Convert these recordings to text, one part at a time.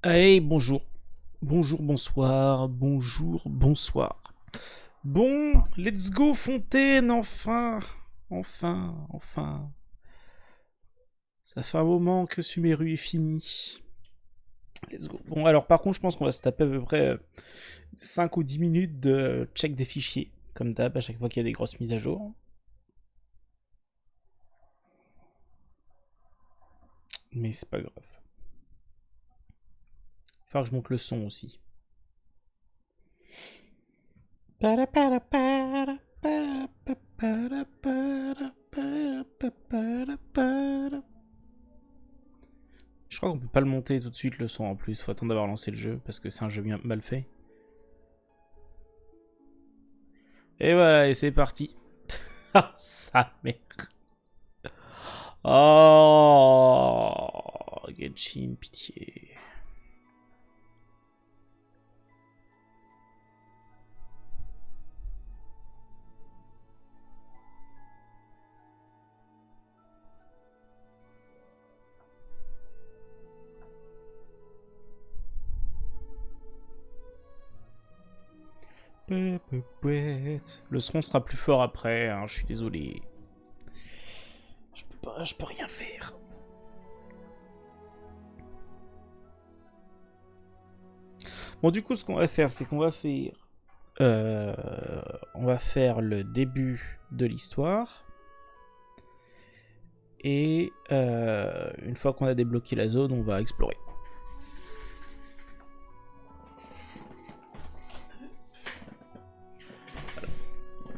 Hey, bonjour. Bonjour, bonsoir, bonjour, bonsoir. Bon, let's go Fontaine, enfin. Enfin. Ça fait un moment que Sumeru est fini. Let's go. Bon, alors par contre, je pense qu'on va se taper à peu près 5 ou 10 minutes de check des fichiers. Comme d'hab, à chaque fois qu'il y a des grosses mises à jour. Mais c'est pas grave. Il va falloir que je monte le son aussi. Je crois qu'on peut pas le monter tout de suite le son en plus, faut attendre d'avoir lancé le jeu parce que c'est un jeu bien mal fait. Et voilà, et c'est parti. Ah, sa mère. Oh, Genshin, pitié. Le son sera plus fort après, hein, je suis désolé. Je peux rien faire. Bon, du coup, ce qu'on va faire, c'est qu'on va faire... on va faire le début de l'histoire. Et une fois qu'on a débloqué la zone, on va explorer.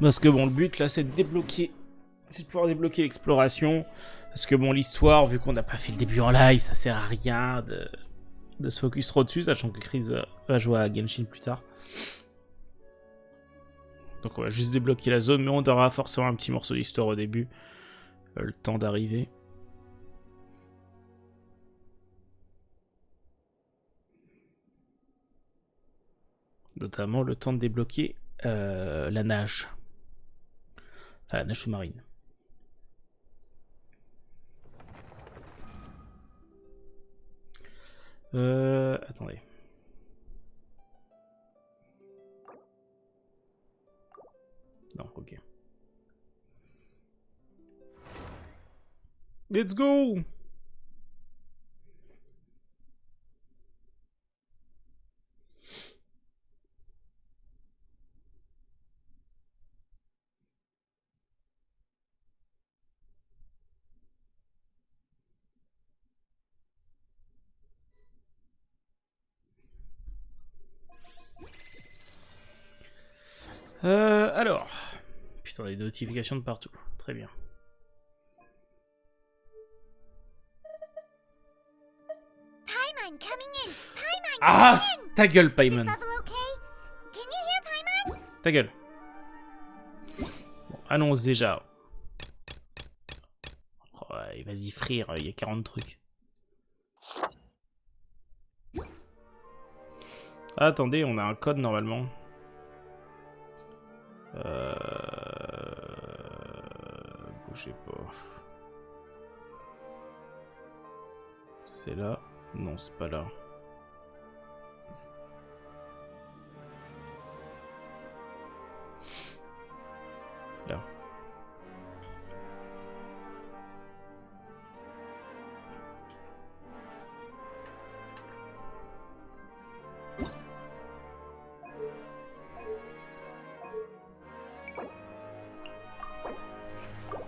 Parce que bon, le but là, c'est de débloquer, c'est de pouvoir débloquer l'exploration. Parce que bon, l'histoire, vu qu'on n'a pas fait le début en live, ça sert à rien de se focus trop dessus, sachant que Chris va jouer à Genshin plus tard. Donc on va juste débloquer la zone, mais on aura forcément un petit morceau d'histoire au début, le temps d'arriver. Notamment le temps de débloquer la nage. Enfin, la nage sous-marine. Attendez. Non, ok. Let's go! Alors. Putain, les notifications de partout. Très bien. Ah, ta gueule, Paimon. Ta gueule. Bon, allons déjà. Oh, ouais, vas-y, frire, il y a 40 trucs. Ah, attendez, on a un code normalement. Bougez pas. C'est là? Non, c'est pas là. Là.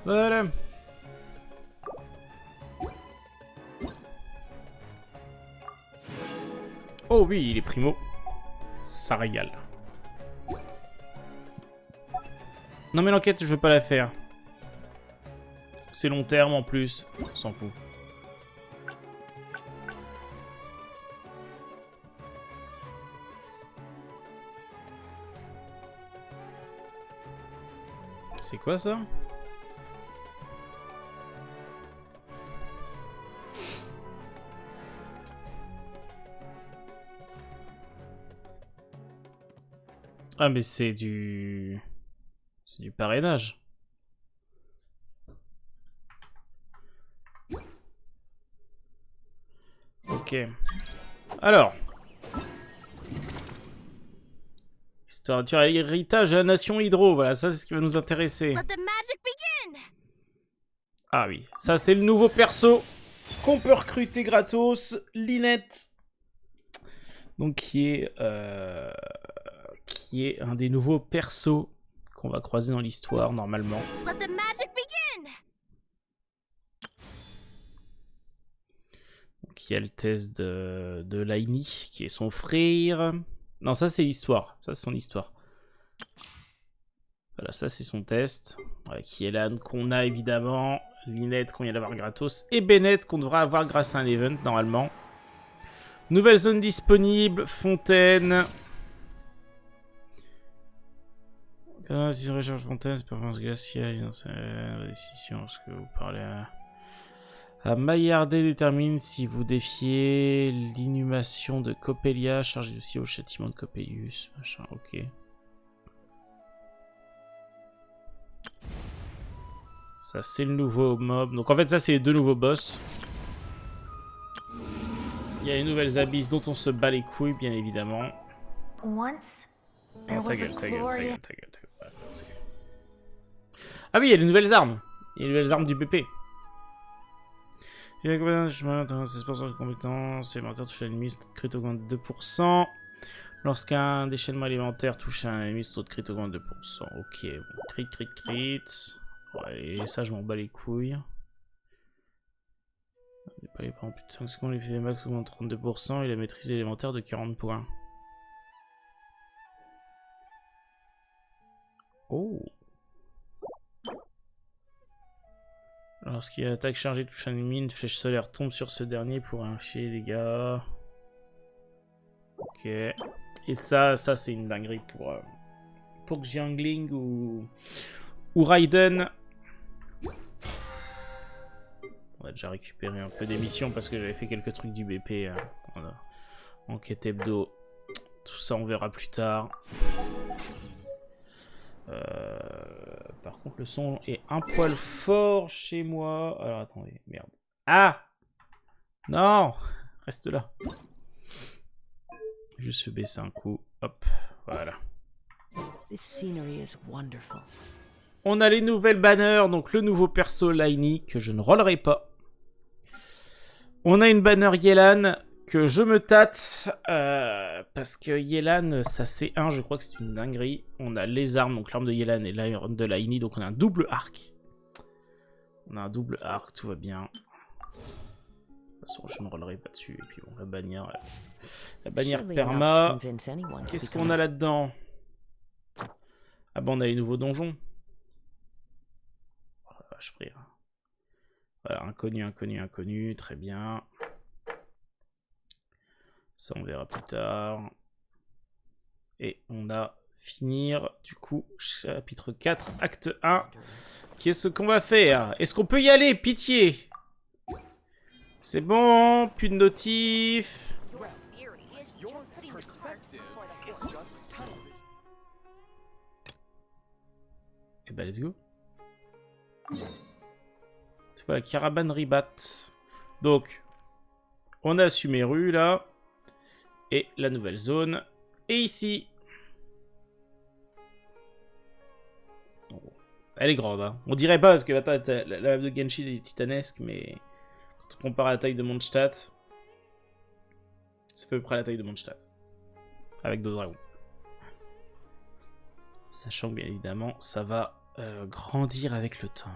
Voilà. Oh oui, il est primo. Ça régale. Non mais l'enquête, je veux pas la faire. C'est long terme en plus. On s'en fout. C'est quoi ça? Ah mais c'est du... C'est du parrainage. Ok. Alors. Tu as l'héritage de la nation Hydro. Voilà, ça c'est ce qui va nous intéresser. Ah oui, ça c'est le nouveau perso qu'on peut recruter gratos. Lynette. Donc qui est un des nouveaux persos qu'on va croiser dans l'histoire normalement. Donc il y a le test de Laini qui est son frère. Non, ça c'est l'histoire. Ça c'est son histoire. Voilà, ça c'est son test. Avec Yelan qu'on a évidemment. Lynette qu'on vient d'avoir gratos. Et Bennett qu'on devra avoir grâce à un event normalement. Nouvelle zone disponible. Fontaine. Si on recharge Fontaine, c'est performance glaciale. Décision, parce que vous parlez à Maillardet détermine si vous défiez l'inhumation de Coppelia, chargé aussi au châtiment de Coppelius. Machin, ok. Ça, c'est le nouveau mob. Donc, en fait, ça, c'est les deux nouveaux boss. Il y a les nouvelles abysses dont on se bat les couilles, bien évidemment. Ta gueule. Ah oui, il y a les nouvelles armes. Il y a les nouvelles armes du BP. Il y a combien de chemin, 16% de compétences, élémentaire touche à l'ennemi, taux de crit augmente de 2%. Lorsqu'un déchaînement élémentaire touche à un ennemi, taux de crit augmente de 2%. Ok, bon, crit. Ouais, et ça, je m'en bats les couilles. Pendant plus de 5 secondes, l'effet max augmente de 32% et la maîtrise élémentaire de 40 points. Oh! Lorsqu'il y a attaque chargée touche un ennemi, une flèche solaire tombe sur ce dernier pour infliger les dégâts. Ok. Et ça c'est une dinguerie pour Xiangling ou Raiden. On va déjà récupérer un peu d'émissions parce que j'avais fait quelques trucs du BP. Enquête hebdo. Tout ça on verra plus tard. Par contre le son est un poil fort chez moi. Alors attendez, merde. Ah! Non! Reste là. Juste baisser un coup. Hop, voilà. On a les nouvelles banners, donc le nouveau perso Laini que je ne rollerai pas. On a une banner Yelan que je me tâte parce que Yelan, ça C1, je crois que c'est une dinguerie. On a les armes, donc l'arme de Yelan et l'arme de Laini, donc on a un double arc. Tout va bien. De toute façon, je ne rollerai pas dessus. Et puis bon, la bannière perma. Qu'est-ce qu'on a là-dedans? Ah bon, on a les nouveaux donjons. Oh la vache, frère. Voilà, inconnu, très bien. Ça, on verra plus tard. Et on a finir, du coup, chapitre 4, acte 1. Qu'est-ce qu'on va faire? Est-ce qu'on peut y aller? Pitié! C'est bon, plus de notifs. Et bah, let's go. C'est quoi la caravane Ribat? Donc, on a Sumeru là. Et la nouvelle zone. Et ici. Elle est grande, hein. On dirait pas parce que la map de Genshin est titanesque, mais quand on compare à la taille de Mondstadt, ça fait à peu près la taille de Mondstadt. Avec 2 dragons. Sachant que bien évidemment, ça va grandir avec le temps.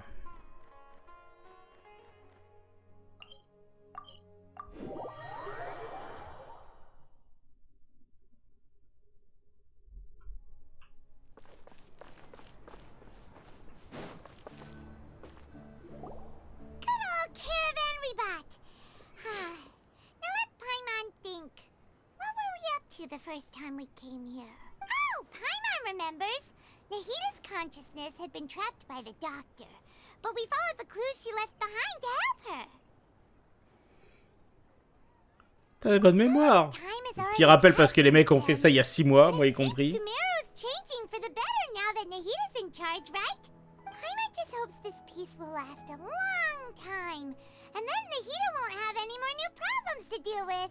The first time we came here. Oh, Paimon remembers. Nahita's consciousness had been trapped by the doctor, but we followed the clues she left behind to help her. T'as des bonnes mémoires. Petit rappel parce que les mecs ont fait ça il y a 6 mois, moi y compris. Sumeru's changing for the better now that Nahita's in charge, right? Paimon just hopes this peace will last a long time, and then Nahita won't have any more new problems to deal with.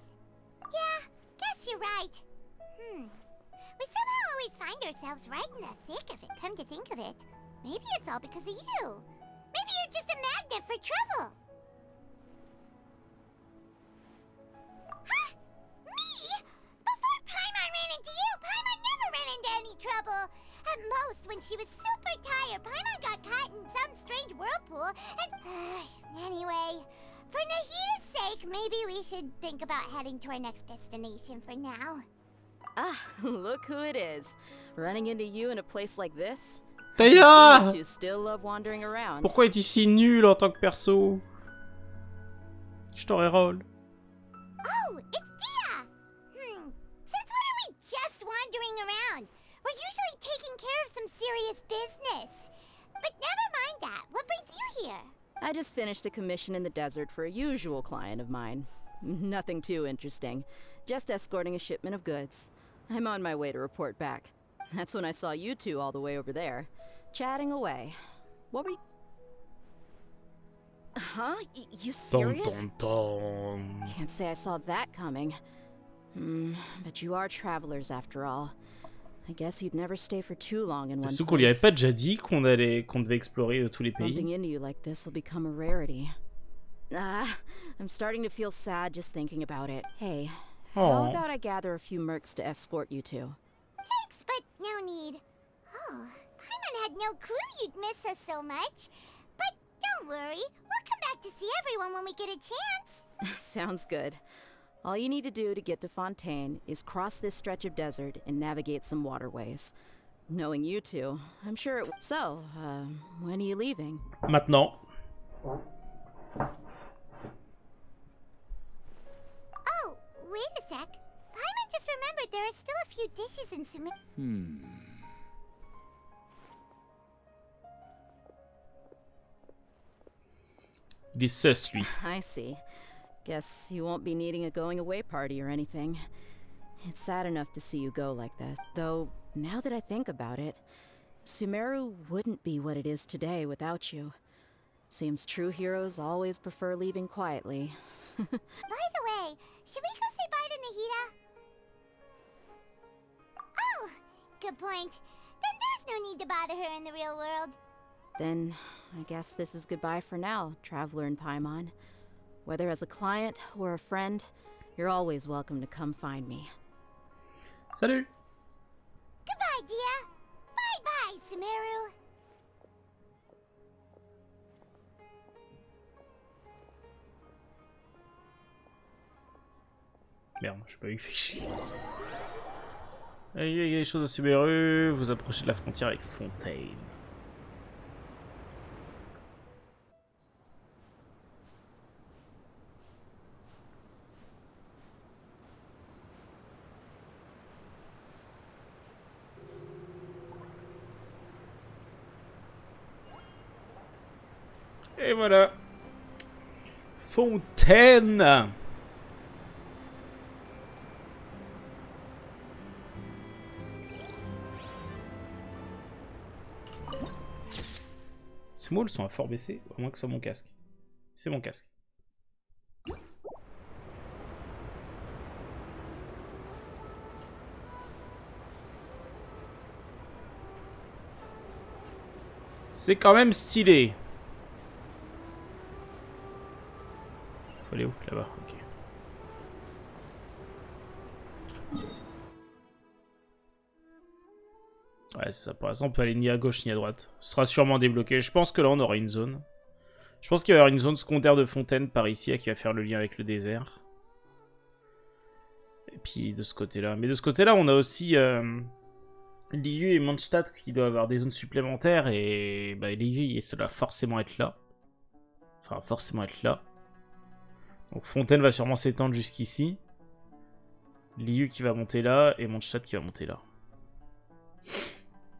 Yeah. you're right. We somehow always find ourselves right in the thick of it, come to think of it. Maybe it's all because of you. Maybe you're just a magnet for trouble. Huh? Me? Before Paimon ran into you, Paimon never ran into any trouble. At most, when she was super tired, Paimon got caught in some strange whirlpool and... Anyway, for Nahida's sake, maybe we should think about heading to our next destination for now. Ah, look who it is. Running into you in a place like this? Taya! You still love wandering around. Pourquoi es-tu si nul en tant que perso? Je t'aurais roll. Oh, it's Dia! Since when are we just wandering around? We're usually taking care of some serious business. But never mind that. What brings you here? I just finished a commission in the desert for a usual client of mine. Nothing too interesting. Just escorting a shipment of goods. I'm on my way to report back. That's when I saw you two all the way over there, chatting away. What were you... Huh? You serious? Dun, dun, dun. Can't say I saw that coming. But you are travelers after all. I guess you'd never stay for too long in one Surtout qu'on lui avait place. pas déjà dit qu'on devait explorer tous les Bumping pays. into you like this will become a rarity. I'm starting to feel sad just thinking about it. Hey, how Aw. about I gather a few mercs to escort you two? Thanks, but no need. Oh, Paimon had no clue you'd miss us so much. But don't worry, we'll come back to see everyone when we get a chance. Sounds good. All you need to do to get to Fontaine is cross this stretch of desert and navigate some waterways. Knowing you two, I'm sure it... So, when are you leaving? Maintenant. Oh, wait a sec. Paimon just remembered there are still a few dishes in Sumi. Il est sus, lui. I see. Guess you won't be needing a going away party or anything. It's sad enough to see you go like this. Though, now that I think about it, Sumeru wouldn't be what it is today without you. Seems true heroes always prefer leaving quietly. By the way, should we go say bye to Nahida? Oh, good point. Then there's no need to bother her in the real world. Then, I guess this is goodbye for now, Traveler in Paimon. Whether as a client or a friend, you're always welcome to come find me. Salut! Goodbye, Dia. Bye-bye, Sumeru. Merde, j'ai pas vu que fait chier. Il y a des choses à Sumeru, vous approchez de la frontière avec Fontaine. Et voilà. Fontaine. Ces mots, le son à fort baissé, à moins que ce soit mon casque. C'est mon casque. C'est quand même stylé. Faut aller où? Là-bas, ok. Ouais, c'est ça. Pour l'instant, on peut aller ni à gauche ni à droite. Ce sera sûrement débloqué. Je pense que là, on aura une zone. Je pense qu'il va y avoir une zone secondaire de Fontaine par ici qui va faire le lien avec le désert. Et puis de ce côté-là. Mais de ce côté-là, on a aussi Liu et Mondstadt qui doivent avoir des zones supplémentaires. Et bah, Liu, ça doit forcément être là. Enfin, forcément être là. Donc Fontaine va sûrement s'étendre jusqu'ici. Liu qui va monter là et Mondstadt qui va monter là.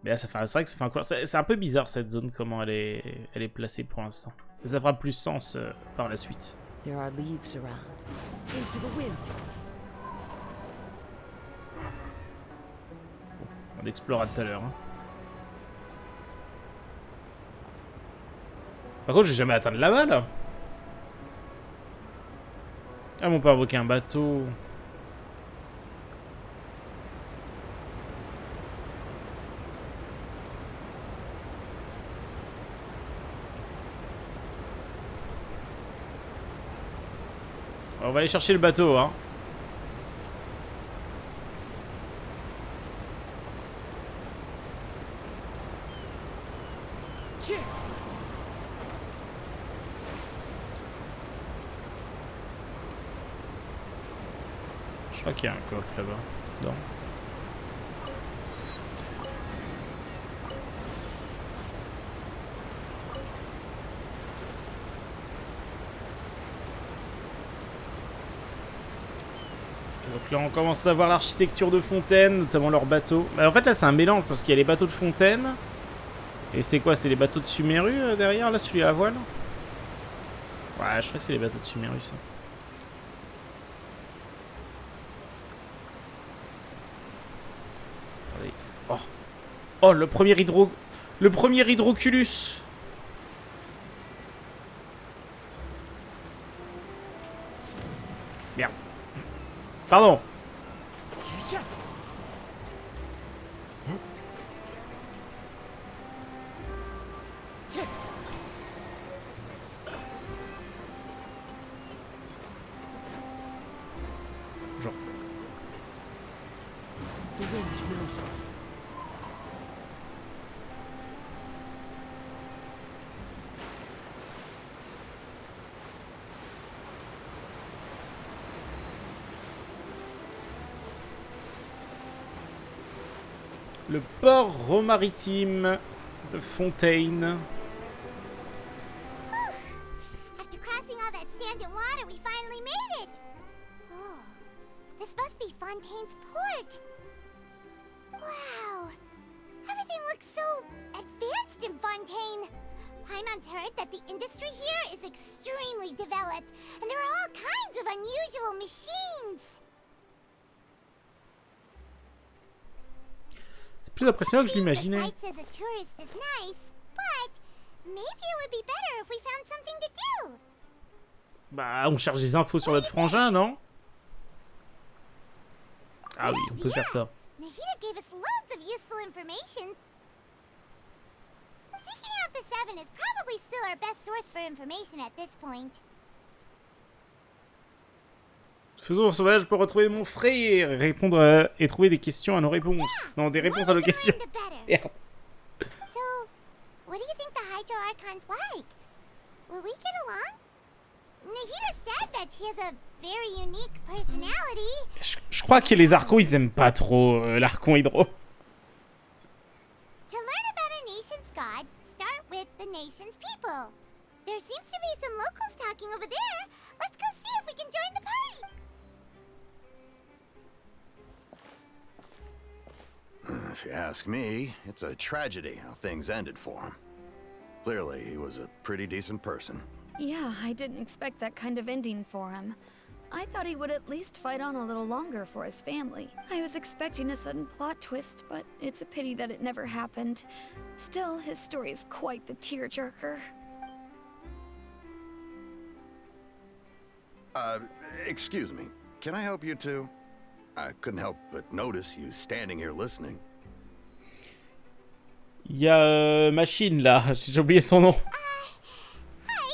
Mais là, c'est vrai que ça fait encore... C'est un peu bizarre cette zone, comment elle est placée pour l'instant. Ça fera plus sens par la suite. There are leaves around. Into the wind. On explorera tout à l'heure. Hein. Par contre, j'ai jamais atteint de là-bas, là. Ah, on peut invoquer un bateau. va aller chercher le bateau, hein. Je crois qu'il y a un coffre là-bas. Non. Donc là on commence à voir l'architecture de Fontaine, notamment leurs bateaux. Bah, en fait là c'est un mélange parce qu'il y a les bateaux de Fontaine. Et c'est quoi? C'est les bateaux de Sumeru derrière là, celui à voile? Ouais, je crois que c'est les bateaux de Sumeru ça. Allez. Oh. Oh, le premier hydroculus. Merde. Pardon. Genre. The wind knows me. Le port maritime de Fontaine. After crossing all that sand and water, we finally made it! Oh, this must be Fontaine's port. Wow, everything looks so advanced in Fontaine. Paimon's heard that the industry here is extremely developed, and there are all kinds of unusual machines. Plus impressionnant que je l'imaginais. Sights as a tourist is nice, but maybe it would be better if we found something to do. Bah, on cherche des infos sur notre frangin, non? Ah oui, on peut faire ça. Nahida gave us loads of useful information. Seeking out the Seven is probably still our best source for information at this point. Faisons un voyage pour retrouver mon frère, répondre et trouver des questions à nos réponses. Non, des réponses à nos questions. Merde. So, what do you think the Hydro Archon's like? Will we get along? Nahida said that she has a very unique personality. Je crois que les archons, ils aiment pas trop l'archon hydro. To learn about a nation's god, start with the nation's people. There seems to be some locals talking over there. Let's go see if we can join the party. If you ask me, it's a tragedy how things ended for him. Clearly, he was a pretty decent person. Yeah, I didn't expect that kind of ending for him. I thought he would at least fight on a little longer for his family. I was expecting a sudden plot twist, but it's a pity that it never happened. Still, his story is quite the tearjerker. Excuse me. Can I help you two? I couldn't help but notice you standing here listening. Il y a Machine là, j'ai oublié son nom. Hi.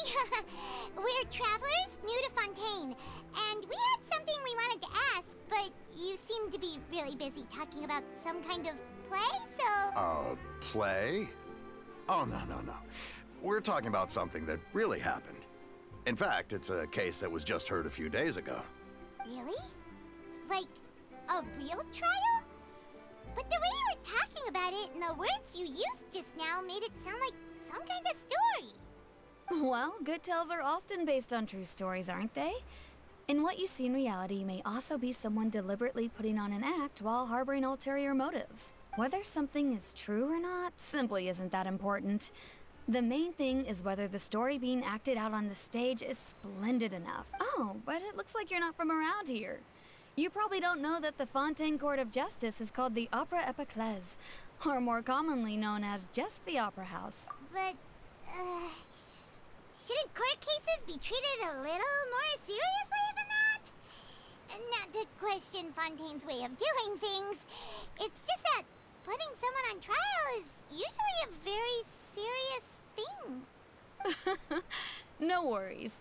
We're travelers new to Fontaine, and we had something we wanted to ask, but you seem to be really busy talking about some kind of play, so... Play? Oh, no. We're talking about something that really happened. In fact, it's a case that was just heard a few days ago. Really? Like, a real trial? But the way you were talking about it and the words you used just now made it sound like some kind of story. Well, good tales are often based on true stories, aren't they? In what you see in reality may also be someone deliberately putting on an act while harboring ulterior motives. Whether something is true or not simply isn't that important. The main thing is whether the story being acted out on the stage is splendid enough. Oh, but it looks like you're not from around here. You probably don't know that the Fontaine Court of Justice is called the Opera Epiclese, or more commonly known as just the Opera House. But, shouldn't court cases be treated a little more seriously than that? Not to question Fontaine's way of doing things, it's just that putting someone on trial is usually a very serious thing. No worries.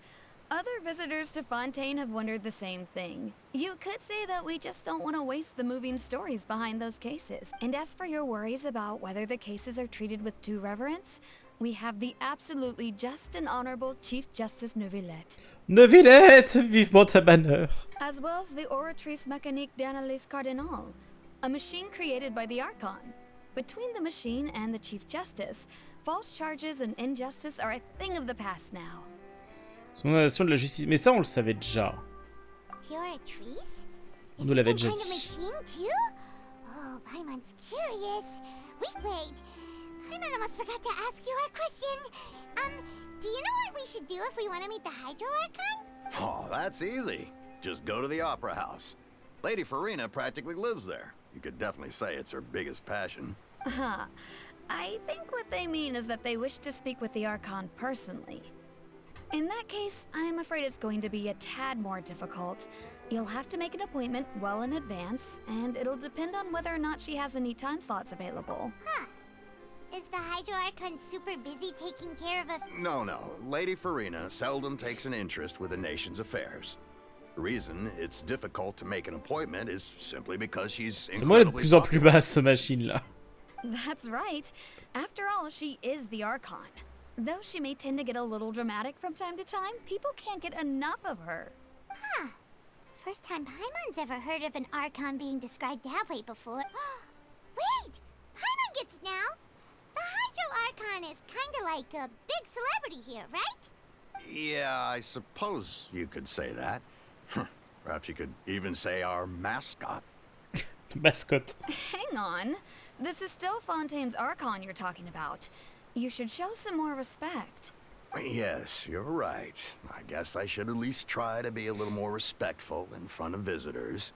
Other visitors to Fontaine have wondered the same thing. You could say that we just don't want to waste the moving stories behind those cases. And as for your worries about whether the cases are treated with due reverence, we have the absolutely just and honorable Chief Justice Neuvillette. Neuvillette, vivement ta banner. As well as the Oratrice Mécanique d'Analyse Cardinal, a machine created by the Archon. Between the machine and the Chief Justice, false charges and injustice are a thing of the past now. Sondation de la justice. Mais ça, on le savait déjà. Oratrice? On nous l'avait déjà Kind of dit. machine too? Oh, Paimon's curious. Wait. Paimon almost forgot to ask you our question. Do you know what we should do if we want to meet the Hydro Archon? Oh, that's easy. Just go to the Opera House. Lady Farina practically lives there. You could definitely say it's her biggest passion. Huh. I think what they mean is that they wish to speak with the Archon personally. In that case, I'm afraid it's going to be a tad more difficult. You'll have to make an appointment well in advance, and it'll depend on whether or not she has any time slots available. Huh. Is the Hydro Archon super busy taking care of a... No. Lady Farina seldom takes an interest with the nation's affairs. The reason it's difficult to make an appointment is simply because she's C'est moi de incredibly plus en plus popular. basse, ce machine-là. That's right. After all, she is the Archon. Though she may tend to get a little dramatic from time to time, people can't get enough of her. Huh. First time Paimon's ever heard of an Archon being described that way before. Wait! Paimon gets now! The Hydro Archon is kinda like a big celebrity here, right? Yeah, I suppose you could say that. Perhaps you could even say our mascot. Mascotte. Hang on. This is still Fontaine's Archon you're talking about. You should show some more respect. Yes, you're right. I guess I should at least try to be a little more respectful in front of visitors.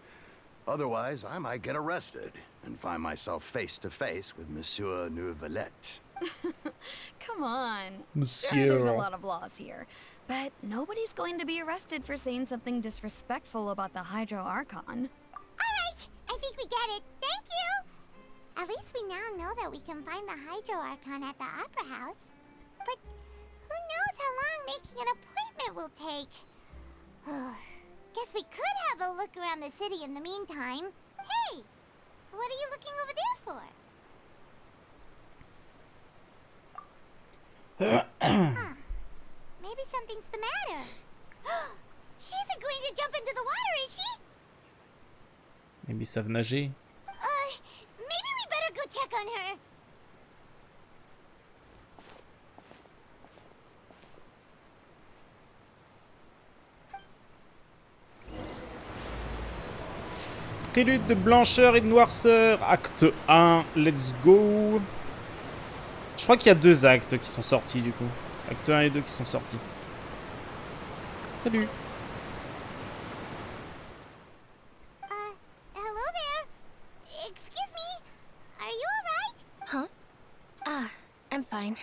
Otherwise, I might get arrested and find myself face to face with Monsieur Neuvillette. Come on. Monsieur. There's a lot of laws here. But nobody's going to be arrested for saying something disrespectful about the Hydro Archon. Alright, I think we get it. Thank you! At least we now know that we can find the Hydro Archon at the Opera House. But who knows how long making an appointment will take? Guess we could have a look around the city in the meantime. Hey! What are you looking over there for? Huh. Maybe something's the matter. She isn't going to jump into the water, is she? Maybe ils savent nager. Maybe we better go check on her. Prélude de blancheur et de noirceur, acte 1, let's go. Je crois qu'il y a 2 actes qui sont sortis du coup. Acte 1 et 2 qui sont sortis. Salut. Hello there. Excuse me. Are you alright? Huh? I'm fine.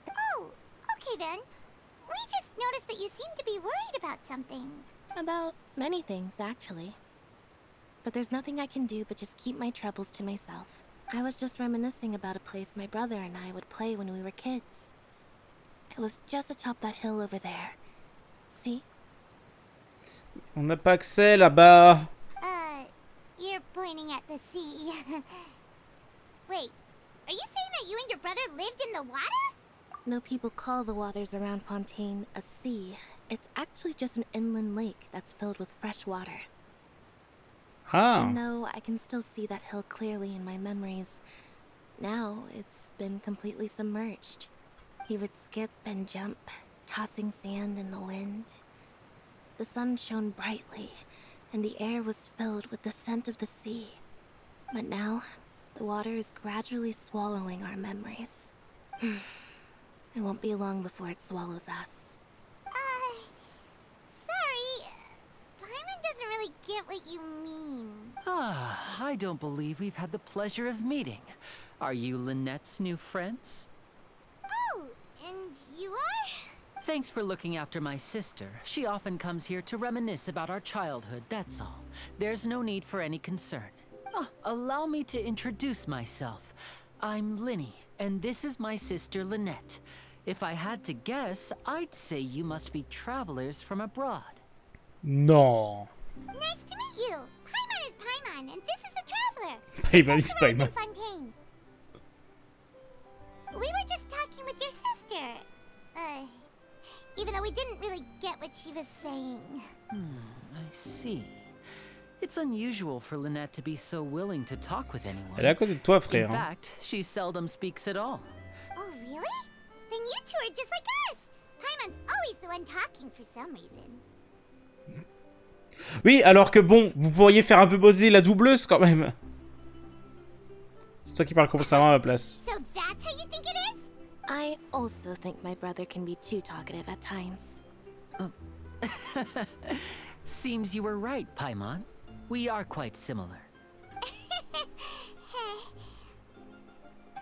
Oh, okay then. We just noticed that you seem to be worried about something. About many things, actually. But there's nothing I can do but just keep my troubles to myself. I was just reminiscing about a place my brother and I would play when we were kids. It was just atop that hill over there. See? On n'a pas accès là-bas. You're pointing at the sea. Wait, are you saying that you and your brother lived in the water? No people call the waters around Fontaine a sea. It's actually just an inland lake that's filled with fresh water. Ah. And no, I can still see that hill clearly in my memories. Now, it's been completely submerged. He would skip and jump, tossing sand in the wind. The sun shone brightly, and the air was filled with the scent of the sea. But now, the water is gradually swallowing our memories. It won't be long before it swallows us. Sorry. Paimon doesn't really get what you mean. I don't believe we've had the pleasure of meeting. Are you Lynette's new friends? Oh, and you are? Thanks for looking after my sister. She often comes here to reminisce about our childhood, that's all. There's no need for any concern. Oh, allow me to introduce myself. I'm Linny, and this is my sister Lynette. If I had to guess, I'd say you must be travelers from abroad. Non. Nice to meet you. Paimon is Paimon, and this is the traveler. Paimon is Just arrived in Paimon. Fontaine. We were just talking with your sister. Even though we didn't really get what she was saying. I see. It's unusual for Lynette to be so willing to talk with anyone. Elle est à côté de toi, In frère. Hein. fact, she seldom speaks at all. Oh, really? Then you two are just like us. Paimon's always the one talking for some reason. Oui, alors que bon, vous pourriez faire un peu bosser la doubleuse quand même. C'est toi qui parles comme ça à ma place. So that's how you think it is? I also think my brother can be too talkative at times. Seems you were right, Paimon. We are quite similar.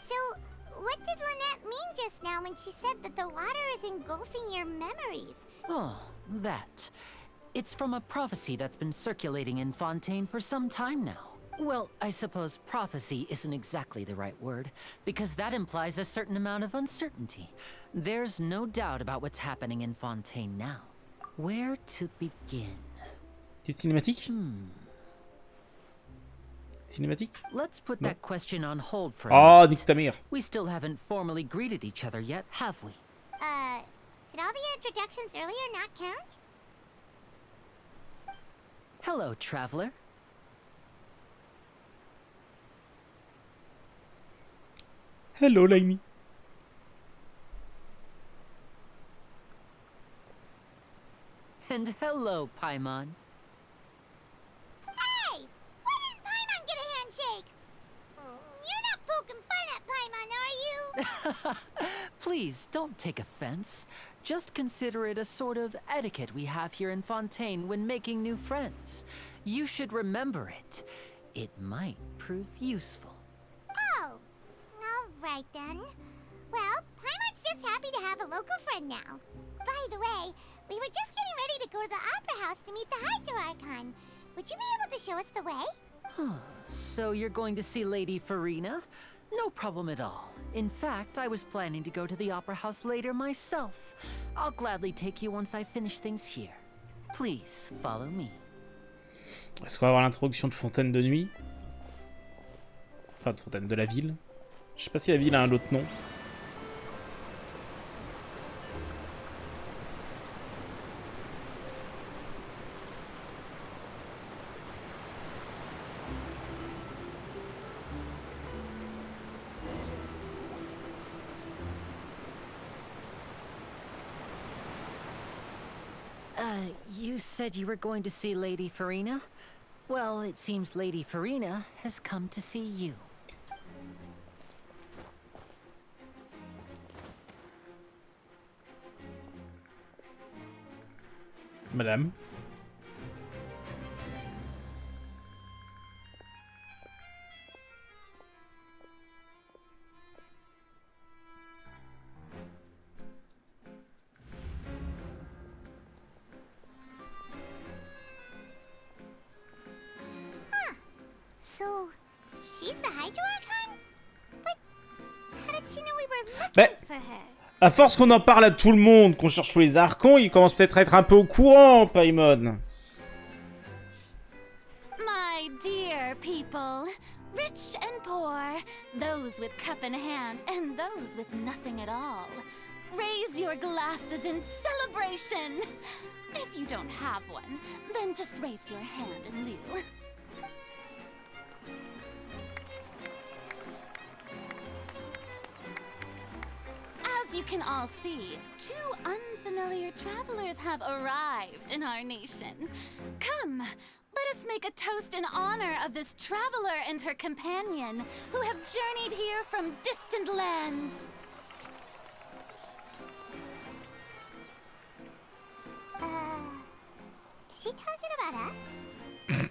So, what did Lynette mean just now when she said that the water is engulfing your memories? Oh, that. It's from a prophecy that's been circulating in Fontaine for some time now. Well, I suppose prophecy isn't exactly the right word, because that implies a certain amount of uncertainty. There's no doubt about what's happening in Fontaine now. Where to begin? Petite cinématique? Cinématique? Let's put that question on hold for a Oh, minute. nique ta mère. We still haven't formally greeted each other yet, have we? Did all the introductions earlier not count? Hello, traveler. Hello, Laini. And hello, Paimon. Hey! Why didn't Paimon get a handshake? You're not poking fun at Paimon, are you? Please, don't take offense. Just consider it a sort of etiquette we have here in Fontaine when making new friends. You should remember it. It might prove useful. Oh, all right then. Well, Paimon's just happy to have a local friend now. By the way, we were just getting ready to go to the Opera House to meet the Hydro Archon. Would you be able to show us the way? So you're going to see Lady Farina? No problem at all. In fact, I was planning to go to the Opera House later myself. I'll gladly take you once I finish things here. Please, follow me. Est-ce qu'on va avoir l'introduction de Fontaine de nuit? Enfin, de Fontaine de la ville. Je sais pas si la ville a un autre nom. You said you were going to see Lady Farina? Well, it seems Lady Farina has come to see you. Madame. So, she's the Hydro Archon? But how did she know we were looking Ben, for her? à force qu'on en parle à tout le monde, qu'on cherche tous les archons, il commence peut-être à être un peu au courant, Paimon. My dear people, rich and poor, those with cup in hand and those with nothing at all, raise your glasses in celebration. If you don't have one, then just raise your hand in lieu. As you can all see, two unfamiliar travelers have arrived in our nation. Come, let us make a toast in honor of this traveler and her companion who have journeyed here from distant lands. Is she talking about us?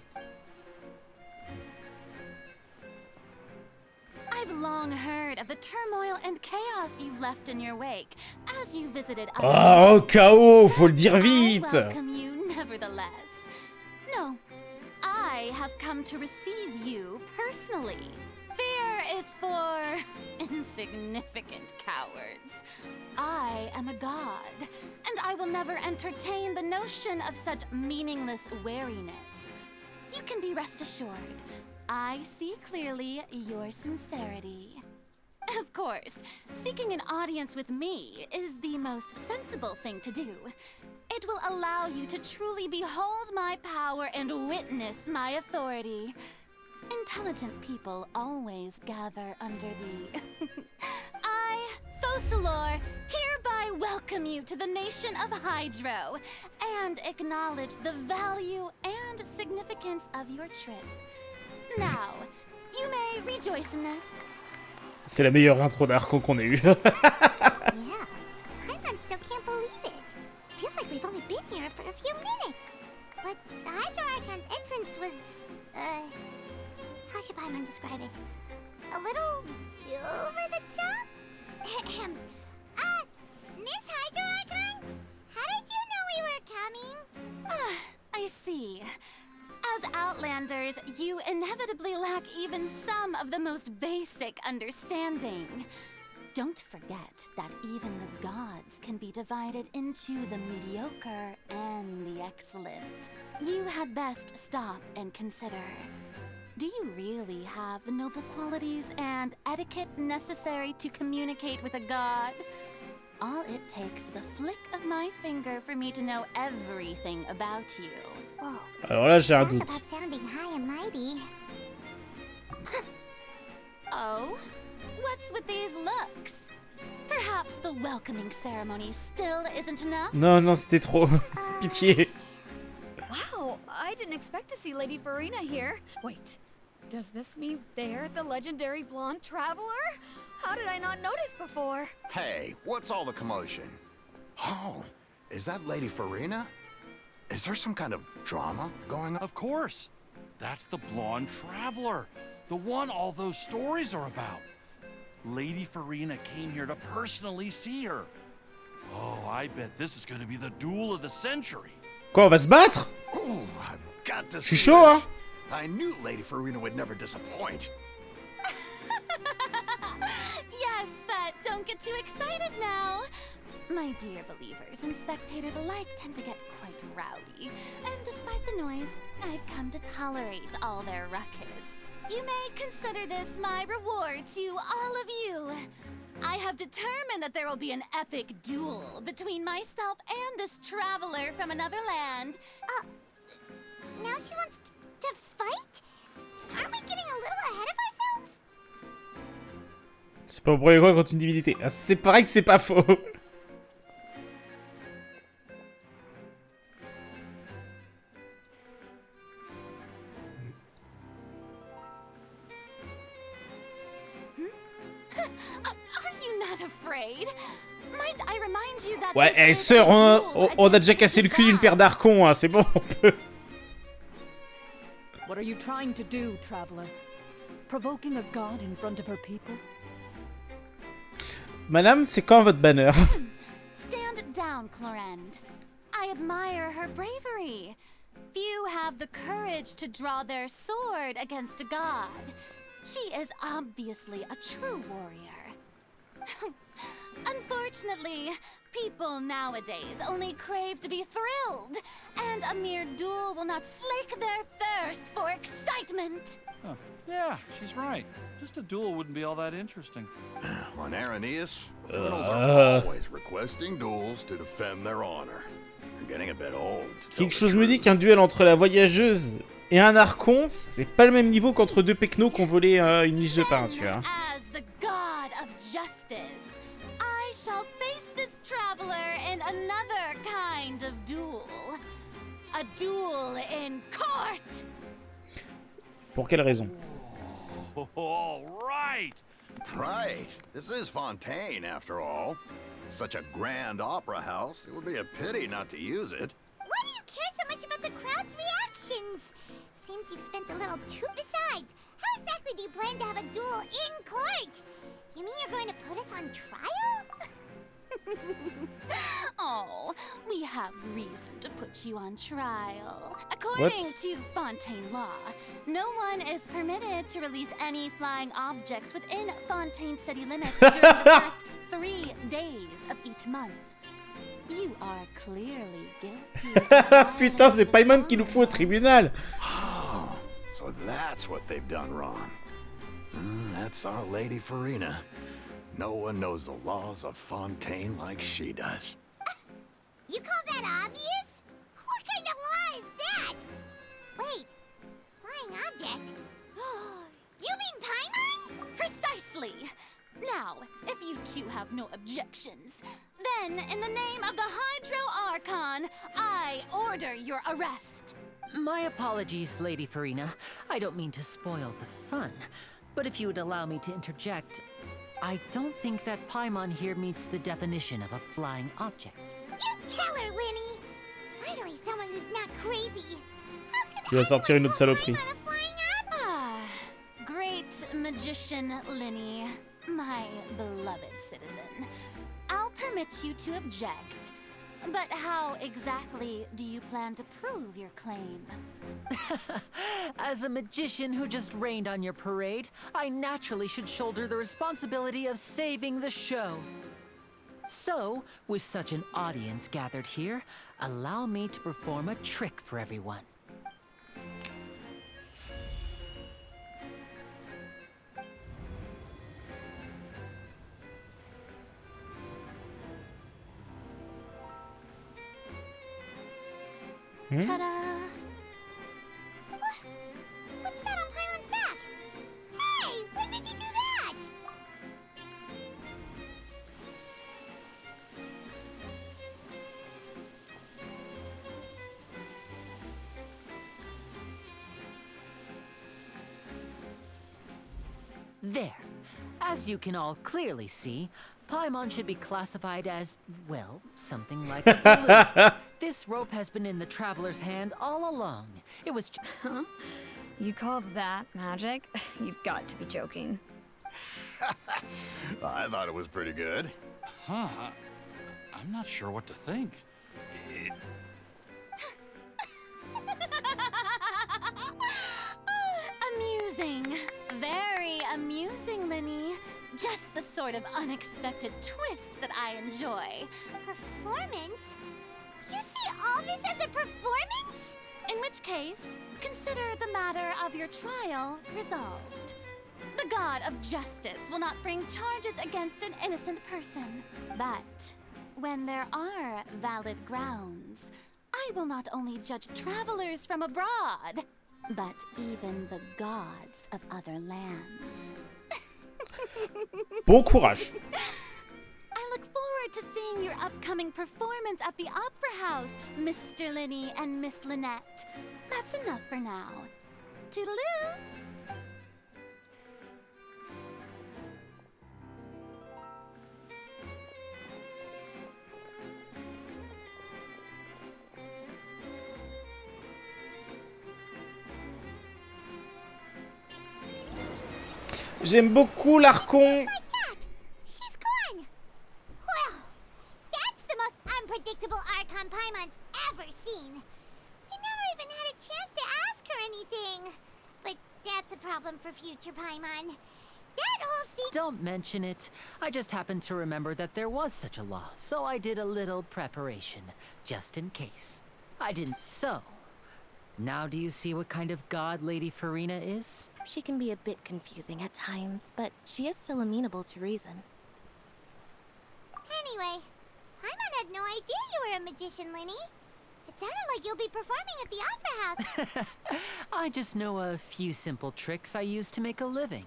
I've long heard of the turmoil and chaos you left in your wake as you visited other Oh, chaos, faut le dire I vite. welcome you nevertheless. No, I have come to receive you personally. Fear is for insignificant cowards. I am a god, and I will never entertain the notion of such meaningless wariness. You can be rest assured, I see clearly your sincerity. Of course, seeking an audience with me is the most sensible thing to do. It will allow you to truly behold my power and witness my authority. Intelligent people always gather under the... I, Focalor, hereby welcome you to the nation of Hydro and acknowledge the value and significance of your trip. Now, you may rejoice in this. C'est la meilleure intro d'Archon qu'on ait eue. Yeah, Paimon still can't believe it. Feels like we've only been here for a few minutes. But the Hydro Archon's entrance was, how should Paimon describe it? A little over the top? Miss Hydro Archon? How did you know we were coming? I see. As Outlanders, you inevitably lack even some of the most basic understanding. Don't forget that even the gods can be divided into the mediocre and the excellent. You had best stop and consider. Do you really have the noble qualities and etiquette necessary to communicate with a god? All it takes is a flick of my finger for me to know everything about you. Whoa. Alors là, j'ai un Talk doute. about sounding high and mighty. Oh? What's with these looks? Perhaps the welcoming ceremony still isn't enough? Non, non, c'était trop. Pitié. Wow, I didn't expect to see Lady Farina here. Wait, does this mean they're the legendary blonde traveler? How did I not notice before? Hey, what's all the commotion? Oh, is that Lady Farina? Is there some kind of drama going on? Of course. That's the blonde traveler. The one all those stories are about. Lady Farina came here to personally see her. Oh, I bet this is going to be the duel of the century. Quoi, on va se battre? Ooh, I've got to Je suis see chaud, this. hein? I knew Lady Farina would never disappoint. Yes, but don't get too excited now. My dear believers and spectators alike tend to get quite rowdy, and despite the noise, I've come to tolerate all their ruckus. You may consider this my reward to all of you. I have determined that there will be an epic duel between myself and this traveler from another land. Now she wants to fight? Aren't we getting a little ahead of ourselves? C'est pas le premier quoi contre une divinité. Ah, c'est pareil que c'est pas faux. Are you not afraid? Might I remind you that Ouais, this is sœur, a duel on a déjà against cassé le the cul d'une gods. paire d'archons, hein, c'est bon, on peut. What are you trying to do, traveler? Provoking a god in front of her people? Madame, c'est quand votre banner? Stand down, Clorend. I admire her bravery. Few have the courage to draw their sword against a god. She is obviously a true warrior. Unfortunately, people nowadays only crave to be thrilled, and a mere duel will not slake their thirst for excitement. Huh. Yeah, she's right. Just a duel wouldn't be all that interesting. On Aranias, criminals are Uh. always requesting duels to defend their honor. They're getting a bit old. to tell Quelque the chose me dit truth. qu'un duel entre la voyageuse et un archon, c'est pas le même niveau qu'entre deux pecnos qui ont volé une niche de pain, tu vois. As the god of justice, I shall face this traveler in another kind of duel. A duel in court! Pour quelle raison? All right. Right. This is Fontaine, after all. Such a grand opera house, it would be a pity not to use it. Why do you care so much about the crowd's reactions? Seems you've spent a little too. Besides, how exactly do you plan to have a duel in court? You mean you're going to put us on trial? Oh, we have reason to put put you on trial. According to Fontaine law, no one is permitted to release any flying objects within Fontaine city limits during the first 3 days of each month. You are clearly guilty. Putain, c'est Paimon qui nous fout au tribunal. Oh, so that's what they've done wrong. That's our Lady Farina. No one knows the laws of Fontaine like she does. You call that obvious? What kind of law is that? Wait, flying object? You mean Paimon? Precisely. Now, if you two have no objections, then in the name of the Hydro Archon, I order your arrest. My apologies, Lady Farina. I don't mean to spoil the fun, but if you would allow me to interject, I don't think that Paimon here meets the definition of a flying object. You tell her, Linny! Finally someone who's not crazy. Tu vas sortir une autre saloperie. Great magician Linny, my beloved citizen. I'll permit you to object, but how exactly do you plan to prove your claim? As a magician who just rained on your parade, I naturally should shoulder the responsibility of saving the show. So, with such an audience gathered here, allow me to perform a trick for everyone. Ta-da! What's that on Paimon's back? Hey, when did you do that? There. As you can all clearly see, Paimon should be classified as, well, something like a balloon. This rope has been in the Traveler's hand all along. It was... Huh? You call that magic? You've got to be joking. I thought it was pretty good. Huh. I'm not sure what to think. Amusing. Very amusing, Linny. Just the sort of unexpected twist that I enjoy. Performance? You see all this as a performance? In which case, consider the matter of your trial resolved. The god of justice will not bring charges against an innocent person. But when there are valid grounds, I will not only judge travelers from abroad, but even the gods of other lands. Bon courage. I look forward to seeing your upcoming performance at the Opera House, Mr. Linny and Miss Lynette. That's enough for now. Toodaloo! J'aime beaucoup l'Archon. She's gone. Well, that's the most unpredictable Archon Paimon's ever seen. You never even had a chance to ask her anything. But that's a problem for future Paimon. That whole scene... Don't mention it. I just happened to remember that there was such a law, so I did a little preparation, just in case. I didn't... So, now do you see what kind of god Lady Farina is? She can be a bit confusing at times, but she is still amenable to reason. Anyway, Paimon had no idea you were a magician, Linny. It sounded like you'll be performing at the Opera House. I just know a few simple tricks I use to make a living.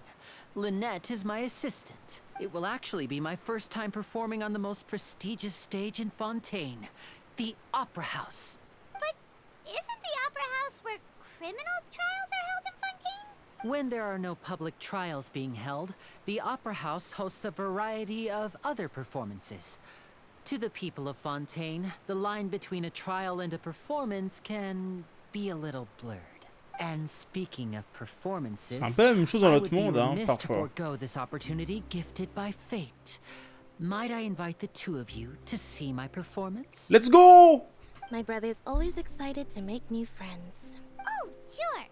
Lynette is my assistant. It will actually be my first time performing on the most prestigious stage in Fontaine, the Opera House. But isn't the Opera House where criminal trials are held in Fontaine? When there are no public trials being held, the Opera House hosts a variety of other performances. To the people of Fontaine, the line between a trial and a performance can be a little blurred. And speaking of performances, C'est un peu la même chose dans I l'autre would be monde, hein, remiss to parfois. forego this opportunity gifted by fate. Might I invite the two of you to see my performance? Let's go! My brother's always excited to make new friends. Oh, sure.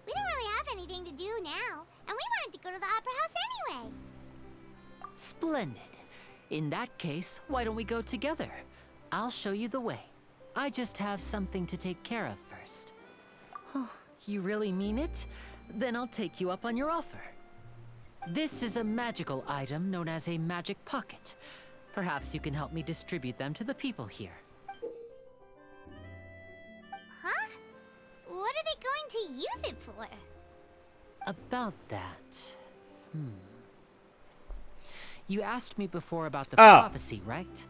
We don't really have anything to do now, and we wanted to go to the Opera House anyway. Splendid. In that case, why don't we go together? I'll show you the way. I just have something to take care of first. Oh, you really mean it? Then I'll take you up on your offer. This is a magical item known as a magic pocket. Perhaps you can help me distribute them to the people here. Huh? What are they going to use it for? About that... You asked me before about the Ah. prophecy, right?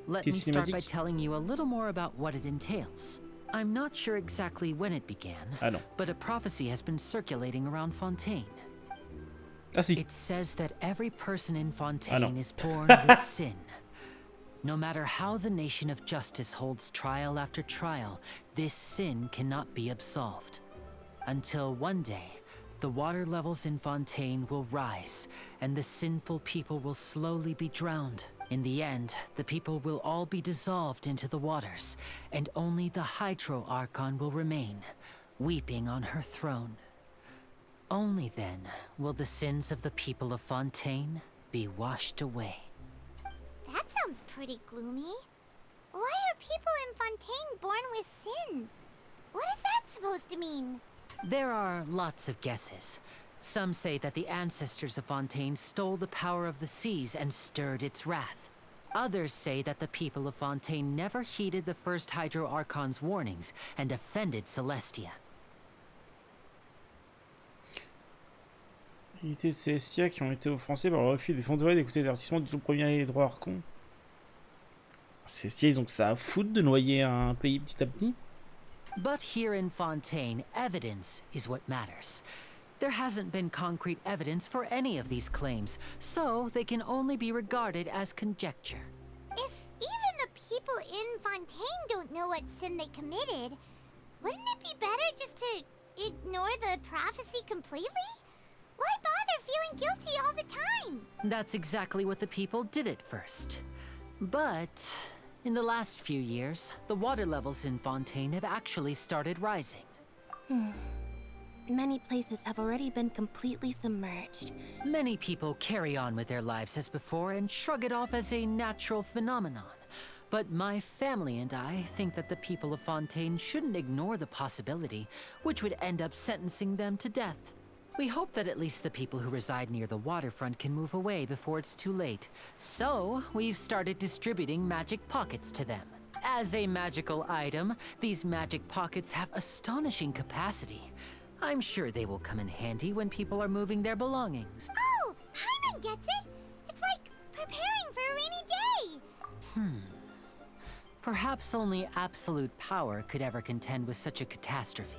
Let me start by telling you a little more about what it entails. I'm not sure exactly when it began, but a prophecy has been circulating around Fontaine. Ah si. It says that every person in Fontaine is born with sin. No matter how the nation of justice holds trial after trial, this sin cannot be absolved. Until one day, the water levels in Fontaine will rise, and the sinful people will slowly be drowned. In the end, the people will all be dissolved into the waters, and only the Hydro Archon will remain, weeping on her throne. Only then will the sins of the people of Fontaine be washed away. That sounds pretty gloomy. Why are people in Fontaine born with sin? What is that supposed to mean? There are lots of guesses. Some say that the ancestors of Fontaine stole the power of the seas and stirred its wrath. Others say that the people of Fontaine never heeded the first Hydro Archon's warnings and offended Celestia. Unités de Celestia qui ont été offensés par le refus des Fontaine d'écouter les avertissements du tout premier droit Archon. Celestia, ils ont que ça à foutre de noyer un pays petit à petit. But here in Fontaine, evidence is what matters. There hasn't been concrete evidence for any of these claims, so they can only be regarded as conjecture. If even the people in Fontaine don't know what sin they committed, wouldn't it be better just to ignore the prophecy completely? Why bother feeling guilty all the time? That's exactly what the people did at first. But in the last few years, the water levels in Fontaine have actually started rising. Many places have already been completely submerged. Many people carry on with their lives as before and shrug it off as a natural phenomenon. But my family and I think that the people of Fontaine shouldn't ignore the possibility, which would end up sentencing them to death. We hope that at least the people who reside near the waterfront can move away before it's too late. So, we've started distributing magic pockets to them. As a magical item, these magic pockets have astonishing capacity. I'm sure they will come in handy when people are moving their belongings. Oh, Paimon gets it! It's like preparing for a rainy day! Perhaps only absolute power could ever contend with such a catastrophe.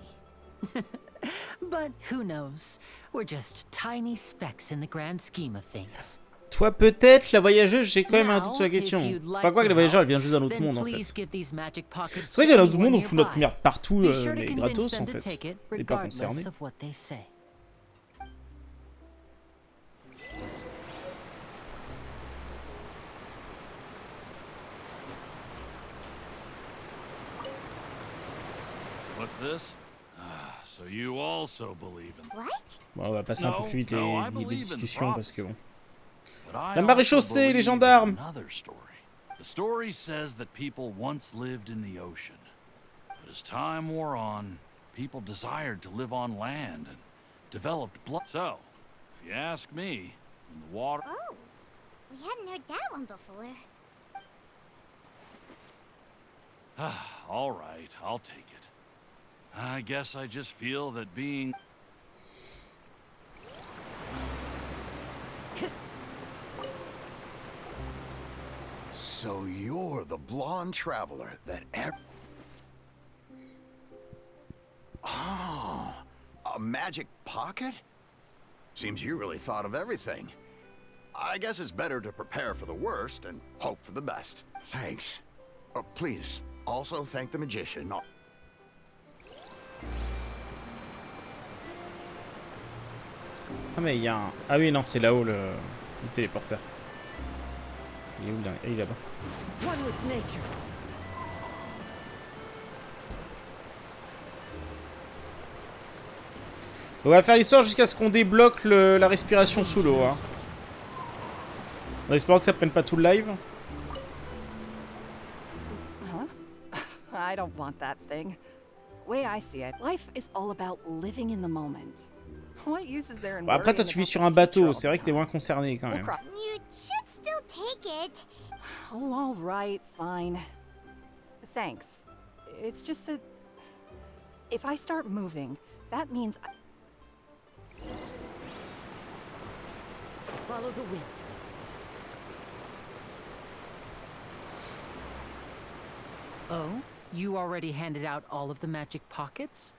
But who knows? We're just tiny specks in the grand scheme of things. Toi peut-être, la voyageuse, j'ai quand même un doute sur la question. Enfin quoi que la voyageuse, elle vient juste d'un autre monde en fait. C'est vrai qu'à un autre monde, on fout notre merde partout, mais gratos en fait. Et pas concernés. What's this? So you also believe in... What? Bon, on va passer un peu plus vite les discussions parce que bon. La La maréchaussée, les gendarmes. The story says that people once lived in the ocean. But as time wore on, people desired to live on land and developed blood. So, if you ask me, in the water... Oh, we hadn't heard that one before. All right, I'll take it. I guess I just feel that being... So you're the blonde traveler that Oh, a magic pocket? Seems you really thought of everything. I guess it's better to prepare for the worst and hope for the best. Thanks. Please, also thank the magician. Ah mais il y a un... Ah oui non c'est là-haut le téléporteur. Il est où là? Il est là-bas. One with nature. On va faire l'histoire jusqu'à ce qu'on débloque la respiration sous l'eau. Hein. En espérant que ça prenne pas tout le live. I don't want that thing. Way I see it, life is all about living in the moment. What use is there in Bon, après, toi, tu vis sur un bateau. C'est vrai que t'es moins concerné quand même. You should still take it. Oh, all right, fine. Thanks. It's just that if I start moving, that means Follow the wind. Oh? You already handed out all of the magic pockets?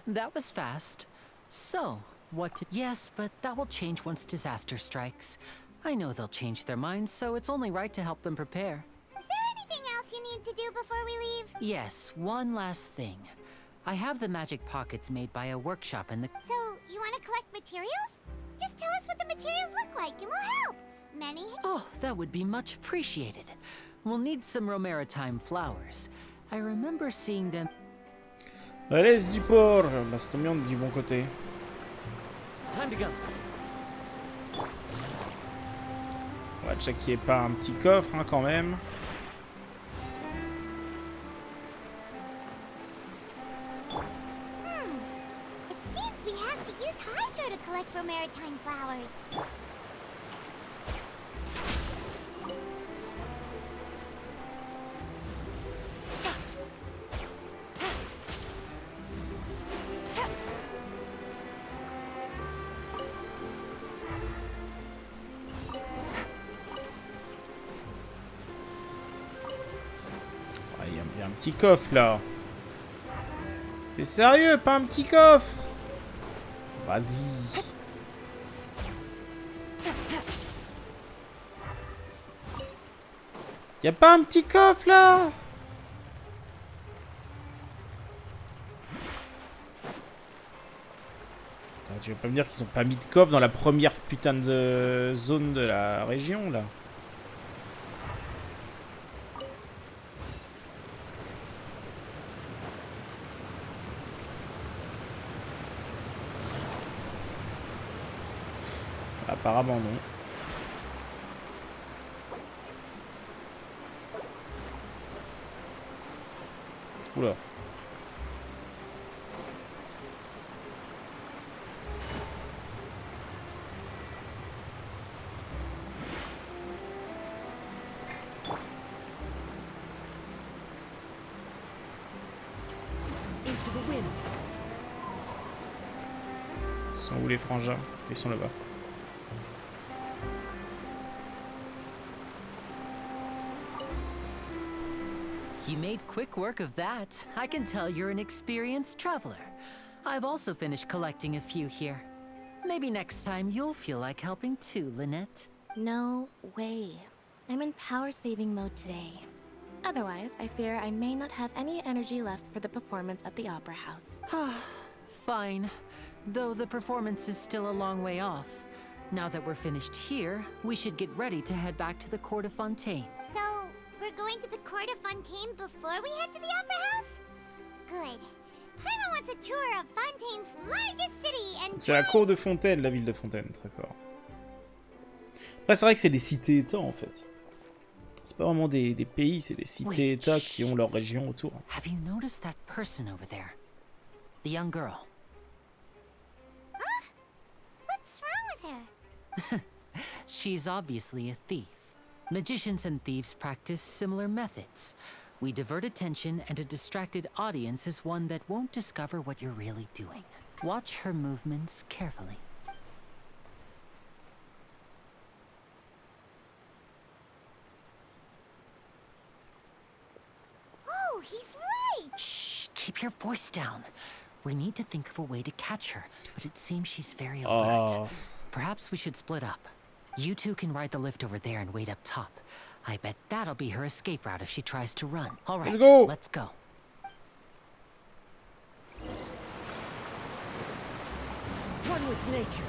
That was fast. So, what to... Yes, but that will change once disaster strikes. I know they'll change their minds, so it's only right to help them prepare. Is there anything else you need to do before we leave? Yes, one last thing. I have the magic pockets made by a workshop in the... So, you want to collect materials? Just tell us what the materials look like and we'll help. Many? Oh, that would be much appreciated. We'll need some Romaritime flowers. I remember seeing them... Allez, du port. Bah, c'est bien du bon côté. Time to go. On va checker qu'il n'y ait pas un petit coffre hein, quand même. It seems we have to use Hydro to collect Romaritime flowers. Il y a un petit coffre là. T'es sérieux? Pas un petit coffre? Vas-y. Y a pas un petit coffre là? Attends, tu veux pas me dire qu'ils ont pas mis de coffre dans la première putain de zone de la région là? Apparemment non. Oula. Into the wind. Ils sont où les frangins? Ils sont là-bas. You made quick work of that. I can tell you're an experienced traveler. I've also finished collecting a few here. Maybe next time you'll feel like helping too, Lynette. No way. I'm in power-saving mode today. Otherwise, I fear I may not have any energy left for the performance at the Opera House. Fine. Though the performance is still a long way off. Now that we're finished here, we should get ready to head back to the court of Fontaine. So, we're going to the court of Fontaine before we head to the Opera House? Good. Paimon wants a tour of Fontaine's largest city and... C'est la cour de Fontaine, la ville de Fontaine, très fort. Après, c'est vrai que c'est des cités-états en fait. C'est pas vraiment des pays, c'est des cités-états qui ont leur région autour. Have you noticed that person over there? The young girl. Huh? What's wrong with her? She's obviously a thief. Magicians and thieves practice similar methods. We divert attention, and a distracted audience is one that won't discover what you're really doing. Watch her movements carefully. Oh, he's right! Shh! Keep your voice down. We need to think of a way to catch her, but it seems she's very alert. Perhaps we should split up. You two can ride the lift over there and wait up top. I bet that'll be her escape route if she tries to run. All right, let's go. Let's go. One with nature.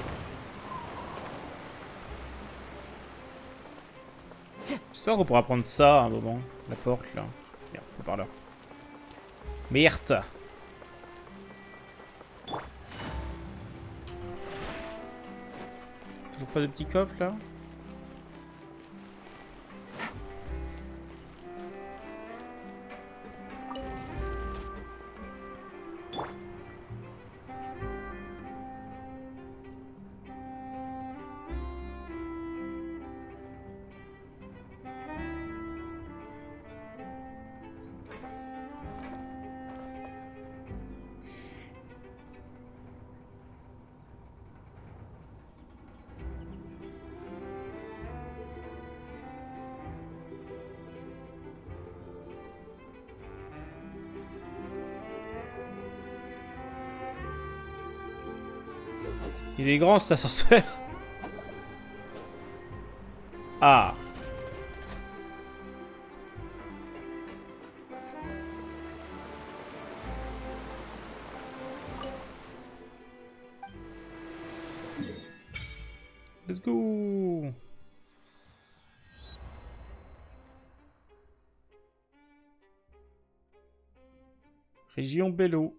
J'espère qu'on pourra prendre ça à un moment. La porte là. Merde, c'est par là. Merde. Toujours pas de petit coffre là? Il est grand cet ascenseur. Ah. Let's go. Région Bello.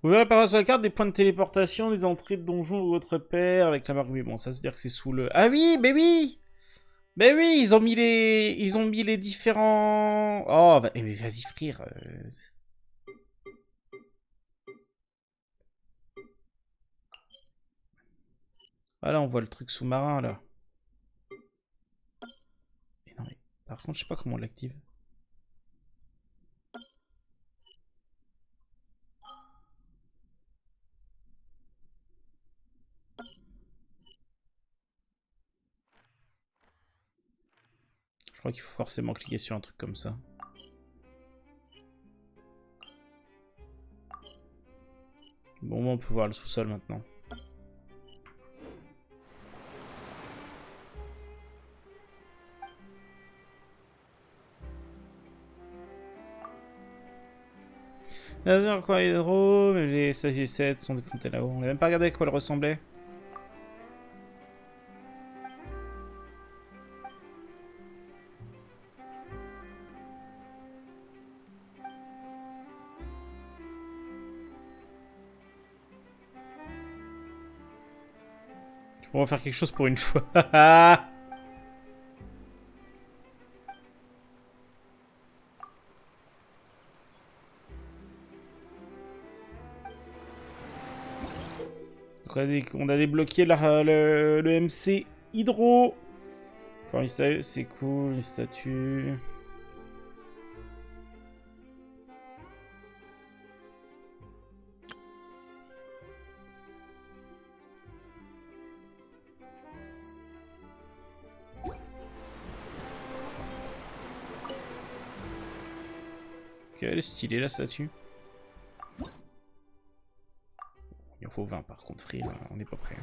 Vous verrez apparaître sur la carte des points de téléportation, des entrées de donjons ou votre père avec la marque. Mais bon, ça veut dire que c'est sous le. Ah oui, mais oui! Mais oui, ils ont mis les différents. Oh, bah, mais vas-y, frère. Voilà, on voit le truc sous-marin là. Mais non, mais par contre, je sais pas comment on l'active. Je crois qu'il faut forcément cliquer sur un truc comme ça. Bon, on peut voir le sous-sol maintenant. Bien quoi, hydro, mais les SG7 sont des fontaines là-haut. On n'a même pas regardé à quoi elles ressemblaient. On va faire quelque chose pour une fois. On a débloqué le MC Hydro. C'est cool, les statues. Ok, elle est stylée la statue. Il en faut 20 par contre, frère, on n'est pas prêt.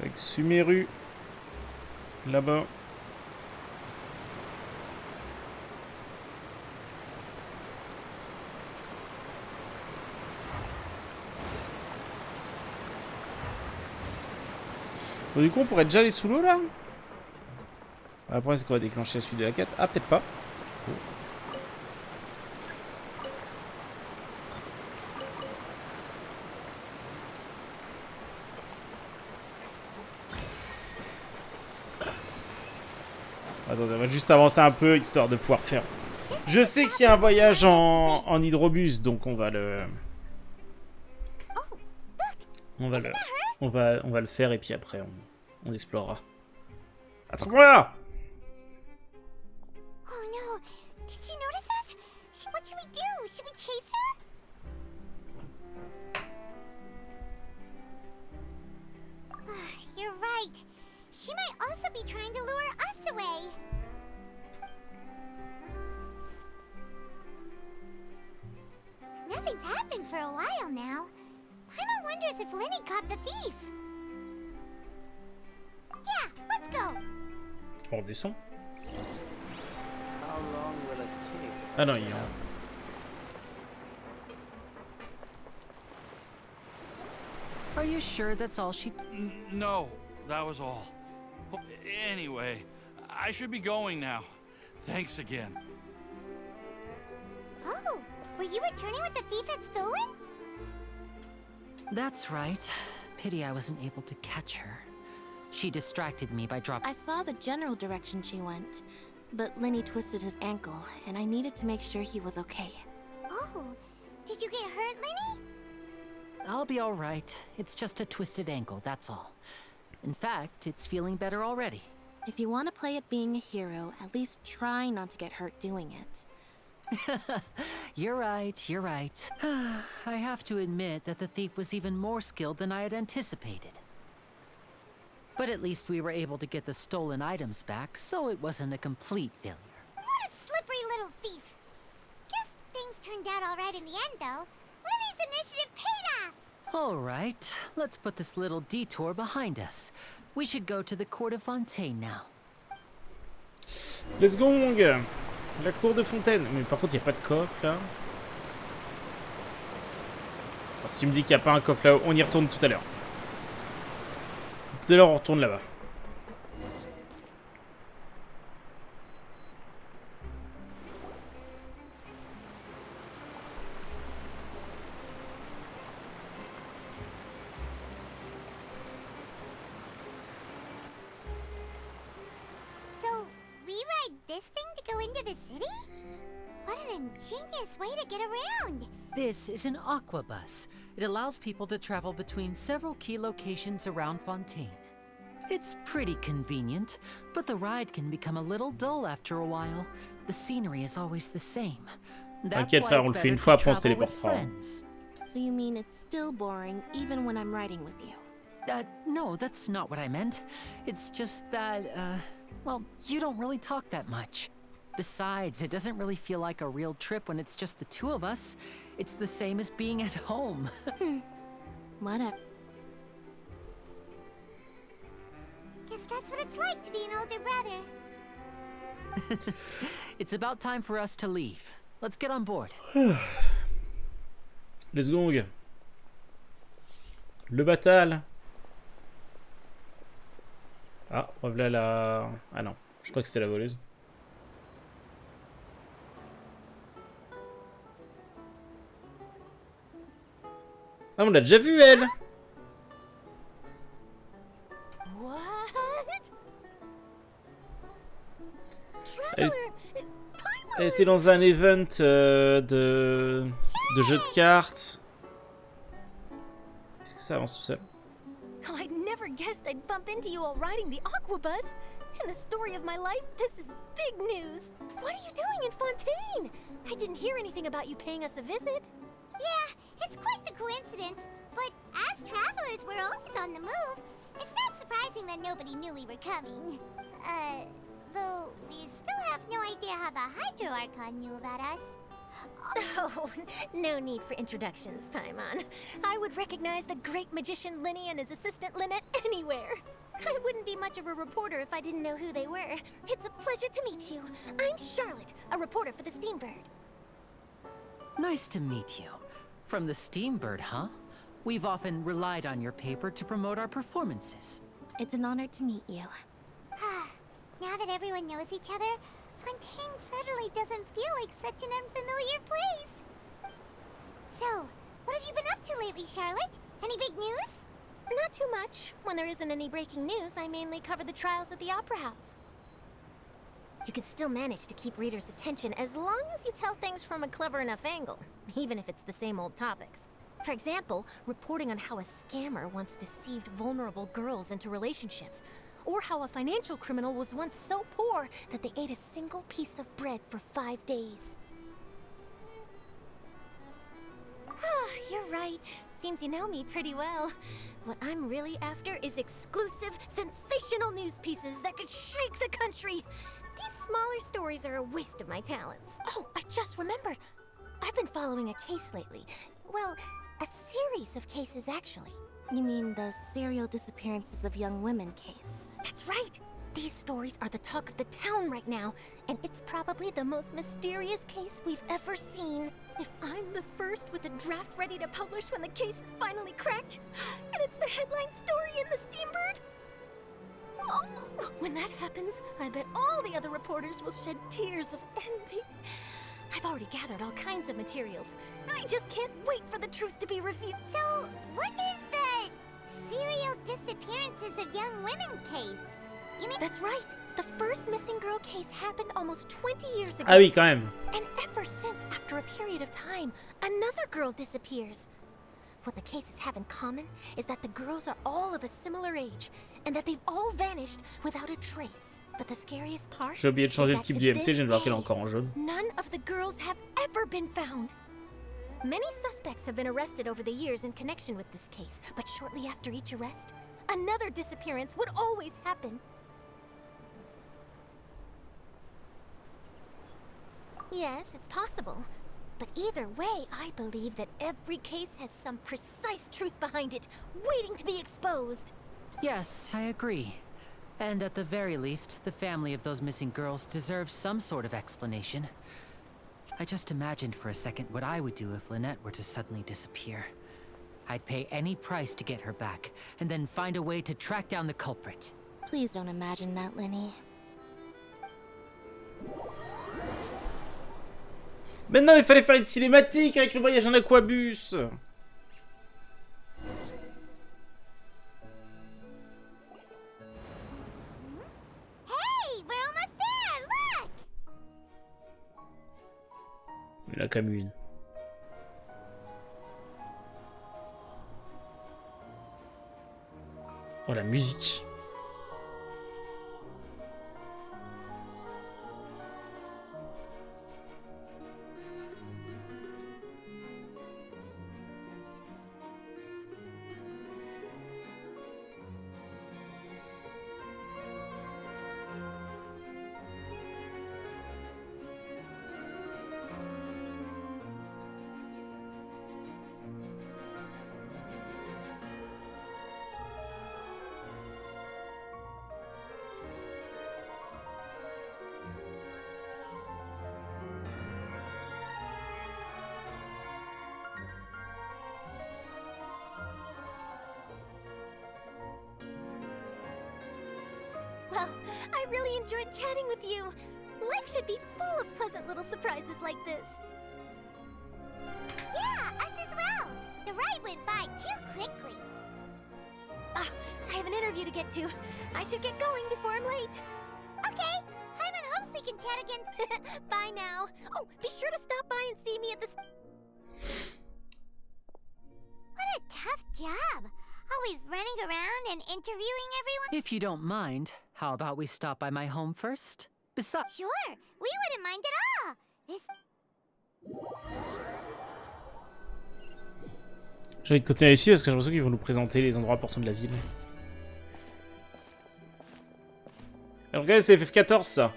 Avec Sumeru là-bas. Bon, du coup, on pourrait déjà aller sous l'eau là. Après, c'est qu'on va déclencher la suite de la quête. Ah, peut-être pas. Oh. Attendez, on va juste avancer un peu histoire de pouvoir faire. Je sais qu'il y a un voyage en hydrobus, donc on va le faire et puis après on explorera. Attrape-moi! Oh no! Did she notice us? What should we do? Should we chase her? You're right. She might also be trying to lure us away. Nothing's happened for a while now. Paimon wonders if Lenny caught the thief. Yeah, let's go. On redescend. Ah non, il est en... Are you sure that's all she... No, that was all. Anyway, I should be going now. Thanks again. Were you returning what the thief had stolen? That's right. Pity I wasn't able to catch her. She distracted me by dropping. I saw the general direction she went, but Lenny twisted his ankle, and I needed to make sure he was okay. Oh, did you get hurt, Lenny? I'll be alright. It's just a twisted ankle, that's all. In fact, it's feeling better already. If you want to play at being a hero, at least try not to get hurt doing it. You're right, you're right. I have to admit that the thief was even more skilled than I had anticipated. But at least we were able to get the stolen items back, so it wasn't a complete failure. What a slippery little thief. Guess things turned out all right in the end, though. Lenny's initiative paid off. All right, let's put this little detour behind us. We should go to the court of Fontaine now. Let's go, mon gars. La cour de Fontaine. Mais par contre, il n'y a pas de coffre là. Alors, si tu me dis qu'il n'y a pas un coffre là-haut, on y retourne tout à l'heure. Tout à l'heure, on retourne là-bas. So, we ride this thing to go into the city? What an ingenious way to get around. This is an aqua bus. It allows people to travel between several key locations around Fontaine. It's pretty convenient, but the ride can become a little dull after a while. The scenery is always the same. That's T'inquiète why frère, on it's le fait une better fois, to après on se travel with téléportera. friends. So you mean it's still boring even when I'm riding with you? No, that's not what I meant. It's just that, well, you don't really talk that much. Besides, it doesn't really feel like a real trip when it's just the two of us. It's the same as being at home. Whatever. Guess that's what it's like to be an older brother. It's about time for us to leave. Let's get on board. Let's go, mon gars. Le batal. Ah, revoilà la... Ah non, je crois que c'était la voleuse. Ah, on l'a déjà vu, elle. What? Elle, Traveler! elle était dans un event de jeu de cartes. Est-ce que ça avance tout seul? Oh, I never guessed I'd bump into you while riding the aqua bus. In the story of my life, this is big news. What are you doing in Fontaine? I didn't hear anything about you paying us a visit. Yeah, it's quite the coincidence. But as travelers, we're always on the move. It's not surprising that nobody knew we were coming. Though we still have no idea how the Hydro Archon knew about us. Oh, no need for introductions, Paimon. I would recognize the great magician Lenny and his assistant Lynette anywhere. I wouldn't be much of a reporter if I didn't know who they were. It's a pleasure to meet you. I'm Charlotte, a reporter for the Steambird. Nice to meet you. From the Steambird, huh? We've often relied on your paper to promote our performances. It's an honor to meet you. Now that everyone knows each other, Fontaine suddenly doesn't feel like such an unfamiliar place. So, what have you been up to lately, Charlotte? Any big news? Not too much. When there isn't any breaking news, I mainly cover the trials at the Opera House. You can still manage to keep readers' attention as long as you tell things from a clever enough angle, even if it's the same old topics. For example, reporting on how a scammer once deceived vulnerable girls into relationships, or how a financial criminal was once so poor that they ate a single piece of bread for 5 days. Ah, you're right. Seems you know me pretty well. What I'm really after is exclusive, sensational news pieces that could shake the country. These smaller stories are a waste of my talents. Oh, I just remembered. I've been following a case lately. Well, a series of cases, actually. You mean the serial disappearances of young women case? That's right. These stories are the talk of the town right now, and it's probably the most mysterious case we've ever seen. If I'm the first with a draft ready to publish when the case is finally cracked, and it's the headline story in the Steambird, oh, when that happens, I bet all the other reporters will shed tears of envy. I've already gathered all kinds of materials. I just can't wait for the truth to be revealed. So, what is the serial disappearances of young women case? You mean— That's right. The first missing girl case happened almost 20 years ago. Ah oui, quand même. And ever since, after a period of time, another girl disappears. What the cases have in common is that the girls are all of a similar age, and that they've all vanished without a trace. But the scariest part— J'ai oublié de changer le type du MC, je viens de voir qu'elle est encore en jaune. none of the girls have ever been found. Many suspects have been arrested over the years in connection with this case, but shortly after each arrest, another disappearance would always happen. Yes, it's possible. But either way, I believe that every case has some precise truth behind it, waiting to be exposed. Yes, I agree. And at the very least, the family of those missing girls deserves some sort of explanation. I just imagined for a second what I would do if Lynette were to suddenly disappear. I'd pay any price to get her back, and then find a way to track down the culprit. Please don't imagine that, Lenny. Mais non, il fallait faire une cinématique avec le voyage en aquabus. Hey, we're almost there, look! Il a quand même une. Oh, la musique. Well, I really enjoyed chatting with you. Life should be full of pleasant little surprises like this. Yeah, us as well. The ride went by too quickly. Ah, I have an interview to get to. I should get going before I'm late. Okay, Paimon hopes we can chat again. Bye now. Oh, be sure to stop by and see me at the— What a tough job. Always running around and interviewing everyone. If you don't mind, how about we stop by my home first? Besides— Sure, we wouldn't mind at all. This— J'ai envie de continuer ici parce que j'ai l'impression qu'ils vont nous présenter les endroits importants de la ville. Alors regardez, c'est FF14 ça.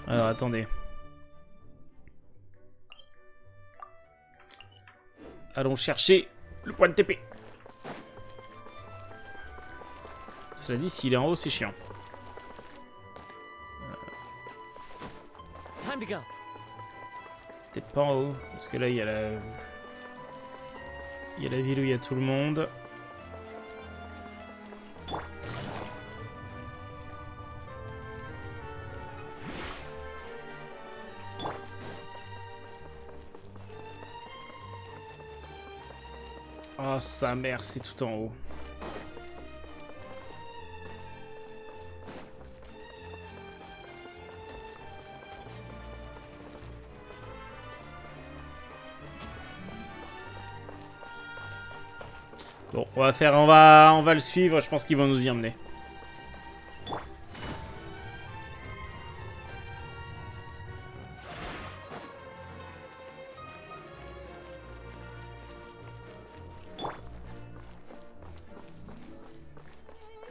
Alors attendez. Allons chercher le point de TP. Cela dit, s'il est en haut, c'est chiant. Time to go. Peut-être pas en haut, parce que là il y a la... Il y a la ville où il y a tout le monde. Oh sa mère, c'est tout en haut. Bon, on va le suivre, je pense qu'ils vont nous y emmener.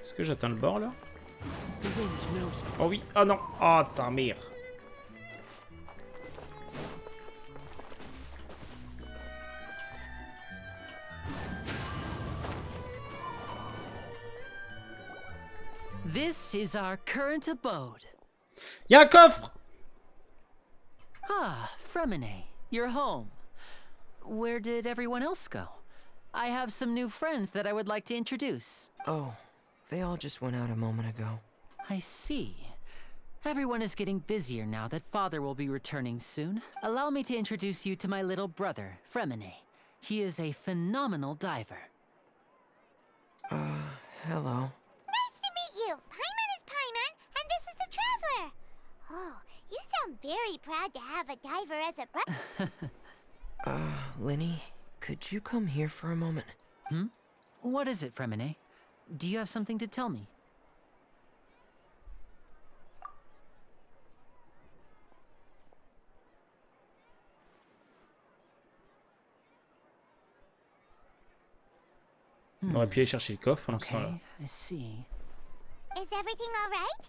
Est-ce que j'atteins le bord là? Oh oui, oh non, oh ta mère. This is our current abode. Y'a un coffre! Ah, Fremine, you're home. Where did everyone else go? I have some new friends that I would like to introduce. Oh, they all just went out a moment ago. I see. Everyone is getting busier now that Father will be returning soon. Allow me to introduce you to my little brother, Fremine. He is a phenomenal diver. Hello. Nice to meet you. Paimon is Paimon, and this is the Traveler. Oh, you sound very proud to have a diver as a brother. Linny, could you come here for a moment? What is it, Fremine? Do you have something to tell me? On aurait pu aller chercher le coffre pour l'instant là. Okay, I see. Is everything all right?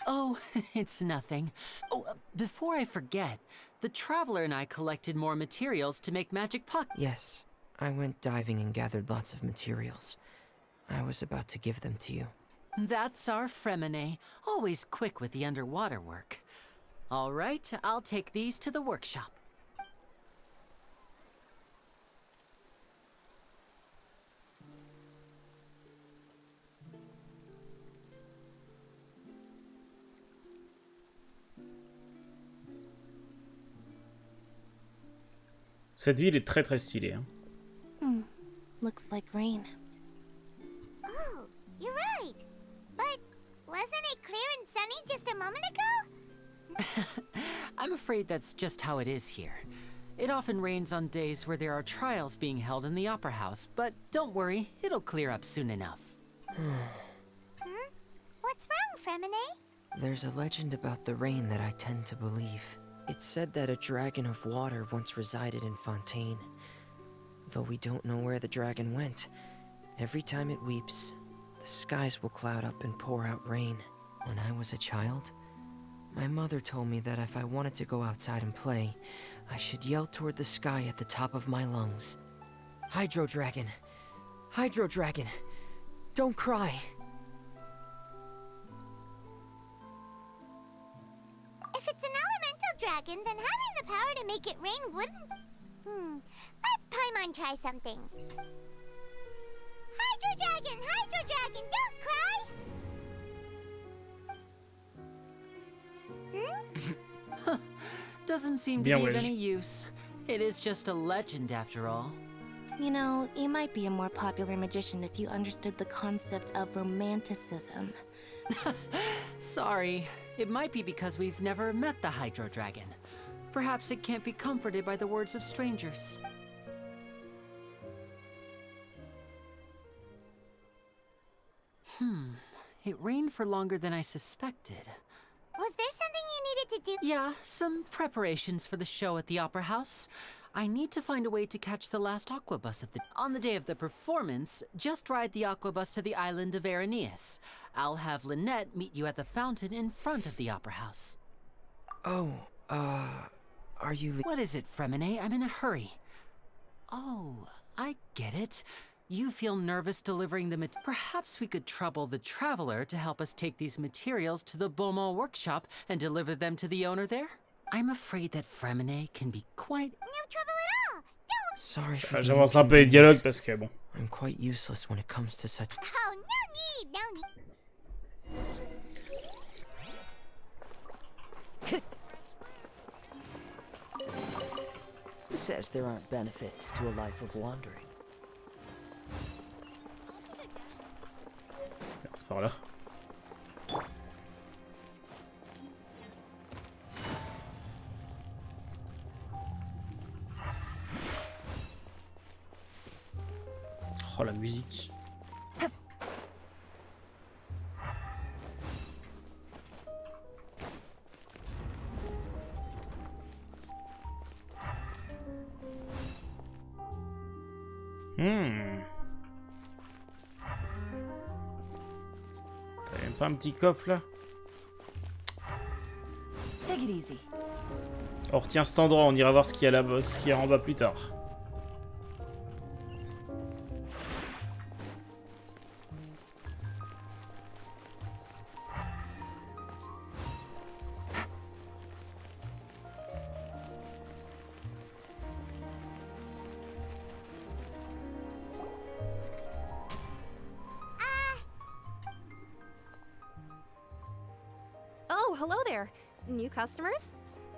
Oh, it's nothing. Oh, before I forget, the Traveler and I collected more materials to make magic pockets. Yes, I went diving and gathered lots of materials. I was about to give them to you. That's our Fremine, always quick with the underwater work. All right, I'll take these to the workshop. Cette ville est très très stylée. Hein. Looks like rain. Oh, you're right. But wasn't it clear and sunny just a moment ago? I'm afraid that's just how it is here. It often rains on days where there are trials being held in the Opera House, but don't worry, it'll clear up soon enough. What's wrong, Fremine? There's a legend about the rain that I tend to believe. It's said that a dragon of water once resided in Fontaine. Though we don't know where the dragon went, every time it weeps, the skies will cloud up and pour out rain. When I was a child, my mother told me that if I wanted to go outside and play, I should yell toward the sky at the top of my lungs. Hydro Dragon! Hydro Dragon! Don't cry! If it's an elemental dragon, then having the power to make it rain wouldn't... Let Paimon try something. Hydro Dragon, don't cry! Doesn't seem to be of any use. It is just a legend after all. You know, you might be a more popular magician if you understood the concept of romanticism. Sorry, it might be because we've never met the Hydro Dragon. Perhaps it can't be comforted by the words of strangers. It rained for longer than I suspected. Was there something you needed to do? Yeah, some preparations for the show at the Opera House. I need to find a way to catch the last aqua bus on the day of the performance. Just ride the aqua bus to the island of Araneus. I'll have Lynette meet you at the fountain in front of the Opera House. Oh, are you... What is it, Fremine? I'm in a hurry. Oh, I get it. You feel nervous delivering the Perhaps we could trouble the Traveler to help us take these materials to the Beaumont workshop and deliver them to the owner there? I'm afraid that Fremine can be quite... No trouble at all! Don't... Sorry for the J'avance un peu les dialogues parce que bon. I'm quite useless when it comes to such... Oh, no need. Who says there aren't benefits to a life of wandering? C'est par là. Oh la musique. T'as même pas un petit coffre là? Take it easy. On retient cet endroit, on ira voir ce qu'il y a là-bas, ce qu'il y a en bas plus tard. hello there. New customers?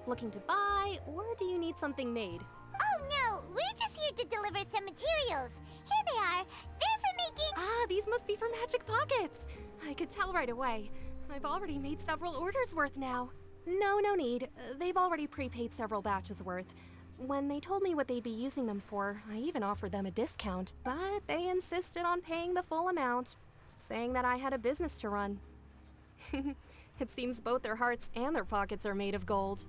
Looking to buy, or do you need something made? Oh no, we're just here to deliver some materials. Here they are. They're for making... Ah, these must be for Magic Pockets. I could tell right away. I've already made several orders worth now. No need. They've already prepaid several batches worth. When they told me what they'd be using them for, I even offered them a discount. But they insisted on paying the full amount, saying that I had a business to run. It seems both their hearts and their pockets are made of gold.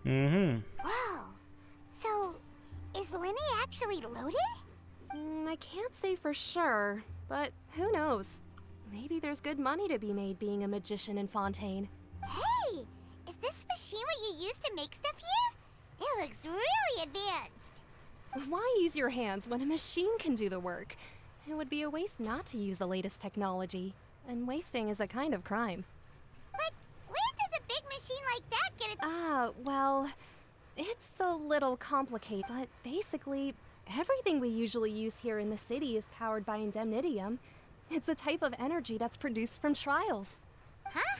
Wow. So, is Linny actually loaded? I can't say for sure, but who knows? Maybe there's good money to be made being a magician in Fontaine. Hey! Is this machine what you use to make stuff here? It looks really advanced. Why use your hands when a machine can do the work? It would be a waste not to use the latest technology. And wasting is a kind of crime. But where does a big machine like that get its... Well, it's a little complicated, but basically, everything we usually use here in the city is powered by indemnitium. It's a type of energy that's produced from trials. Huh?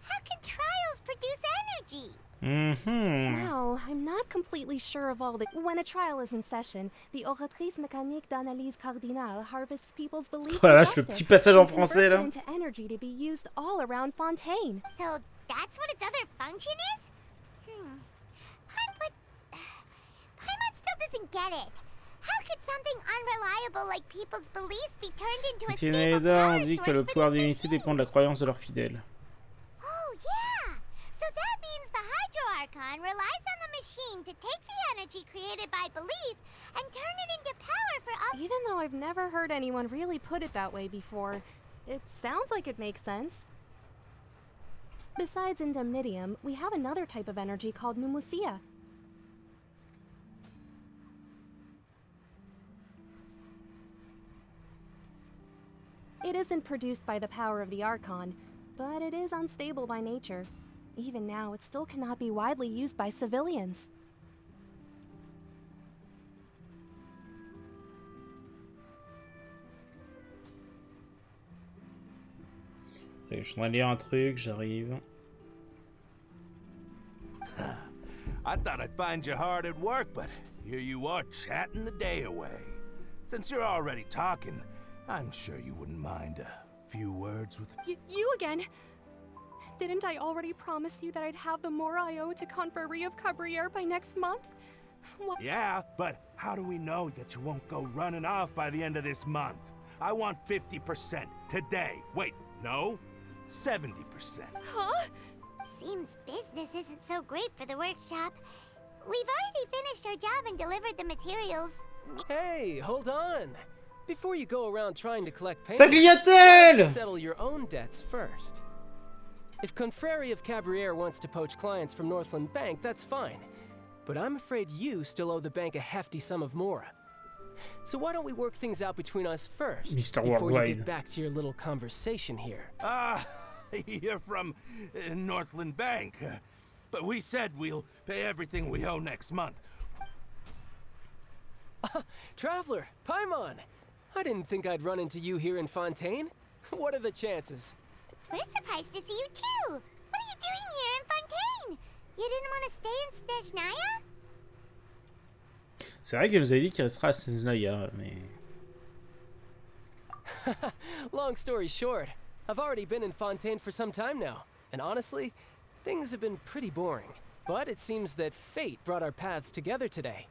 How can trials produce energy? Well, I'm not completely sure of all the... When a trial is in session, the oratrice mécanique d'analyse cardinale harvests people's belief Oh la in vache, le justice petit passage en and converts français it là. into energy to be used all around Fontaine. So that's what its other function is? But Paimon still doesn't get it. How could something unreliable like people's beliefs be turned into a stable Tieneda power indique que le source pouvoir for d'une this unité machine? dépend de la croyance de leurs fidèles. Oh yeah! So that means the Hydro Archon relies on the machine to take the energy created by belief and turn it into power for all... Even though I've never heard anyone really put it that way before, it sounds like it makes sense. Besides indemnitium, we have another type of energy called pneumosia. It isn't produced by the power of the Archon, but it is unstable by nature. Even now, it still cannot be widely used by civilians. Je suis en train de lire un truc, j'arrive. I thought I'd find you hard at work, but here you are chatting the day away. Since you're already talking, I'm sure you wouldn't mind a few words with... You again? Didn't I already promise you that I'd have the more I owe to Confrérie of Cabriere by next month? What? Yeah, but how do we know that you won't go running off by the end of this month? I want 50% today. Wait, no? 70%. Huh? Seems business isn't so great for the workshop. We've already finished our job and delivered the materials. Hey, hold on. Before you go around trying to collect payments, Tagliatelle! settle your own debts first. If Confrérie of Cabriere wants to poach clients from Northland Bank, that's fine. But I'm afraid you still owe the bank a hefty sum of mora. So why don't we work things out between us first, Mr. before you Worldwide. get back to your little conversation here? You're from Northland Bank. But we said we'll pay everything we owe next month. Traveler, Paimon! I didn't think I'd run into you here in Fontaine. What are the chances? We're surprised to see you too. What are you doing here in Fontaine? You didn't want to stay in Snezhnaya? C'est vrai qu'elle nous avait dit qu'il restera à Snezhnaya, mais... Long story short, I've already been in Fontaine for some time now, and honestly, things have been pretty boring. But it seems that fate brought our paths together today.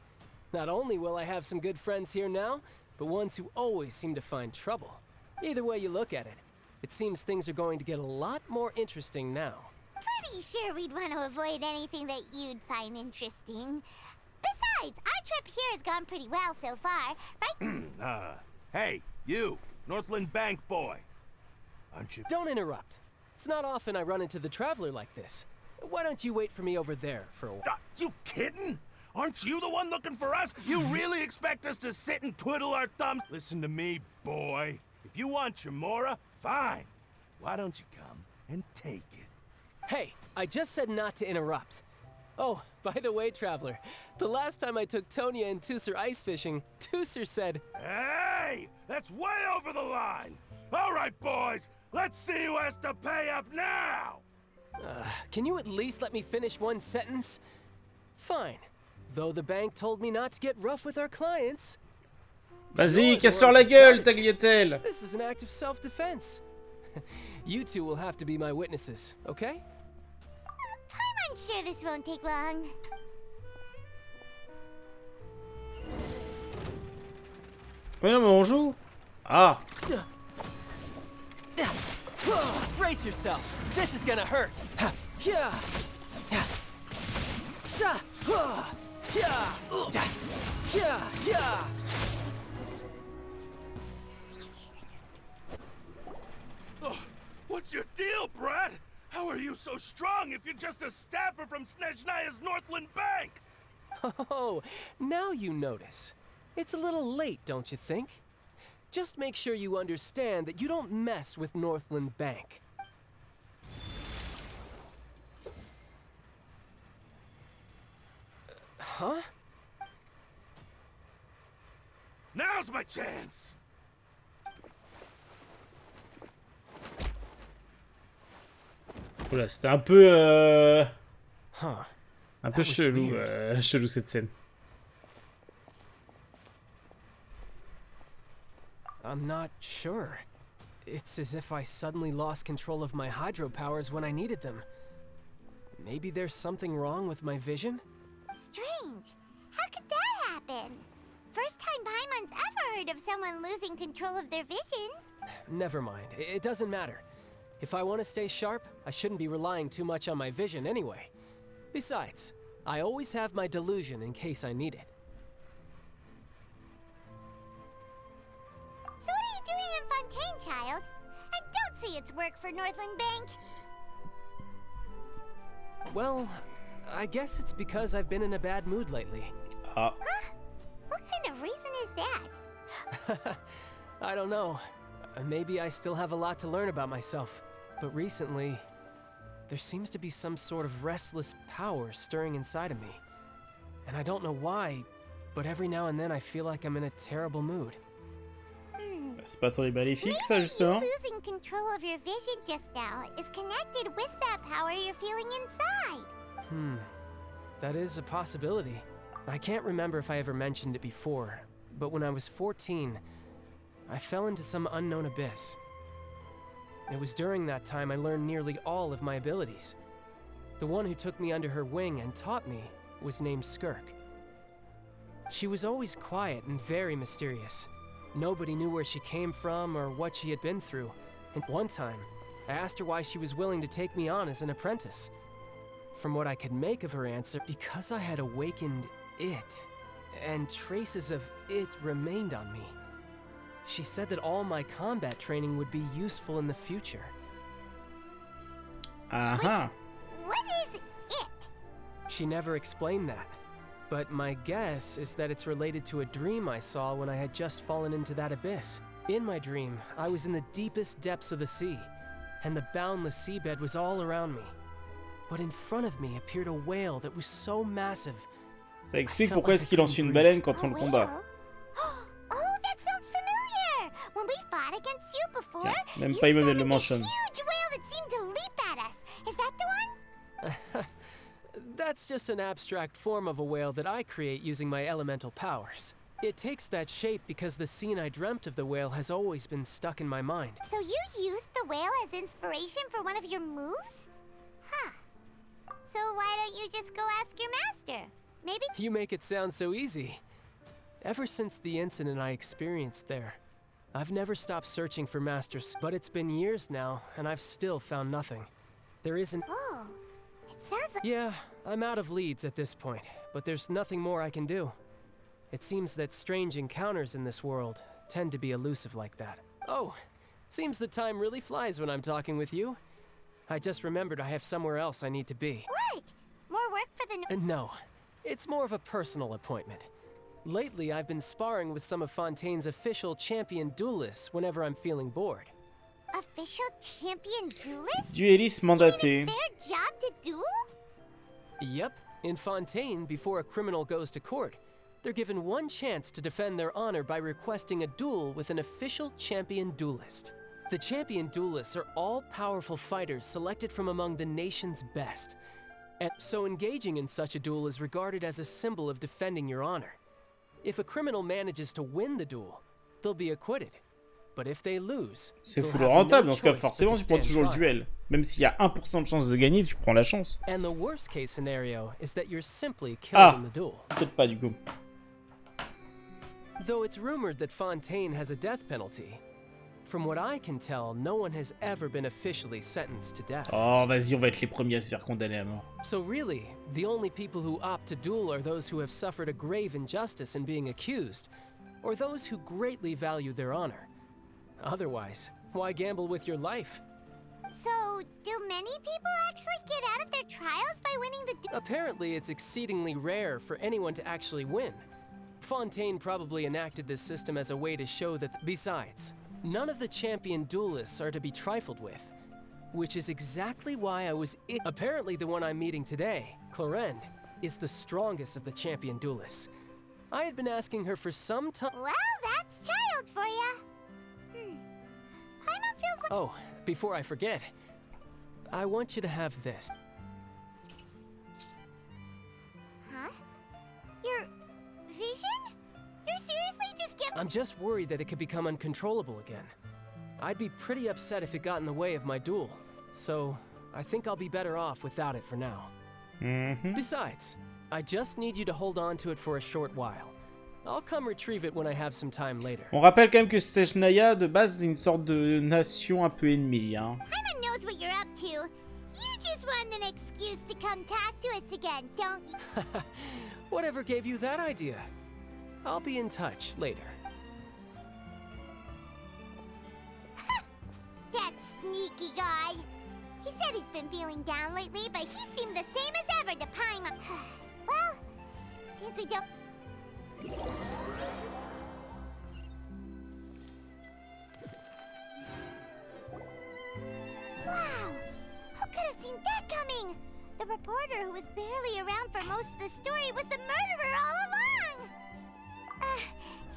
Not only will I have some good friends here now, but ones who always seem to find trouble. Either way you look at it, it seems things are going to get a lot more interesting now. Pretty sure we'd want to avoid anything that you'd find interesting. Besides, our trip here has gone pretty well so far, right? Hey, you, Northland Bank boy. Aren't you... Don't interrupt. It's not often I run into the Traveler like this. Why don't you wait for me over there for a while? You kidding? Aren't you the one looking for us? You really expect us to sit and twiddle our thumbs? Listen to me, boy. If you want your mora, fine. Why don't you come and take it? Hey, I just said not to interrupt. Oh, by the way, Traveler, the last time I took Tonya and Tusser ice fishing, Tusser said... Hey! That's way over the line! All right, boys! Let's see who has to pay up now! Can you at least let me finish one sentence? Fine. Though the bank told me not to get rough with our clients. Vas-y, casse-leur la gueule, tagliatelle. This is an act of self-defense. You two will have to be my witnesses, okay? I'm sure this won't take long. Mais non, mais on joue. Ah. Brace yourself. This is gonna hurt. What's your deal, Brad? How are you so strong if you're just a staffer from Snezhnaya's Northland Bank? Oh, now you notice. It's a little late, don't you think? Just make sure you understand that you don't mess with Northland Bank. Huh? Now's my chance! Oula, c'était un peu... Huh. Un peu chelou, chelou cette scène. I'm not sure. It's as if I suddenly lost control of my hydro powers when I needed them. Maybe there's something wrong with my vision? Strange. How could that happen? First time Paimon's ever heard of someone losing control of their vision. Never mind. It doesn't matter. If I want to stay sharp, I shouldn't be relying too much on my vision anyway. Besides, I always have my delusion in case I need it. So what are you doing in Fontaine, child? I don't see it's work for Northland Bank. Well, I guess it's because I've been in a bad mood lately. Huh? What kind of reason is that? I don't know. Maybe I still have a lot to learn about myself. But recently, there seems to be some sort of restless power stirring inside of me. And I don't know why, but every now and then I feel like I'm in a terrible mood. C'est pas trop les maléfiques, ça, justement? Losing control of your vision just now is connected with that power you're feeling inside. That is a possibility. I can't remember if I ever mentioned it before, but when I was 14, I fell into some unknown abyss. It was during that time I learned nearly all of my abilities. The one who took me under her wing and taught me was named Skirk. She was always quiet and very mysterious. Nobody knew where she came from or what she had been through. And one time, I asked her why she was willing to take me on as an apprentice. From what I could make of her answer, because I had awakened it, and traces of it remained on me. She said that all my combat training would be useful in the future. Aha. What is it? She never explained that. But my guess is that it's related to a dream I saw when I had just fallen into that abyss. In my dream, I was in the deepest depths of the sea, and the boundless seabed was all around me. But in front of me appeared a whale that was so massive. Ça explique pourquoi est-ce qu'il lance une baleine quand on le combat. Oh, that sounds familiar! When we fought against you before, Même you Paimon summoned le a mentionne. huge whale that seemed to leap at us. Is that the one? That's just an abstract form of a whale that I create using my elemental powers. It takes that shape because the scene I dreamt of the whale has always been stuck in my mind. So you used the whale as inspiration for one of your moves? Huh. So why don't you just go ask your master? Maybe... You make it sound so easy. Ever since the incident I experienced there, I've never stopped searching for masters, but it's been years now, and I've still found nothing. There isn't... Oh, it sounds like... Yeah, I'm out of leads at this point, but there's nothing more I can do. It seems that strange encounters in this world tend to be elusive like that. Oh, seems the time really flies when I'm talking with you. I just remembered I have somewhere else I need to be. What? More work for the... No, it's more of a personal appointment. Lately, I've been sparring with some of Fontaine's official champion duelists whenever I'm feeling bored. Official champion duelist? Dueliste mandaté. It's their job to duel? Yep, in Fontaine, before a criminal goes to court, they're given one chance to defend their honor by requesting a duel with an official champion duelist. The champion duelists are all powerful fighters selected from among the nation's best. And so engaging in such a duel is regarded as a symbol of defending your honor. If a criminal manages to win the duel, they'll be acquitted. But if they lose, C'est they'll full have rentable no dans ce cas, choice but forcément to tu prends stand toujours le trial. duel. Même s'il y a 1% de chance de gagner, tu prends la chance. And the worst case scenario is that you're simply killed in the duel. Peut-être pas du coup. Though it's rumored that Fontaine has a death penalty, from what I can tell, no one has ever been officially sentenced to death. Oh, vas-y, on va être les premiers à se faire condamner à mort. So really, the only people who opt to duel are those who have suffered a grave injustice in being accused, or those who greatly value their honor. Otherwise, why gamble with your life? So, do many people actually get out of their trials by winning the Apparently, it's exceedingly rare for anyone to actually win. Fontaine probably enacted this system as a way to show that. Besides, none of the champion duelists are to be trifled with, which is exactly why I was. Apparently, the one I'm meeting today, Clorinde, is the strongest of the champion duelists. I had been asking her for some time. Well, that's child for ya. Paimon feels like. Oh, before I forget, I want you to have this. Huh? Your vision? You're seriously just giving. I'm just worried that it could become uncontrollable again. I'd be pretty upset if it got in the way of my duel, so I think I'll be better off without it for now. Besides, I just need you to hold on to it for a short while. I'll come retrieve it when I have some time later. On rappelle quand même que Sejnaya, de base, c'est une sorte de nation un peu ennemie. Hein. Paimon knows what you're up to. You just want an excuse to come talk to us again, don't you? Whatever gave you that idea? I'll be in touch later. That sneaky guy. He said he's been feeling down lately, but he seemed the same as ever to Paimon. Well, since we don't... Wow! Who could have seen that coming? The reporter who was barely around for most of the story was the murderer all along!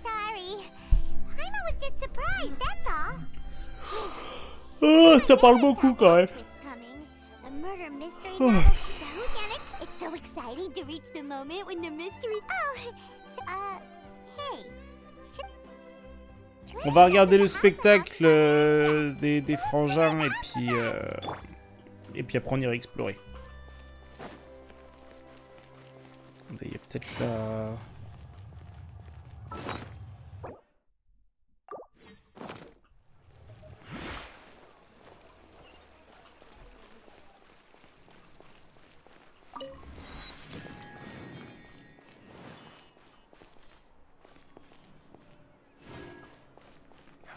Sorry. Paimon was just surprised, that's all. Oh, ça parle beaucoup quand même. The murder mystery novel, the whodunits. It's so exciting to reach the moment when the mystery... Oh, hey. On va regarder le spectacle des frangins et puis après on ira explorer. Il y a peut-être là...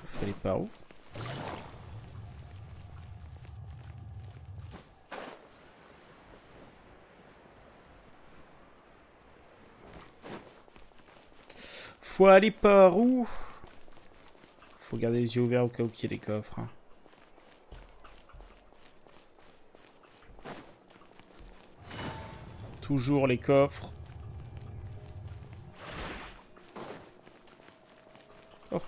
Faut aller par où? Faut aller par où? Faut garder les yeux ouverts au cas où il y ait des coffres. Hein. Toujours les coffres. Oh.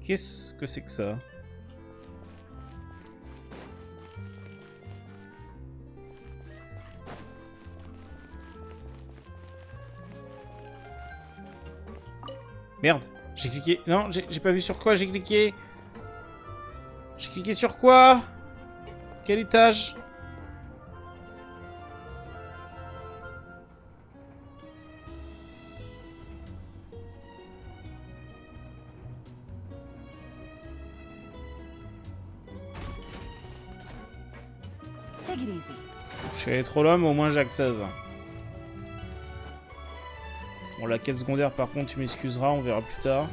Qu'est-ce que c'est que ça? Merde, j'ai cliqué. Non, j'ai pas vu sur quoi j'ai cliqué. J'ai cliqué sur quoi? Quel étage? Take it easy. Je suis allé trop loin, mais au moins j'ai accès. Bon, la quête secondaire, par contre, tu m'excuseras, on verra plus tard.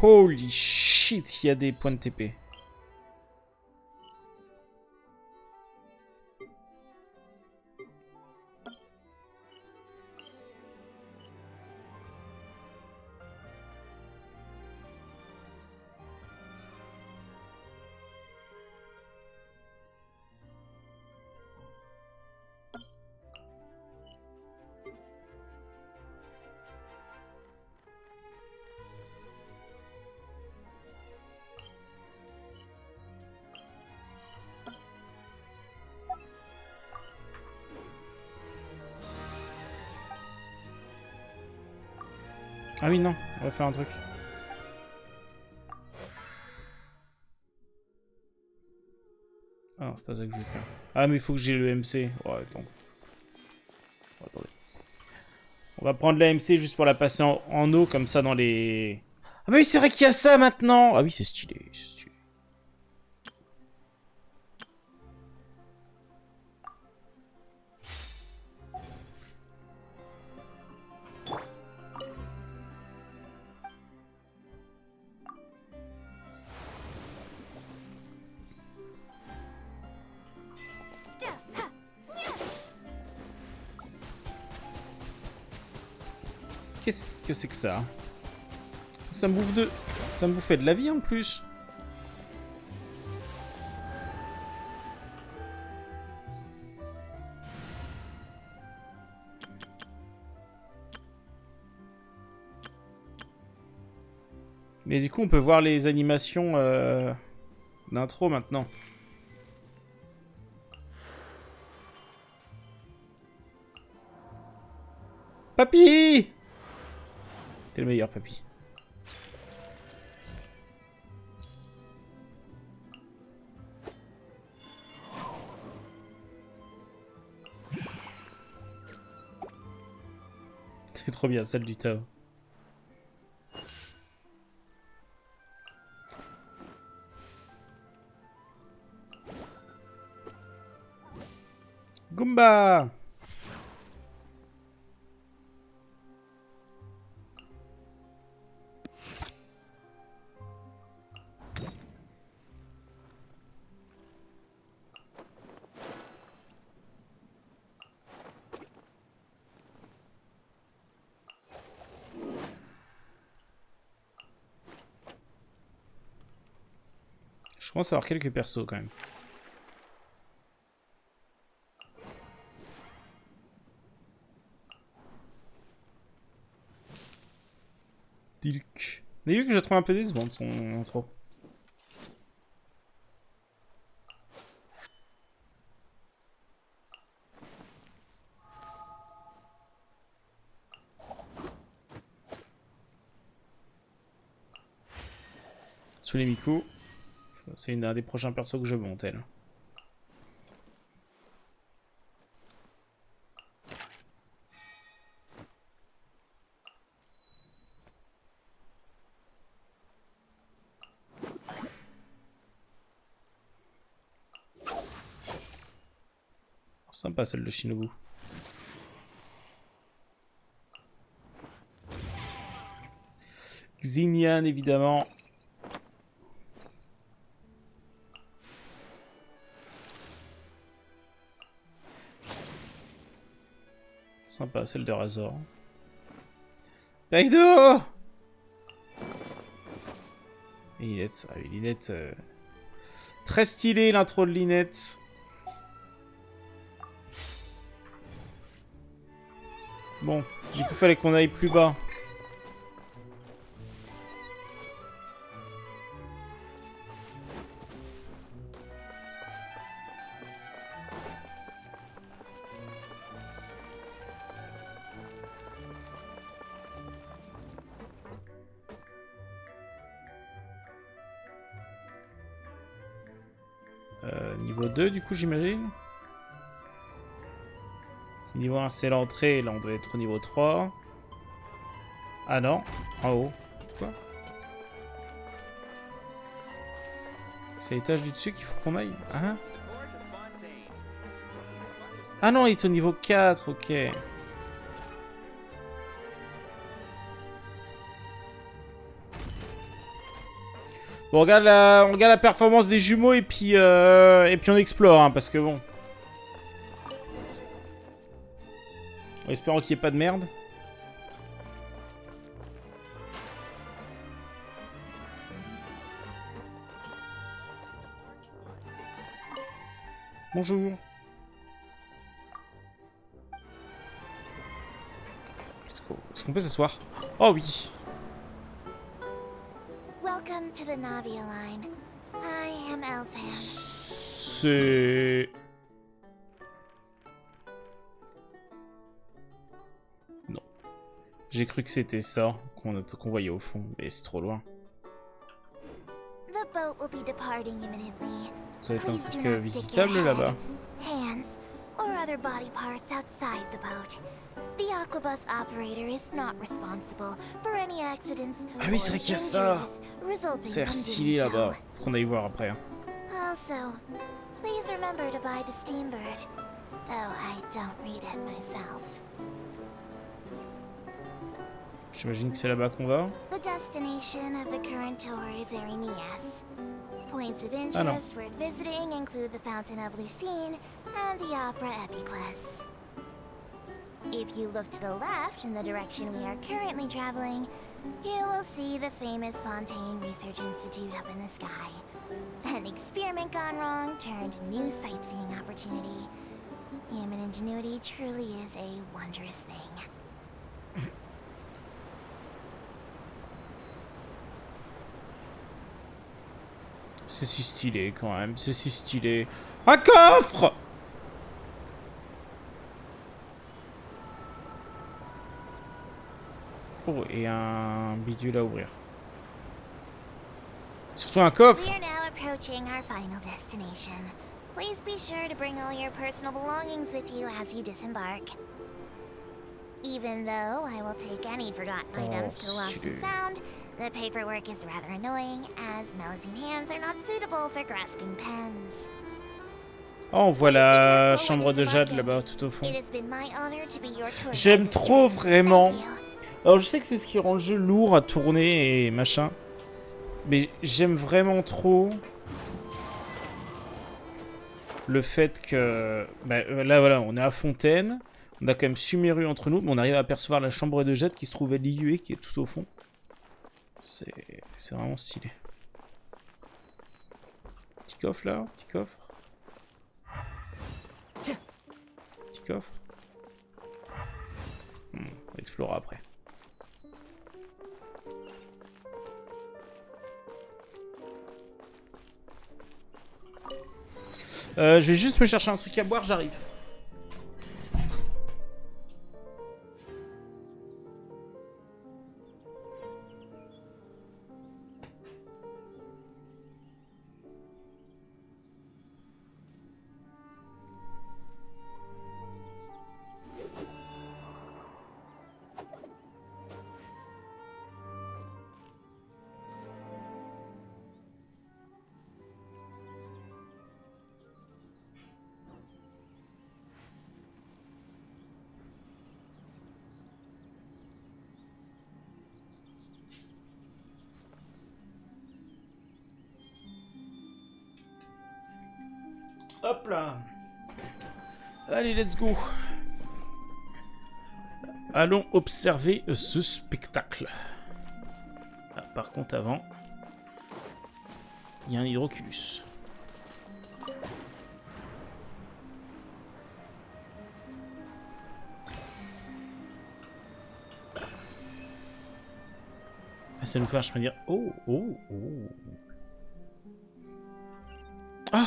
Holy shit, il y a des points de TP. Ah oui, non, on va faire un truc. Ah non, c'est pas ça que je vais faire. Ah, mais il faut que j'ai le MC. Oh, attends. Oh, attendez. On va prendre la MC juste pour la passer en eau, comme ça, dans les... Ah, mais oui, c'est vrai qu'il y a ça, maintenant. Ah oui, c'est stylé, c'est stylé. Qu'est-ce que c'est que ça? Ça me bouffe de... Ça me bouffait de la vie en plus. Mais du coup, on peut voir les animations d'intro maintenant. Papy! T'es le meilleur, papy. C'est trop bien, celle du Tao. Goomba! Je commence à avoir quelques persos quand même. Dilk. Mais vu que je trouve un peu décevante son intro. Sous les Miku. C'est un des prochains persos que je monte, elle. Sympa celle de Shinobu. Xinian évidemment. Sympa celle de Razor. Kaido! Et Linette, ah oui, Linette. Très stylé l'intro de Linette. Bon, du coup, fallait qu'on aille plus bas. Niveau 2, du coup, j'imagine. C'est niveau 1, c'est l'entrée. Là, on doit être au niveau 3. Ah non, en haut. Quoi? C'est l'étage du dessus qu'il faut qu'on aille. Hein? Ah non, il est au niveau 4, ok. Bon, on regarde la performance des jumeaux et puis on explore, hein, parce que bon. En espérant qu'il n'y ait pas de merde. Bonjour. Let's go. Est-ce qu'on peut s'asseoir? Oh oui. Welcome to the Navia line. I am Elfan. C'est... Non. J'ai cru que c'était ça qu'on voyait au fond, mais c'est trop loin. The boat will be departing imminently. Ça va être un Please truc do not stick your visitable head, là-bas. hands, or other body parts outside the boat. The aquabus operator is not responsible for any accidents Ah oui, c'est vrai qu'il y a ça. resulting C'est from stylé doing so. là-bas. Faut qu'on aille voir après. Hein. Also, please remember to buy the steambird, though I don't read it myself. J'imagine que c'est là-bas qu'on va. The destination of the current tour is Erinias. Points of Ah non. interest worth visiting include the Fountain of Lucine and the Opera Epiclus. If you look to the left in the direction we are currently traveling, you will see the famous Fontaine Research Institute up in the sky. An experiment gone wrong turned new sightseeing opportunity. Human ingenuity truly is a wondrous thing. C'est si stylé quand même, c'est si stylé. Un coffre! Oh, et un bidule à ouvrir. Surtout un coffre! We are now approaching our final destination. Please be sure to bring all your personal belongings with you as you disembark. Even though I will take any forgotten items to lost and found, the paperwork is rather annoying, as Melusine hands are not suitable for grasping pens. Oh, on voit la chambre de jade là-bas, tout au fond. It has been my honor to be your tour J'aime guide this trop journey. vraiment. Thank you. Alors je sais que c'est ce qui rend le jeu lourd à tourner et machin. Mais j'aime vraiment trop le fait que... Bah, là voilà, on est à Fontaine. On a quand même Sumeru entre nous, mais on arrive à apercevoir la chambre de jade qui se trouve à Liyue, qui est tout au fond. C'est vraiment stylé. Petit coffre là, petit coffre. Petit coffre. On va explorer après. Je vais juste me chercher un truc à boire, j'arrive. Hop là. Allez, let's go. Allons observer ce spectacle. Ah, par contre, avant, il y a un hydroculus. Ah, ça nous fait un chemin dire. Oh, oh, oh. Ah!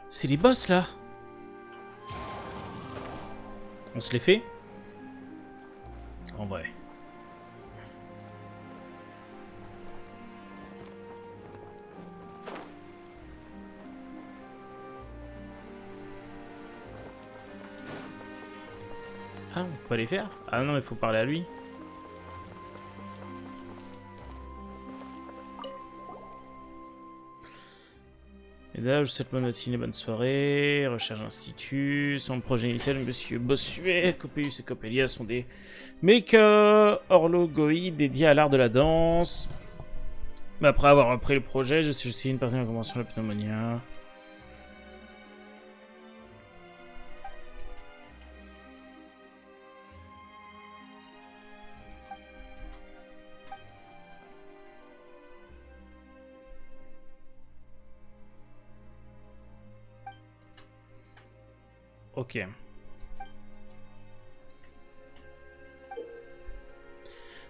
C'est les boss là. On se les fait? En vrai. Ah, on peut pas les faire? Ah non, mais faut parler à lui. Et là, je souhaite bonne matinée, bonne soirée. Recherche institut. Son projet initial, Monsieur Bossuet, Copius et Copelia sont des horlogoïdes dédiés à l'art de la danse. Mais après avoir repris le projet, je suis une partie de la convention de la pneumonia. Ok.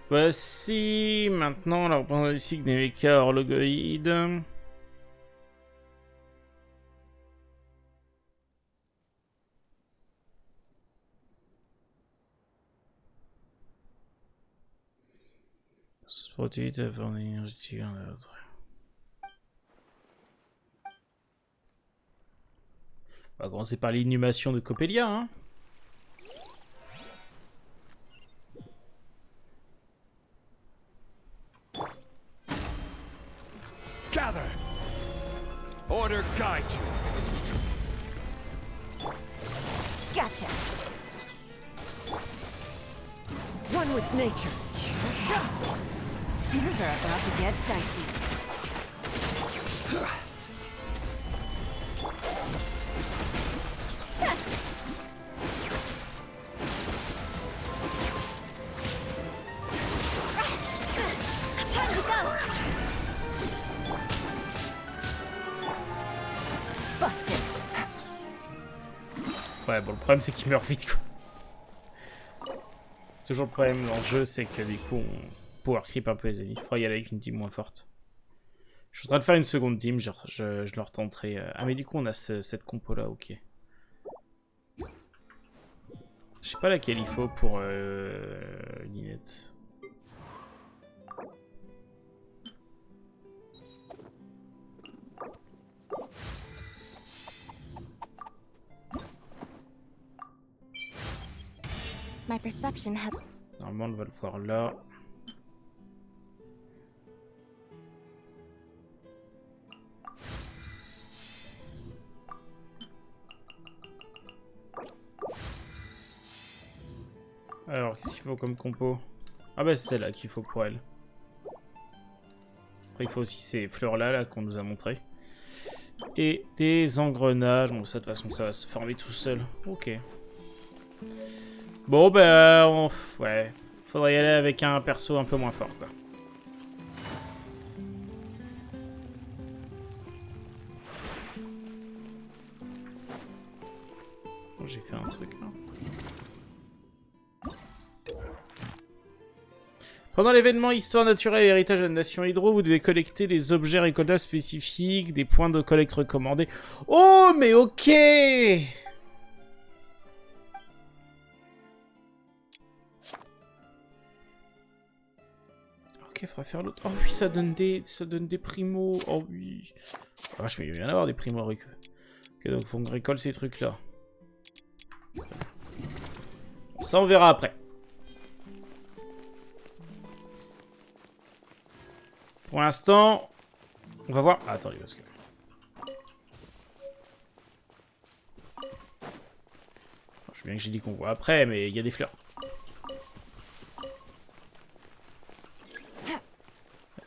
Voici maintenant la représentation des mécas horlogoïdes. C'est pour utiliser pour l'énergie en l'autre. On va commencer par l'inhumation de Coppelia, hein. Gather! Order guide you! Gotcha! One with nature! Things are about to get dicey. Time to go! Busted. Ouais, bon, le problème c'est qu'il meurt vite, quoi. C'est toujours le problème dans le jeu, c'est que du coup, on power creep un peu les ennemis. Il faudra y aller avec une team moins forte. Je suis en train de faire une seconde team, genre, je leur tenterai. Ah, mais du coup, on a cette compo là, ok. Je sais pas laquelle il faut pour Linette. My perception has... Normalement, on va le voir là. Alors, qu'est-ce qu'il faut comme compo? Ah bah c'est celle-là qu'il faut pour elle. Après, il faut aussi ces fleurs-là qu'on nous a montrées. Et des engrenages. Bon, ça, de toute façon, ça va se former tout seul. Ok. Bon, bah... ouais. Faudrait y aller avec un perso un peu moins fort, quoi. Bon, j'ai fait un truc, là. Pendant l'événement Histoire naturelle et héritage de la nation Hydro, vous devez collecter les objets récoltables spécifiques, des points de collecte recommandés. Oh, mais ok! Ok, faudra faire l'autre. Oh oui, ça donne des primos. Oh oui. Ah, je vais bien avoir des primos avec eux. Ok, donc faut qu'on récolte ces trucs-là. Bon, ça, on verra après. Pour l'instant, on va voir. Ah, attendez, parce que... Je sais bien que j'ai dit qu'on voit après, mais il y a des fleurs.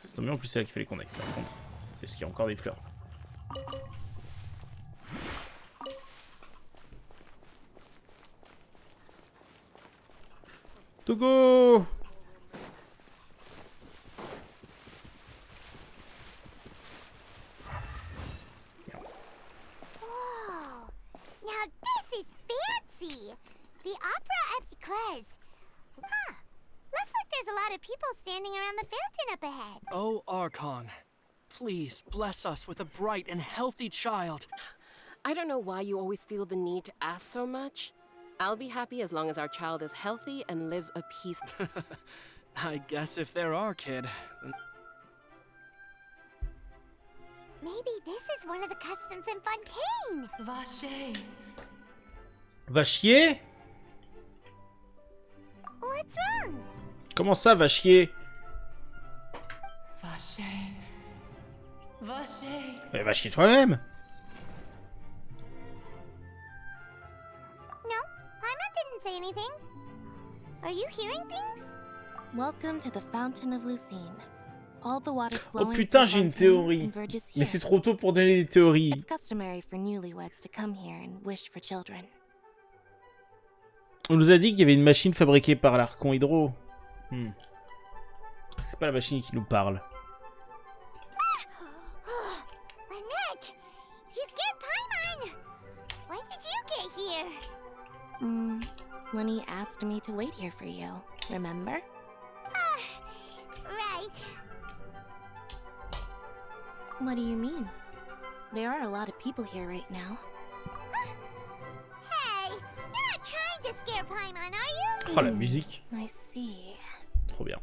C'est tombé en plus, c'est là qu'il fallait qu'on aille, par contre. Est-ce qu'il y a encore des fleurs? Togo! The opera epiclese. Huh. Looks like there's a lot of people standing around the fountain up ahead. Oh, Archon, please bless us with a bright and healthy child. I don't know why you always feel the need to ask so much. I'll be happy as long as our child is healthy and lives a peaceful... I guess if there are, kid. Maybe this is one of the customs in Fontaine. Vacher. Va chier? What's wrong? Comment ça, va chier? Vacher. Vacher. Mais va chier toi-même. No, Paimon didn't say anything. Are you hearing things? Welcome to the Fountain of Lucine. All the water Oh flowing putain, from j'ai une Fontaine théorie. converges Mais here. c'est trop tôt pour donner des théories. It's customary for newlyweds to come here and wish for children. On nous a dit qu'il y avait une machine fabriquée par l'Archon Hydro. C'est pas la machine qui nous parle. Annette, you scared Paimon. When did you get here? When he asked me to wait here for you, remember? Right. What do you mean? There are a lot of people here right now. Hey, you're not trying to scare Paimon, are you? Oh la musique. I see. Trop bien.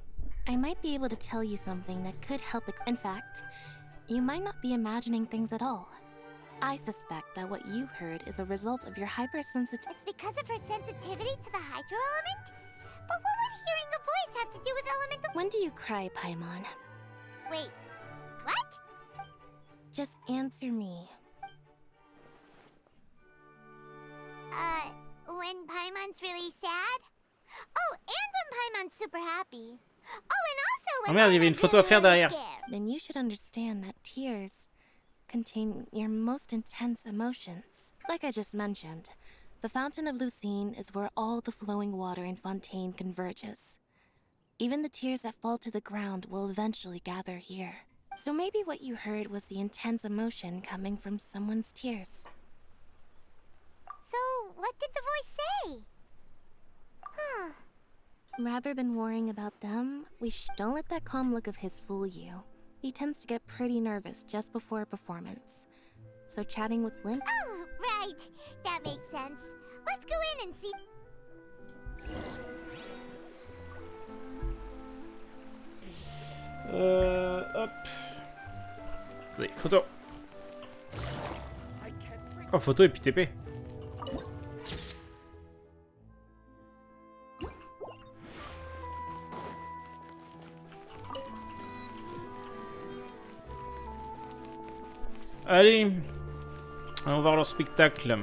I might be able to tell you something that could help. In fact, you might not be imagining things at all. I suspect that what you heard is a result of your hypersensitivity. It's because of her sensitivity to the hydro element? But what would hearing a voice have to do with elemental? When do you cry, Paimon? Wait, what? Just answer me. When Paimon's really sad? Oh, and when Paimon's super happy. Oh, and also Oh when merde, il y avait une Paimon's photo à really, faire really derrière. scared. Then you should understand that tears contain your most intense emotions. Like I just mentioned, the Fountain of Lucine is where all the flowing water in Fontaine converges. Even the tears that fall to the ground will eventually gather here. So maybe what you heard was the intense emotion coming from someone's tears. So, what did the voice say? Huh. Rather than worrying about them, don't let that calm look of his fool you. He tends to get pretty nervous just before a performance. So chatting with Lynn... Oh, right. That makes sense. Let's go in and see... Hop. Oui, photo. Oh, photo et puis TP. Allez, allons voir leur spectacle.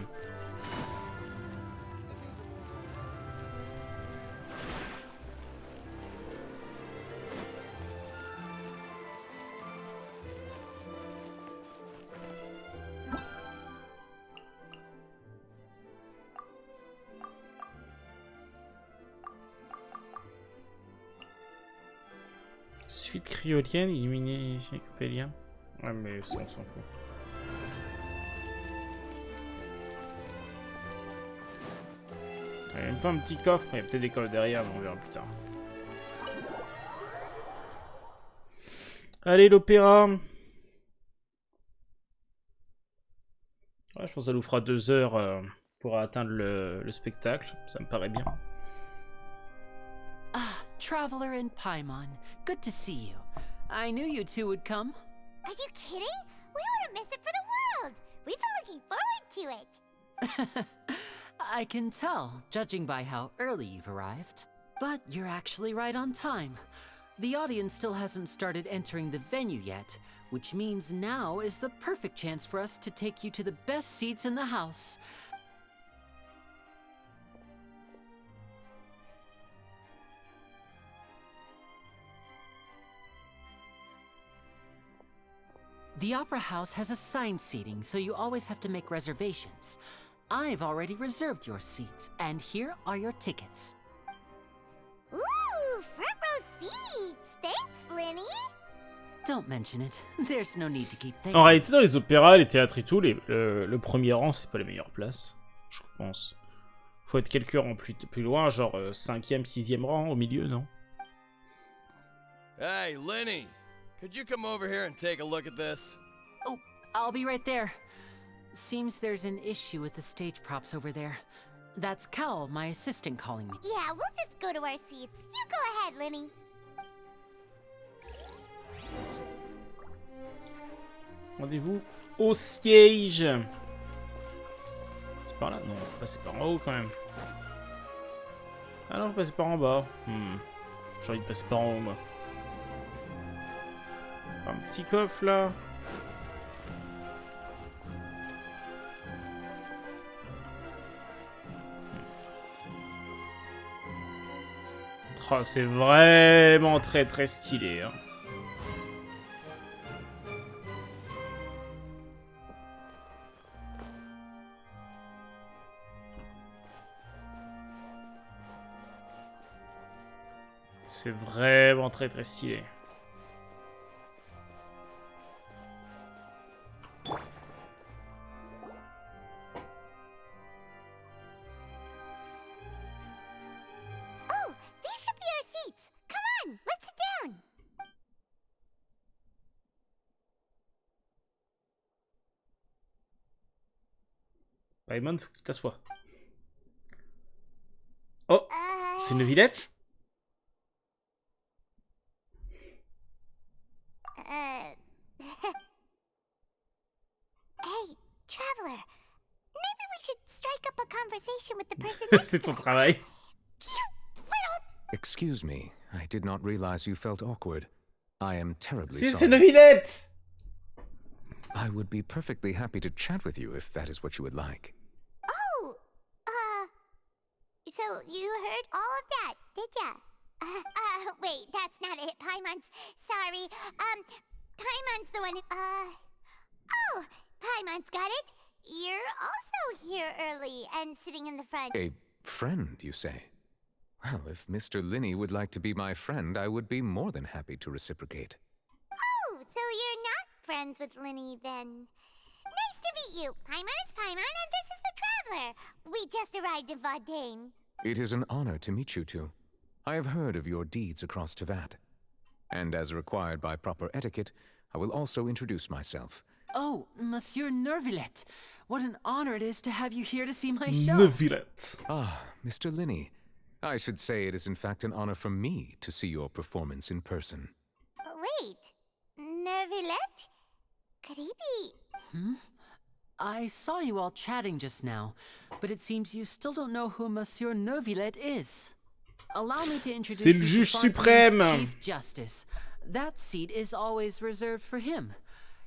Suite cryolienne, éliminer Copélien. Ouais, mais ça, on s'en fout. Il n'y a même pas un petit coffre, il y a peut-être des coffres derrière, mais on verra plus tard. Allez, l'opéra. Ouais, je pense que ça nous fera 2 heures pour atteindre le spectacle, ça me paraît bien. Ah, Traveler and Paimon, good to see you. I knew you two would come. Are you kidding? We wouldn't miss it for the world. We've been looking forward to it. I can tell, judging by how early you've arrived. But you're actually right on time. The audience still hasn't started entering the venue yet, which means now is the perfect chance for us to take you to the best seats in the house. The Opera House has assigned seating, so you always have to make reservations. I've already reserved your seats, and here are your tickets. Ooh, front row seats! Thanks, Lenny! Don't mention it. There's no need to keep thinking. En réalité, dans les opéras, les théâtres et tout, le premier rang, c'est pas les meilleures places, je pense. Faut être quelques rangs plus loin, genre 5e, 6e rang, au milieu, non? Hey, Lenny! Could you come over here and take a look at this? Oh, I'll be right there. Seems there's an issue with the stage props over there. That's Cal, my assistant, calling me. Yeah, we'll just go to our seats. You go ahead, Lenny. Rendez-vous au siège. C'est par là? Non, faut passer par en haut quand même. Ah non, faut passer par en bas. J'ai envie de passer par en haut, moi. Un petit coffre là. Oh, c'est vraiment très très stylé. Hein. C'est vraiment très très stylé. Oh, these should be our seats. Come on, let's sit down. Paimon, faut que tu t'assoies. Oh, c'est une Villette? C'est ton travail. Excuse me, I did not realize you felt awkward. I am terribly C'est sorry. Neuvillette. I would be perfectly happy to chat with you if that is what you would like. Oh, so you heard all of that, did ya? Wait, that's not it. Paimon's sorry. Paimon's the one who, oh, Paimon's got it. You're also here early and sitting in the front. A friend, you say? Well, if Mr. Linney would like to be my friend, I would be more than happy to reciprocate. Oh, so you're not friends with Linny then. Nice to meet you. Paimon is Paimon and this is the Traveler. We just arrived in Fontaine. It is an honor to meet you two. I have heard of your deeds across Tevat. And as required by proper etiquette, I will also introduce myself. Oh, Monsieur Neuvillette. What an honor it is to have you here to see my show. Neuvillette. Ah, Mr. Linney. I should say it is in fact an honor for me to see your performance in person. Wait, Neuvillette? Could he be... I saw you all chatting just now, but it seems you still don't know who Monsieur Neuvillette is. Allow me to introduce C'est le you juge to Fontaine's suprême. Chief Justice. That seat is always reserved for him.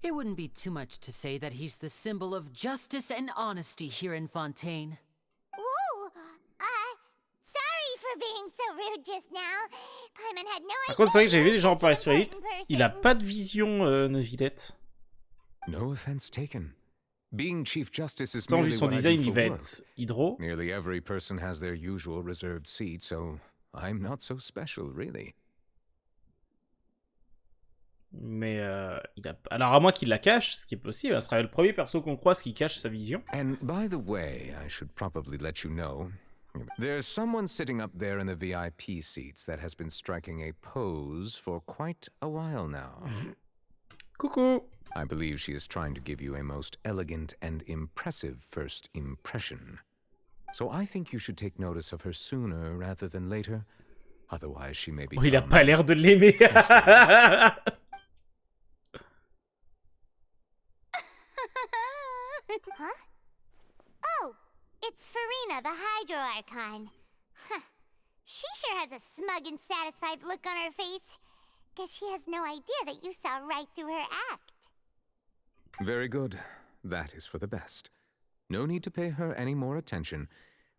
It wouldn't be too much to say that he's the symbol of justice and honesty here in Fontaine. Woo! Sorry for being so rude just now. Paimon had no Par idea... contre, c'est vrai que j'avais vu des gens en parler sur in Reddit. person. Il a pas de vision, Neuvillette. No offense taken. Being Chief Justice is Pourtant, vu merely son what I design, do il for va work. être hydro. Nearly every person has their usual reserved seat, so I'm not so special, really. Mais il a... Alors à moins qu'il la cache, ce qui est possible, ce sera le premier perso qu'on croise qui cache sa vision. And by the way, I should probably let you know, there's someone sitting up there in the VIP seats that has been striking a pose for quite a while now. Coucou. I believe she is trying to give you a most elegant and impressive first impression. So I think you should take notice of her sooner rather than later. Otherwise she may be... Oh, il a pas l'air de l'aimer. Huh? Oh, it's Farina, the Hydro Archon. Huh. She sure has a smug and satisfied look on her face. Guess she has no idea that you saw right through her act. Very good. That is for the best. No need to pay her any more attention.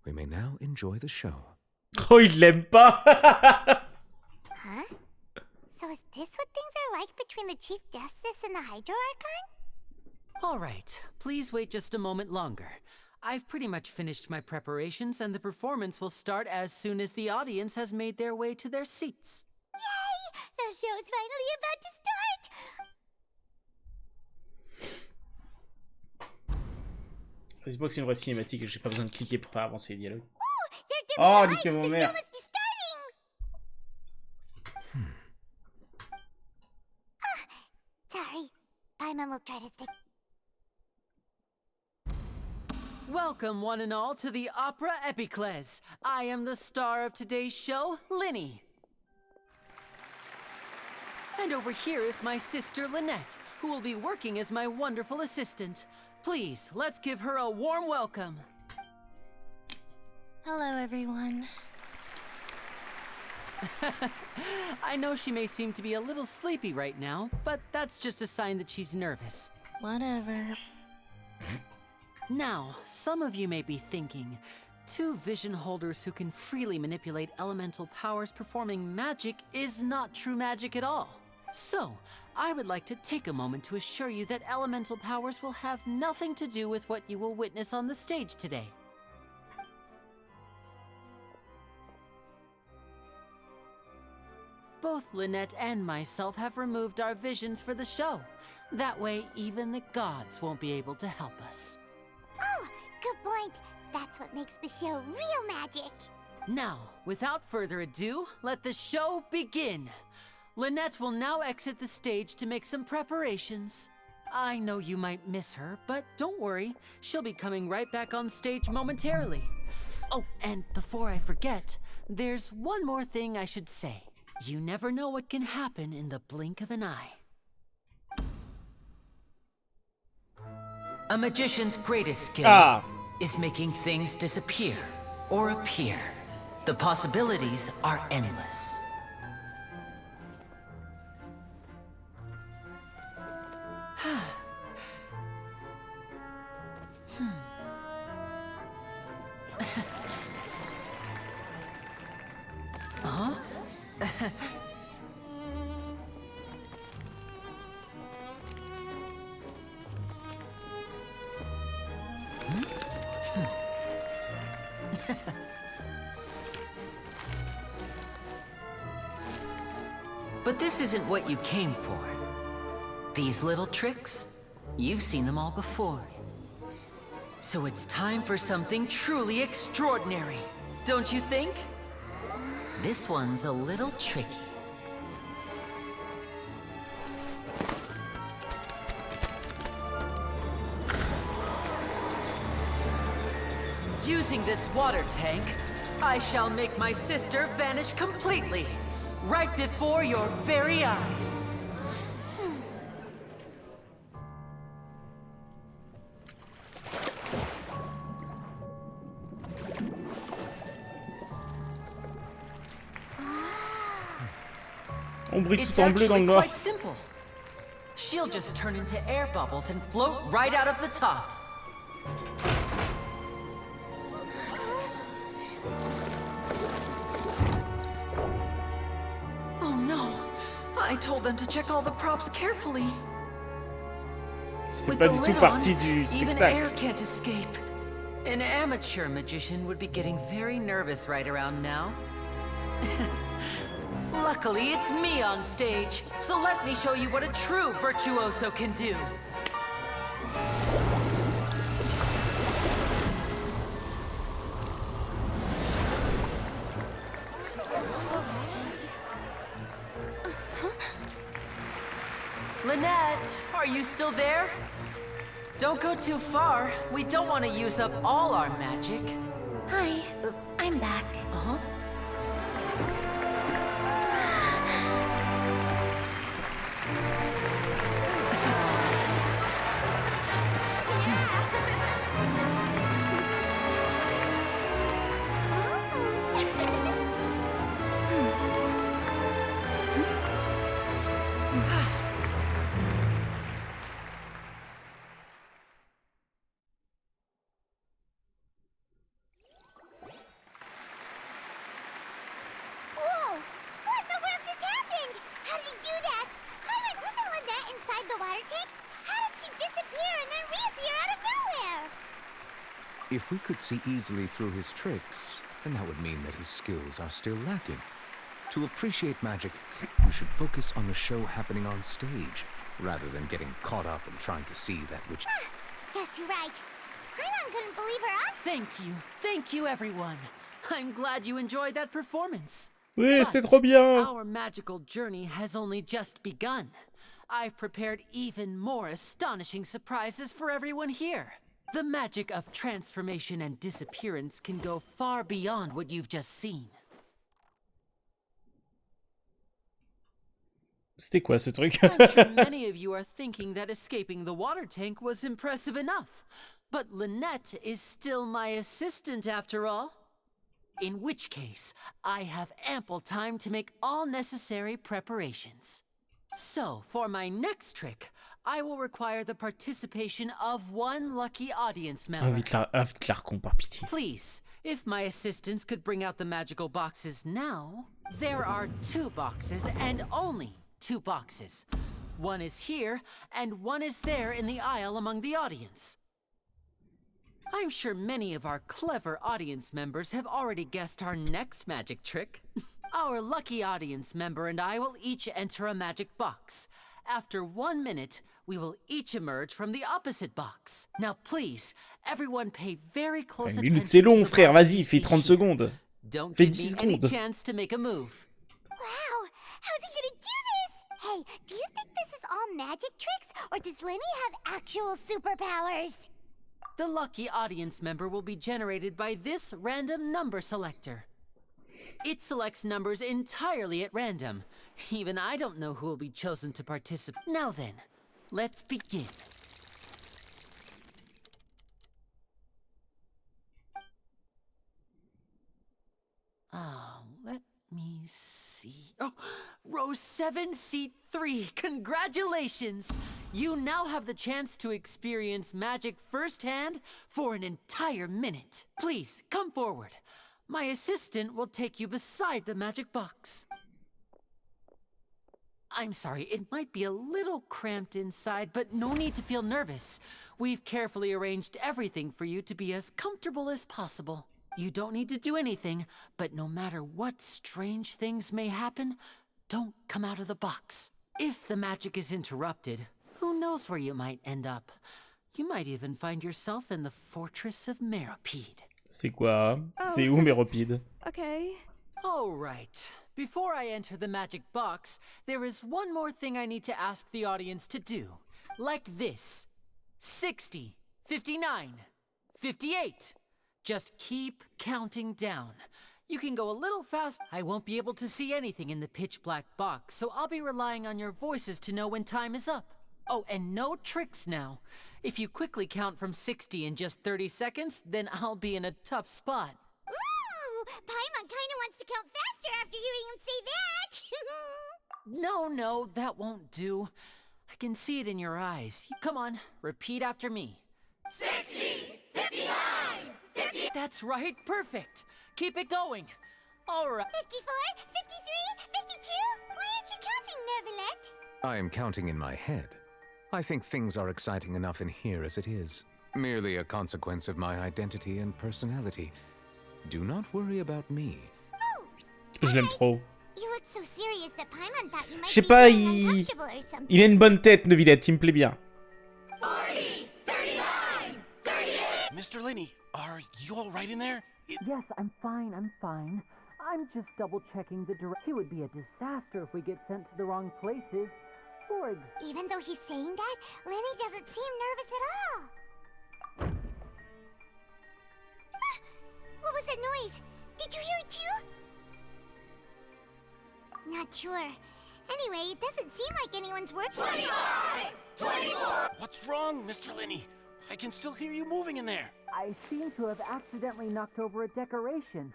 We may now enjoy the show. Oh, il l'aime pas. Huh? So is this what things are like between the Chief Justice and the Hydro Archon? All right, please wait just a moment longer. I've pretty much finished my preparations, and the performance will start as soon as the audience has made their way to their seats. Yay! The show's finally about to start! Dis-moi que c'est une vraie cinématique et que j'ai pas besoin de cliquer pour avancer les dialogues. Oh, niquez mon mère. must be starting! Sorry. Paimon will try to stick. Welcome, one and all, to the Opera Epiclese. I am the star of today's show, Linny. And over here is my sister, Lynette, who will be working as my wonderful assistant. Please, let's give her a warm welcome. Hello, everyone. I know she may seem to be a little sleepy right now, but that's just a sign that she's nervous. Whatever. Now, some of you may be thinking, two vision holders who can freely manipulate elemental powers performing magic is not true magic at all. So, I would like to take a moment to assure you that elemental powers will have nothing to do with what you will witness on the stage today. Both Lynette and myself have removed our visions for the show. That way, even the gods won't be able to help us. Oh, good point. That's what makes the show real magic. Now, without further ado, let the show begin. Lynette will now exit the stage to make some preparations. I know you might miss her, but don't worry. She'll be coming right back on stage momentarily. Oh, and before I forget, there's one more thing I should say. You never know what can happen in the blink of an eye. A magician's greatest skill is making things disappear. or appear. The possibilities are endless. Huh? But this isn't what you came for. These little tricks, you've seen them all before. So it's time for something truly extraordinary, don't you think? This one's a little tricky. Using this water tank, I shall make my sister vanish completely, right before your very eyes. On brille It's tout en bleu dans le actually noir. quite simple. She'll just turn into air bubbles and float right out of the top. Oh no! I told them to check all the props carefully. Ça fait With pas the du tout lid partie on, du even air spectacle. can't escape. An amateur magician would be getting very nervous right around now. Luckily, it's me on stage, so let me show you what a true virtuoso can do. Lynette, are you still there? Don't go too far. We don't want to use up all our magic. Hi, I'm back. Uh-huh. Whoa! What in the world just happened? How did he do that? Wasn't Lynette inside the water tank? How did she disappear and then reappear out of nowhere? If we could see easily through his tricks, then that would mean that his skills are still lacking. To appreciate magic, we should focus on the show happening on stage, rather than getting caught up in trying to see that which... Guess you're right. Paimon couldn't believe her eyes. Thank you, everyone. I'm glad you enjoyed that performance. Oui, But c'était trop bien. our magical journey has only just begun. I've prepared even more astonishing surprises for everyone here. The magic of transformation and disappearance can go far beyond what you've just seen. C'était quoi ce truc? I'm sure many of you are thinking that escaping the water tank was impressive enough. But Lynette is still my assistant after all. In which case, I have ample time to make all necessary preparations. So, for my next trick, I will require the participation of one lucky audience member. Invite-la par pitié. Please, if my assistants could bring out the magical boxes now. There are 2 boxes and only 2 boxes. One is here, and one is there in the aisle among the audience. I'm sure many of our clever audience members have already guessed our next magic trick. Our lucky audience member and I will each enter a magic box. After 1 minute, we will each emerge from the opposite box. Now please, everyone pay very close Une attention minute, c'est to long, the frère. box Vas-y, you fais see 30 here. secondes. Don't Fais give 10 me any secondes. chance to make a move. Wow! How's he gonna do this? Hey, do you think this is all magic tricks, or does Lenny have actual superpowers? The lucky audience member will be generated by this random number selector. It selects numbers entirely at random. Even I don't know who will be chosen to participate. Now then, let's begin. Row 7, seat 3. Congratulations! You now have the chance to experience magic firsthand for an entire minute. Please, come forward. My assistant will take you beside the magic box. I'm sorry, it might be a little cramped inside, but no need to feel nervous. We've carefully arranged everything for you to be as comfortable as possible. You don't need to do anything, but no matter what strange things may happen, don't come out of the box. If the magic is interrupted, who knows where you might end up? You might even find yourself in the fortress of Meropide. C'est quoi? C'est où Meropide? Okay. All right. Before I enter the magic box, there is one more thing I need to ask the audience to do. Like this. 60, 59, 58. Just keep counting down. You can go a little fast. I won't be able to see anything in the pitch black box, so I'll be relying on your voices to know when time is up. Oh, and no tricks now. If you quickly count from 60 in just 30 seconds, then I'll be in a tough spot. Ooh, Paimon kinda wants to count faster after hearing him say that. No, that won't do. I can see it in your eyes. Come on, repeat after me. 60, 59, 50. That's right, perfect. Keep it going. All right. 54, 53, 52. Why aren't you counting, Nervalet? I am counting in my head. I think things are exciting enough in here as it is. Merely a consequence of my identity and personality. Do not worry about me. Je l'aime trop. You look so serious that Paimon thought you might Je sais be pas, feeling uncomfortable or something. il a une bonne tête, Neuvillette, il me plaît bien. 40, 39, 38. Mr. Linney, are you all right in there? Yes, I'm fine. I'm just double-checking the direction. It would be a disaster if we get sent to the wrong places. Even though he's saying that, Lenny doesn't seem nervous at all. What was that noise? Did you hear it too? Not sure. Anyway, it doesn't seem like anyone's working. 25! 24! What's wrong, Mr. Linney? I can still hear you moving in there. I seem to have accidentally knocked over a decoration.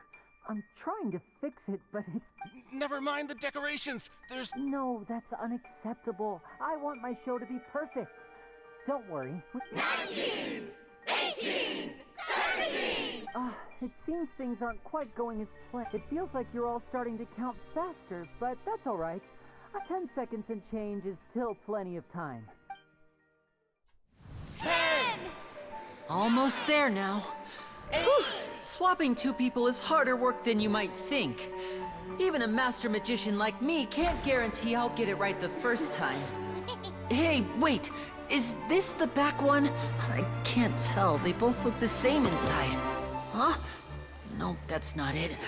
I'm trying to fix it, but it's... Never mind the decorations. There's... No, that's unacceptable. I want my show to be perfect. Don't worry. 19! 18! 17! It seems things aren't quite going as planned. It feels like you're all starting to count faster, but that's all right. 10 seconds and change is still plenty of time. 10! Almost there now. Whew. Swapping two people is harder work than you might think. Even a master magician like me can't guarantee I'll get it right the first time. Hey, wait! Is this the back one? I can't tell. They both look the same inside. Huh? No, that's not it.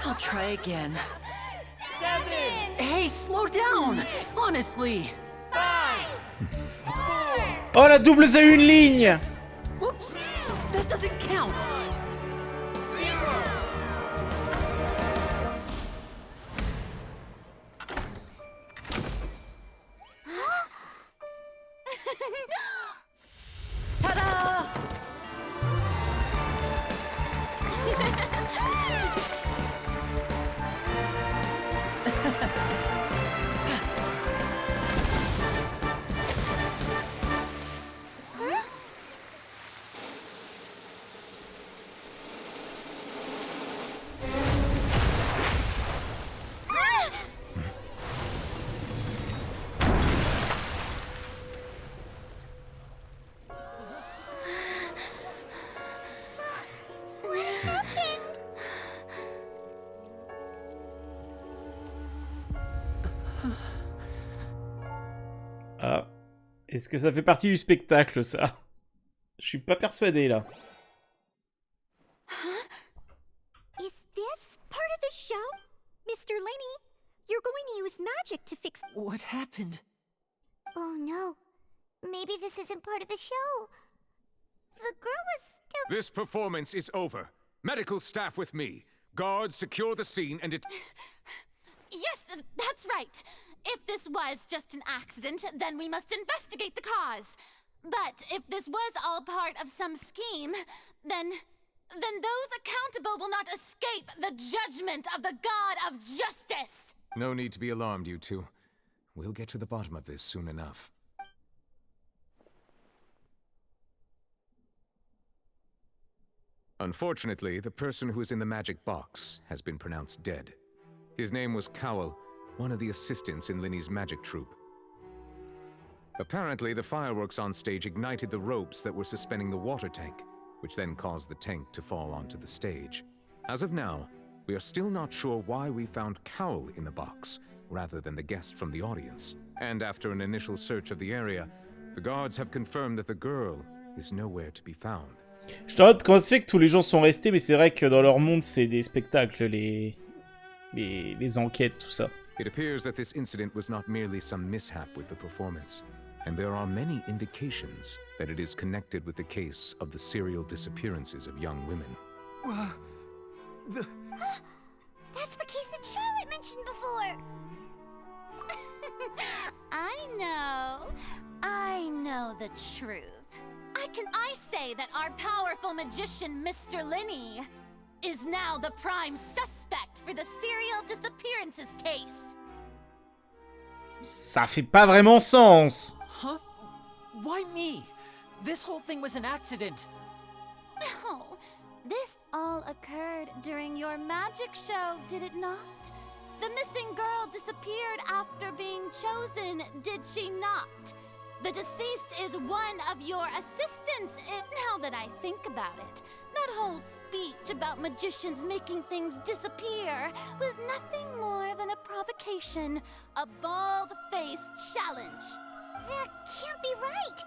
I'll try again. 7! Hey, slow down! Honestly! 5! 4! Oh, la double, c'est une ligne! Whoops! That doesn't count! 0! Ta-da! What happened? Ah. Est-ce que ça fait partie du spectacle, ça? Je suis pas persuadé, là. Huh? Is this part of the show? Mr. Linney, you're going to use magic to fix... What happened? Oh no. Maybe this isn't part of the show. The girl was still... This performance is over. Medical staff with me. Guards, secure the scene and it... Yes, that's right. If this was just an accident, then we must investigate the cause. But if this was all part of some scheme, then those accountable will not escape the judgment of the God of Justice. No need to be alarmed, you two. We'll get to the bottom of this soon enough. Unfortunately, the person who is in the magic box has been pronounced dead. His name was Cowell, one of the assistants in Linny's magic troupe. Apparently, the fireworks on stage ignited the ropes that were suspending the water tank, which then caused the tank to fall onto the stage. As of now, we are still not sure why we found Cowell in the box, rather than the guest from the audience. And after an initial search of the area, the guards have confirmed that the girl is nowhere to be found. Je te demande comment ça se fait que tous les gens sont restés, mais c'est vrai que dans leur monde, c'est des spectacles, les enquêtes, tout ça. It appears that this incident was not merely some mishap with the performance, and there are many indications that it is connected with the case of the serial disappearances of young women. That's the case that Charlotte mentioned before. I know the truth. I say that our powerful magician, Mr. Linny, is now the prime suspect for the serial disappearances case. Ça fait pas vraiment sens. Huh? Why me? This whole thing was an accident. No, this all occurred during your magic show, did it not? The missing girl disappeared after being chosen, did she not? The deceased is one of your assistants. Now that I think about it, that whole speech about magicians making things disappear was nothing more than a provocation, a bald-faced challenge. That can't be right.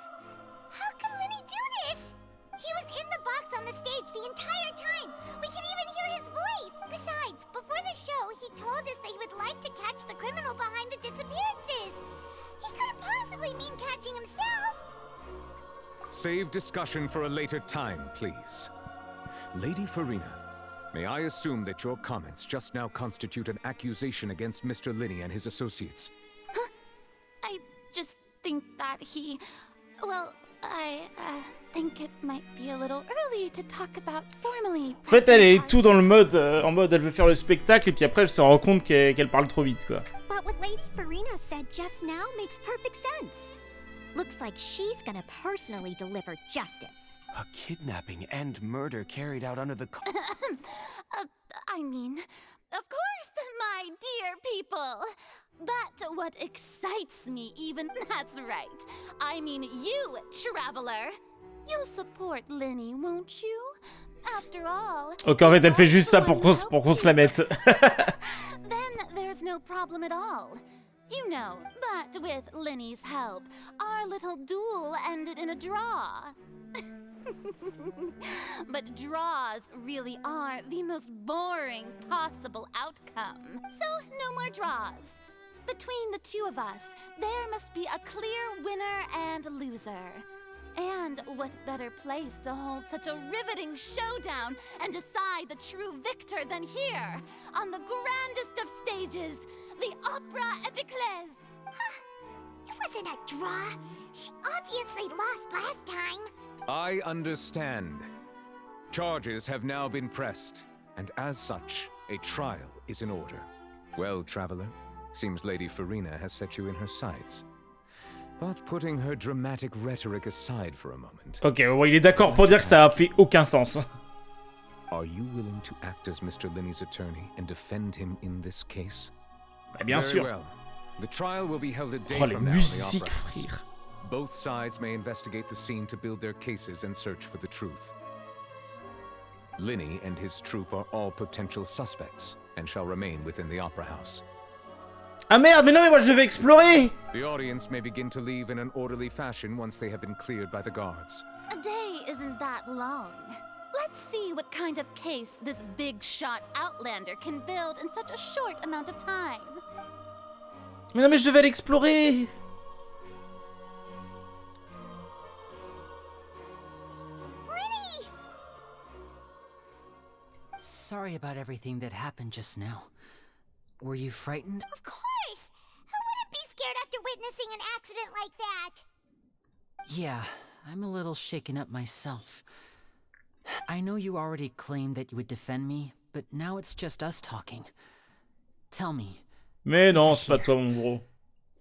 How can Linny do this? He was in the box on the stage the entire time. We can even hear his voice. Besides, before the show, he told us that he would like to catch the criminal behind the disappearances. He couldn't possibly mean catching himself. Save discussion for a later time, please. Lady Farina, may I assume that your comments just now constitute an accusation against Mr. Linny and his associates? I just think that he... Well, I think it might be a little early to talk about formally. En fait, elle est tout dans le mode, en mode elle veut faire le spectacle et puis après elle se rend compte qu'elle parle trop vite, quoi. But what Lady Farina said just now makes perfect sense. Looks like she's gonna personally deliver justice. A kidnapping and murder carried out under the... I mean, of course, my dear people. But what excites me even, that's right. I mean you, traveler. You'll support Linny, won't you? After all... Ok, en fait, elle fait juste ça pour qu'on se la mette. Then there's no problem at all. You know, but with Linny's help, our little duel ended in a draw. But draws really are the most boring possible outcome. So, no more draws. Between the two of us, there must be a clear winner and loser. And what better place to hold such a riveting showdown and decide the true victor than here, on the grandest of stages, the Opera Epiclese. It wasn't a draw. She obviously lost last time. I understand. Charges have now been pressed, and as such, a trial is in order. Well, traveler, seems Lady Farina has set you in her sights. But putting her dramatic rhetoric aside for a moment... Ok, bon, il est d'accord pour dire que ça a fait aucun sens. Are you willing to act as Mr. Linny's attorney and defend him in this case? Ah, bien sûr. Well. The trial will be held a day Oh, les from now in the musiques, opera house. frère. Both sides may investigate the scene to build their cases and search for the truth. Linny and his troupe are all potential suspects and shall remain within the opera house. Ah merde, mais non, mais moi je vais explorer. The audience may begin to leave in an orderly fashion once they have been cleared by the guards. A day isn't that long. Let's see what kind of case this big shot outlander can build in such a short amount of time. Mais non, mais je devais aller explorer. Linny! Sorry about everything that happened just now. Were you frightened? Of course! Who wouldn't be scared after witnessing an accident like that? Yeah, I'm a little shaken up myself. I know you already claimed that you would defend me, but now it's just us talking. Tell me, Mais non, c'est pas toi, mon gros.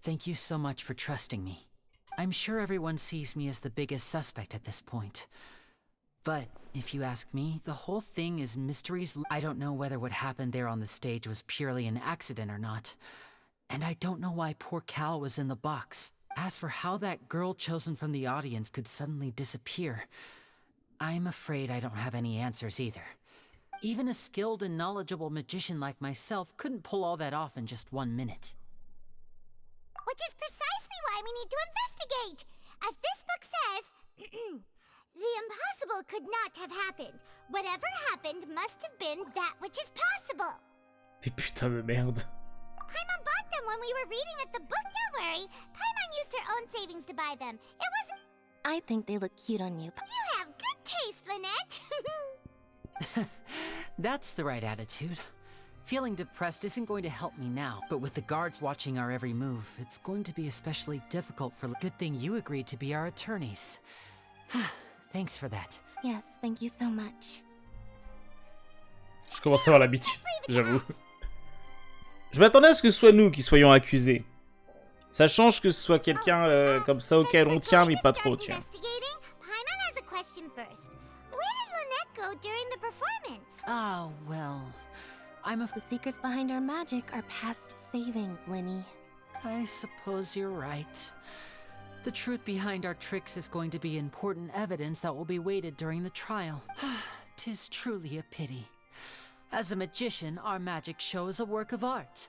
Thank you so much for trusting me. I'm sure everyone sees me as the biggest suspect at this point. But if you ask me, the whole thing is mysteries. I don't know whether what happened there on the stage was purely an accident or not. And I don't know why poor Cal was in the box. As for how that girl chosen from the audience could suddenly disappear, I'm afraid I don't have any answers either. Even a skilled and knowledgeable magician like myself couldn't pull all that off in just 1 minute. Which is precisely why we need to investigate. As this book says, the impossible could not have happened. Whatever happened must have been that which is possible. Mais putain de merde. Paimon bought them when we were reading at the book, don't worry. Paimon used her own savings to buy them. It was... I think they look cute on you. You have good taste, Lynette. That's the right attitude. Feeling depressed isn't going to help me now, but with the guards watching our every move, it's going to be especially difficult for... Good thing you agreed to be our attorneys. Thanks for that. Yes, thank you so much. Je commence à avoir l'habitude, j'avoue. Je m'attendais à ce que ce soit nous qui soyons accusés. Ça change que ce soit quelqu'un comme ça auquel on tient, mais pas trop, tu vois. Paimon has a question first. Where did Lynette go during the performance? Oh, well... The secrets behind our magic are past saving, Linny. I suppose you're right. The truth behind our tricks is going to be important evidence that will be weighted during the trial. 'Tis truly a pity. As a magician, our magic show is a work of art.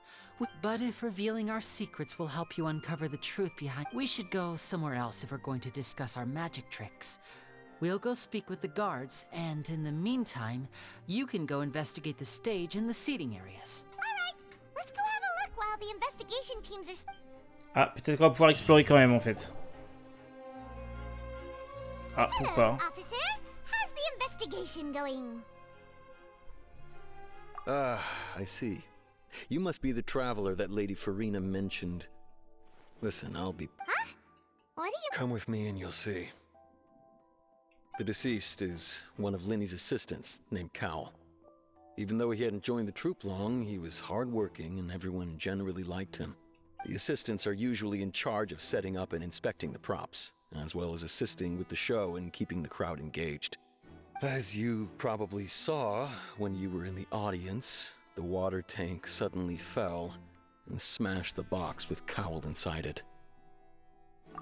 But if revealing our secrets will help you uncover the truth behind... We should go somewhere else if we're going to discuss our magic tricks. We'll go speak with the guards, and in the meantime, you can go investigate the stage and the seating areas. Alright, let's go have a look while the investigation teams are... Ah, peut-être qu'on va pouvoir explorer quand même, en fait. Ah, pourquoi? Officer, how's the investigation going? Ah, I see. You must be the traveler that Lady Farina mentioned. Listen, I'll be... Huh? What do you... Come with me and you'll see. The deceased is one of Linny's assistants, named Cal. Even though he hadn't joined the troupe long, he was hardworking and everyone generally liked him. The assistants are usually in charge of setting up and inspecting the props, as well as assisting with the show and keeping the crowd engaged. As you probably saw when you were in the audience, the water tank suddenly fell and smashed the box with Cowl inside it.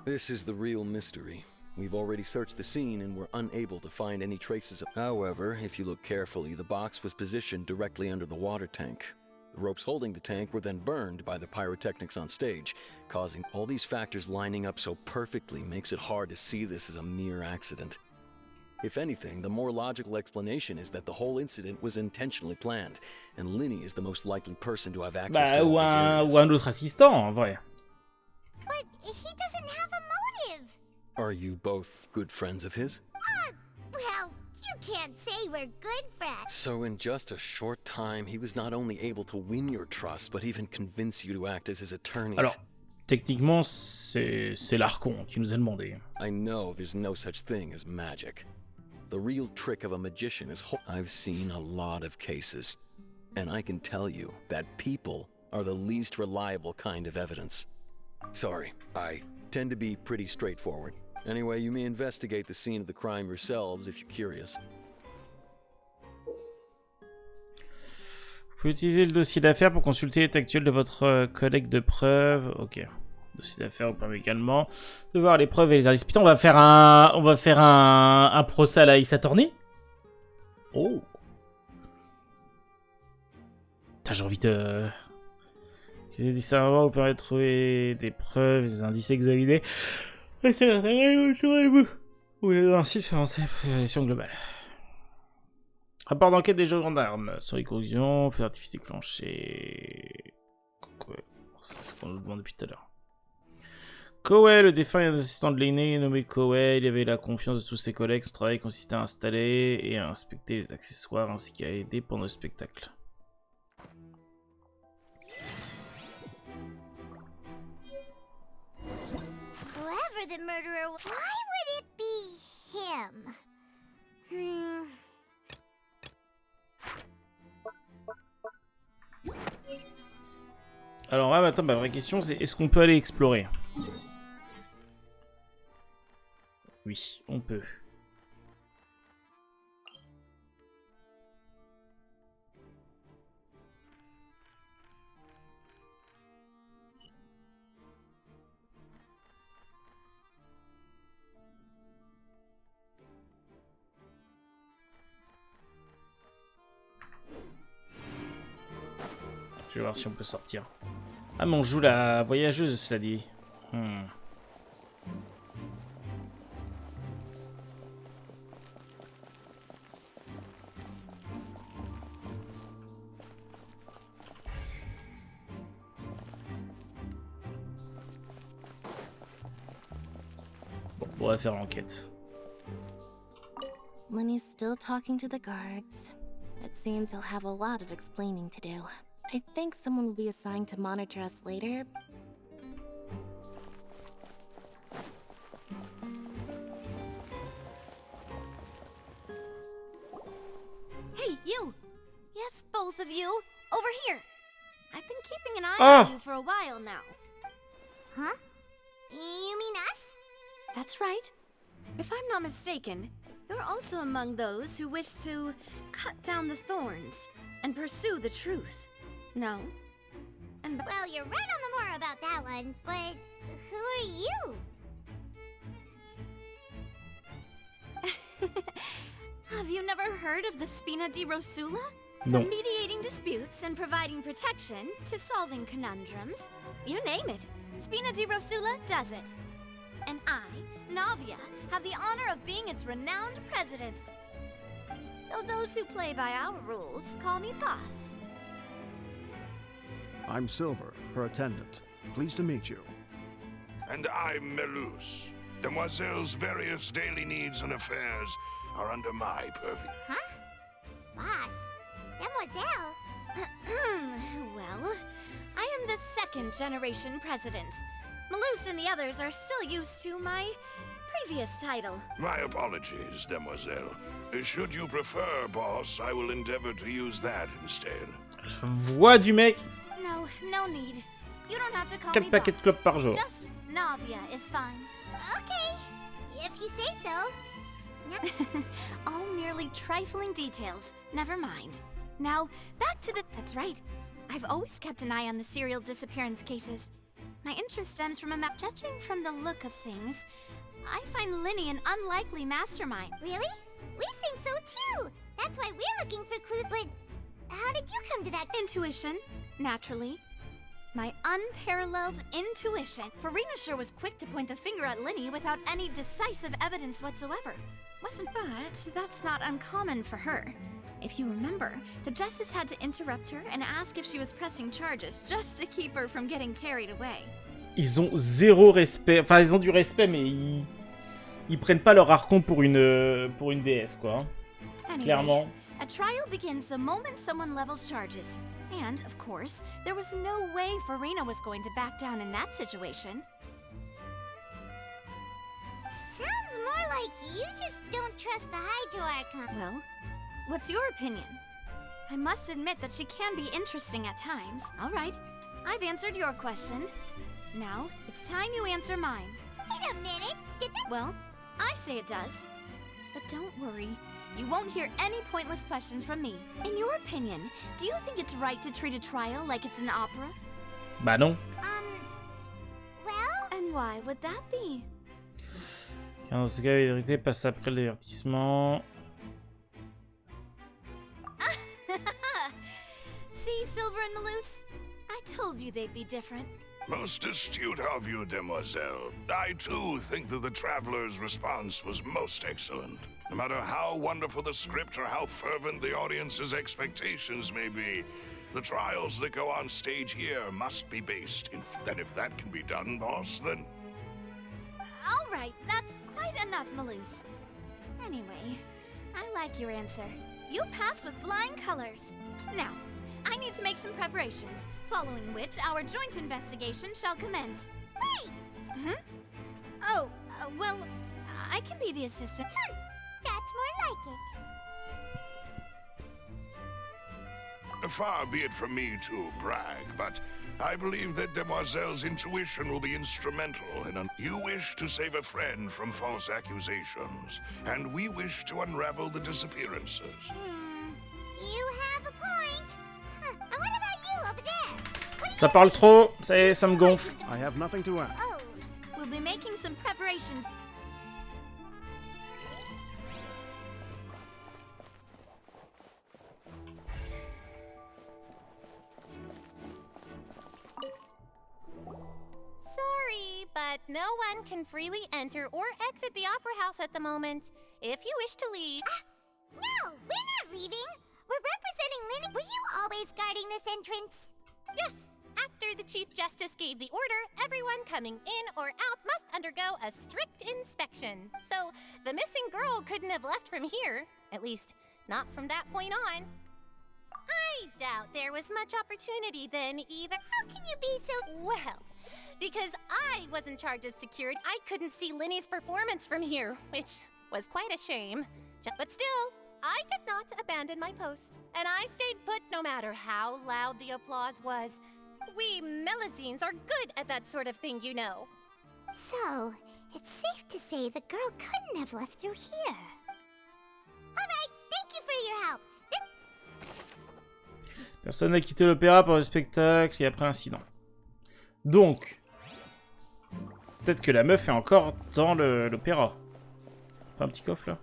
This is the real mystery. We've already searched the scene and were unable to find any traces of... However, if you look carefully, the box was positioned directly under the water tank. The ropes holding the tank were then burned by the pyrotechnics on stage, causing all these factors lining up so perfectly makes it hard to see this as a mere accident. If anything, the more logical explanation is that the whole incident was intentionally planned, and Linny is the most likely person to have access to all these areas. Ou un autre assistant, en vrai. But he doesn't have a motive. Are you both good friends of his? Well, you can't say we're good friends. So in just a short time, he was not only able to win your trust, but even convince you to act as his attorneys. Alors, techniquement, c'est l'Archon qui nous a demandé. I know there's no such thing as magic. The real trick of a magician is... I've seen a lot of cases, and I can tell you that people are the least reliable kind of evidence. Sorry, I tend to be pretty straightforward. Anyway, you may investigate the scene of the crime yourselves if you're curious. Vous pouvez utiliser le dossier d'affaires pour consulter l'état actuel de votre collecte de preuves. Ok. Dossier d'affaires vous permet également de voir les preuves et les indices. Putain, on va faire un procès à la Ace Attorney. Oh. Putain, j'ai envie de... Les discernements vous permettent de trouver des preuves, des indices examinés. Oui, ainsi fait avancer la prévention globale. Rapport d'enquête des gendarmes sur les corruptions, feu d'artifice déclenché. C'est ce qu'on nous demande depuis tout à l'heure. Cowell, le défunt et un assistant de l'aîné nommé Cowell, il avait la confiance de tous ses collègues. Son travail consistait à installer et à inspecter les accessoires ainsi qu'à aider pendant le spectacle. Whoever the murderer, why would it be him? Alors là, attends, ma vraie question, c'est est-ce qu'on peut aller explorer? Oui, on peut. Je vais voir si on peut sortir. Ah, mais on joue la voyageuse, cela dit. Bon, on va faire l'enquête. Lenny's still talking to the guards. It seems he'll have a lot of explaining to do. I think someone will be assigned to monitor us later. Hey, you! Yes, both of you! Over here! I've been keeping an eye on you for a while now. Huh? You mean us? That's right. If I'm not mistaken, you're also among those who wish to cut down the thorns and pursue the truth. No? And well, you're right on the more about that one, but who are you? Have you never heard of the Spina di Rosula? No. From mediating disputes and providing protection to solving conundrums. You name it. Spina di Rosula does it. And I, Navia, have the honor of being its renowned president. Though those who play by our rules call me boss. I'm Silver, her attendant. Pleased to meet you. And I'm Melus. Demoiselle's various daily needs and affairs are under my purview. Huh? Boss? Demoiselle? Well, I am the second generation president. Melus and the others are still used to my previous title. My apologies, Demoiselle. Should you prefer, boss, I will endeavor to use that instead. Voix du mec. No need. You don't have to call 4 me paquets de clopes par jour. Just Navia is fine. Okay, if you say so. All merely trifling details. Never mind. Now, back to the... That's right. I've always kept an eye on the serial disappearance cases. My interest stems from judging from the look of things, I find Linny an unlikely mastermind. Really? We think so too. That's why we're looking for clues, but how did you come to that? Intuition, naturally. My unparalleled intuition. Farina sure was quick to point the finger at Linny without any decisive evidence whatsoever. Wasn't, but that's not uncommon for her. If you remember, the justice had to interrupt her and ask if she was pressing charges just to keep her from getting carried away. Ils ont zéro respect. Enfin, ils ont du respect, mais ils prennent pas leur archon pour une déesse, quoi. Anyway, clairement. A trial begins the moment someone levels charges. And, of course, there was no way Farina was going to back down in that situation. Sounds more like you just don't trust the Hydroarchon. Well, what's your opinion? I must admit that she can be interesting at times. All right, I've answered your question. Now, it's time you answer mine. Wait a minute, did that... Well, I say it does. But don't worry, you won't hear any pointless questions from me. In your opinion, do you think it's right to treat a trial like it's an opera? Bah non. Well... And why would that be? Car dans ce cas, la vérité passe après le divertissement. See, Silver and Melus? I told you they'd be different. Most astute of you, Demoiselle. I, too, think that the Traveler's response was most excellent. No matter how wonderful the script or how fervent the audience's expectations may be, the trials that go on stage here must be based in... And if that can be done, boss, then... All right, that's quite enough, Melus. Anyway, I like your answer. You passed with flying colors. Now, I need to make some preparations, following which our joint investigation shall commence. Wait! Oh, well, I can be the assistant. That's more like it. Far be it from me to brag, but I believe that Demoiselle's intuition will be instrumental in You wish to save a friend from false accusations, and we wish to unravel the disappearances. You have a point. And what about you over there? Ça parle trop, ça me gonfle. I have nothing to add. Oh, we'll be making some preparations. Sorry, but no one can freely enter or exit the Opera House at the moment. If you wish to leave... No, we're not leaving. We're representing Lynn. Were you always guarding this entrance? Yes. After the Chief Justice gave the order, everyone coming in or out must undergo a strict inspection. So, the missing girl couldn't have left from here. At least, not from that point on. I doubt there was much opportunity then either. How can you be so... Well, because I was in charge of security, I couldn't see Linny's performance from here, which was quite a shame. But still, I did not abandon my post, and I stayed put no matter how loud the applause was. We Melusines are good at that sort of thing, you know. So, it's safe to say the girl couldn't have left through here. Alright, thank you for your help. Personne n'a quitté l'opéra pour le spectacle et après l'incident. Donc, peut-être que la meuf est encore dans l'opéra. Pas un petit coffre là?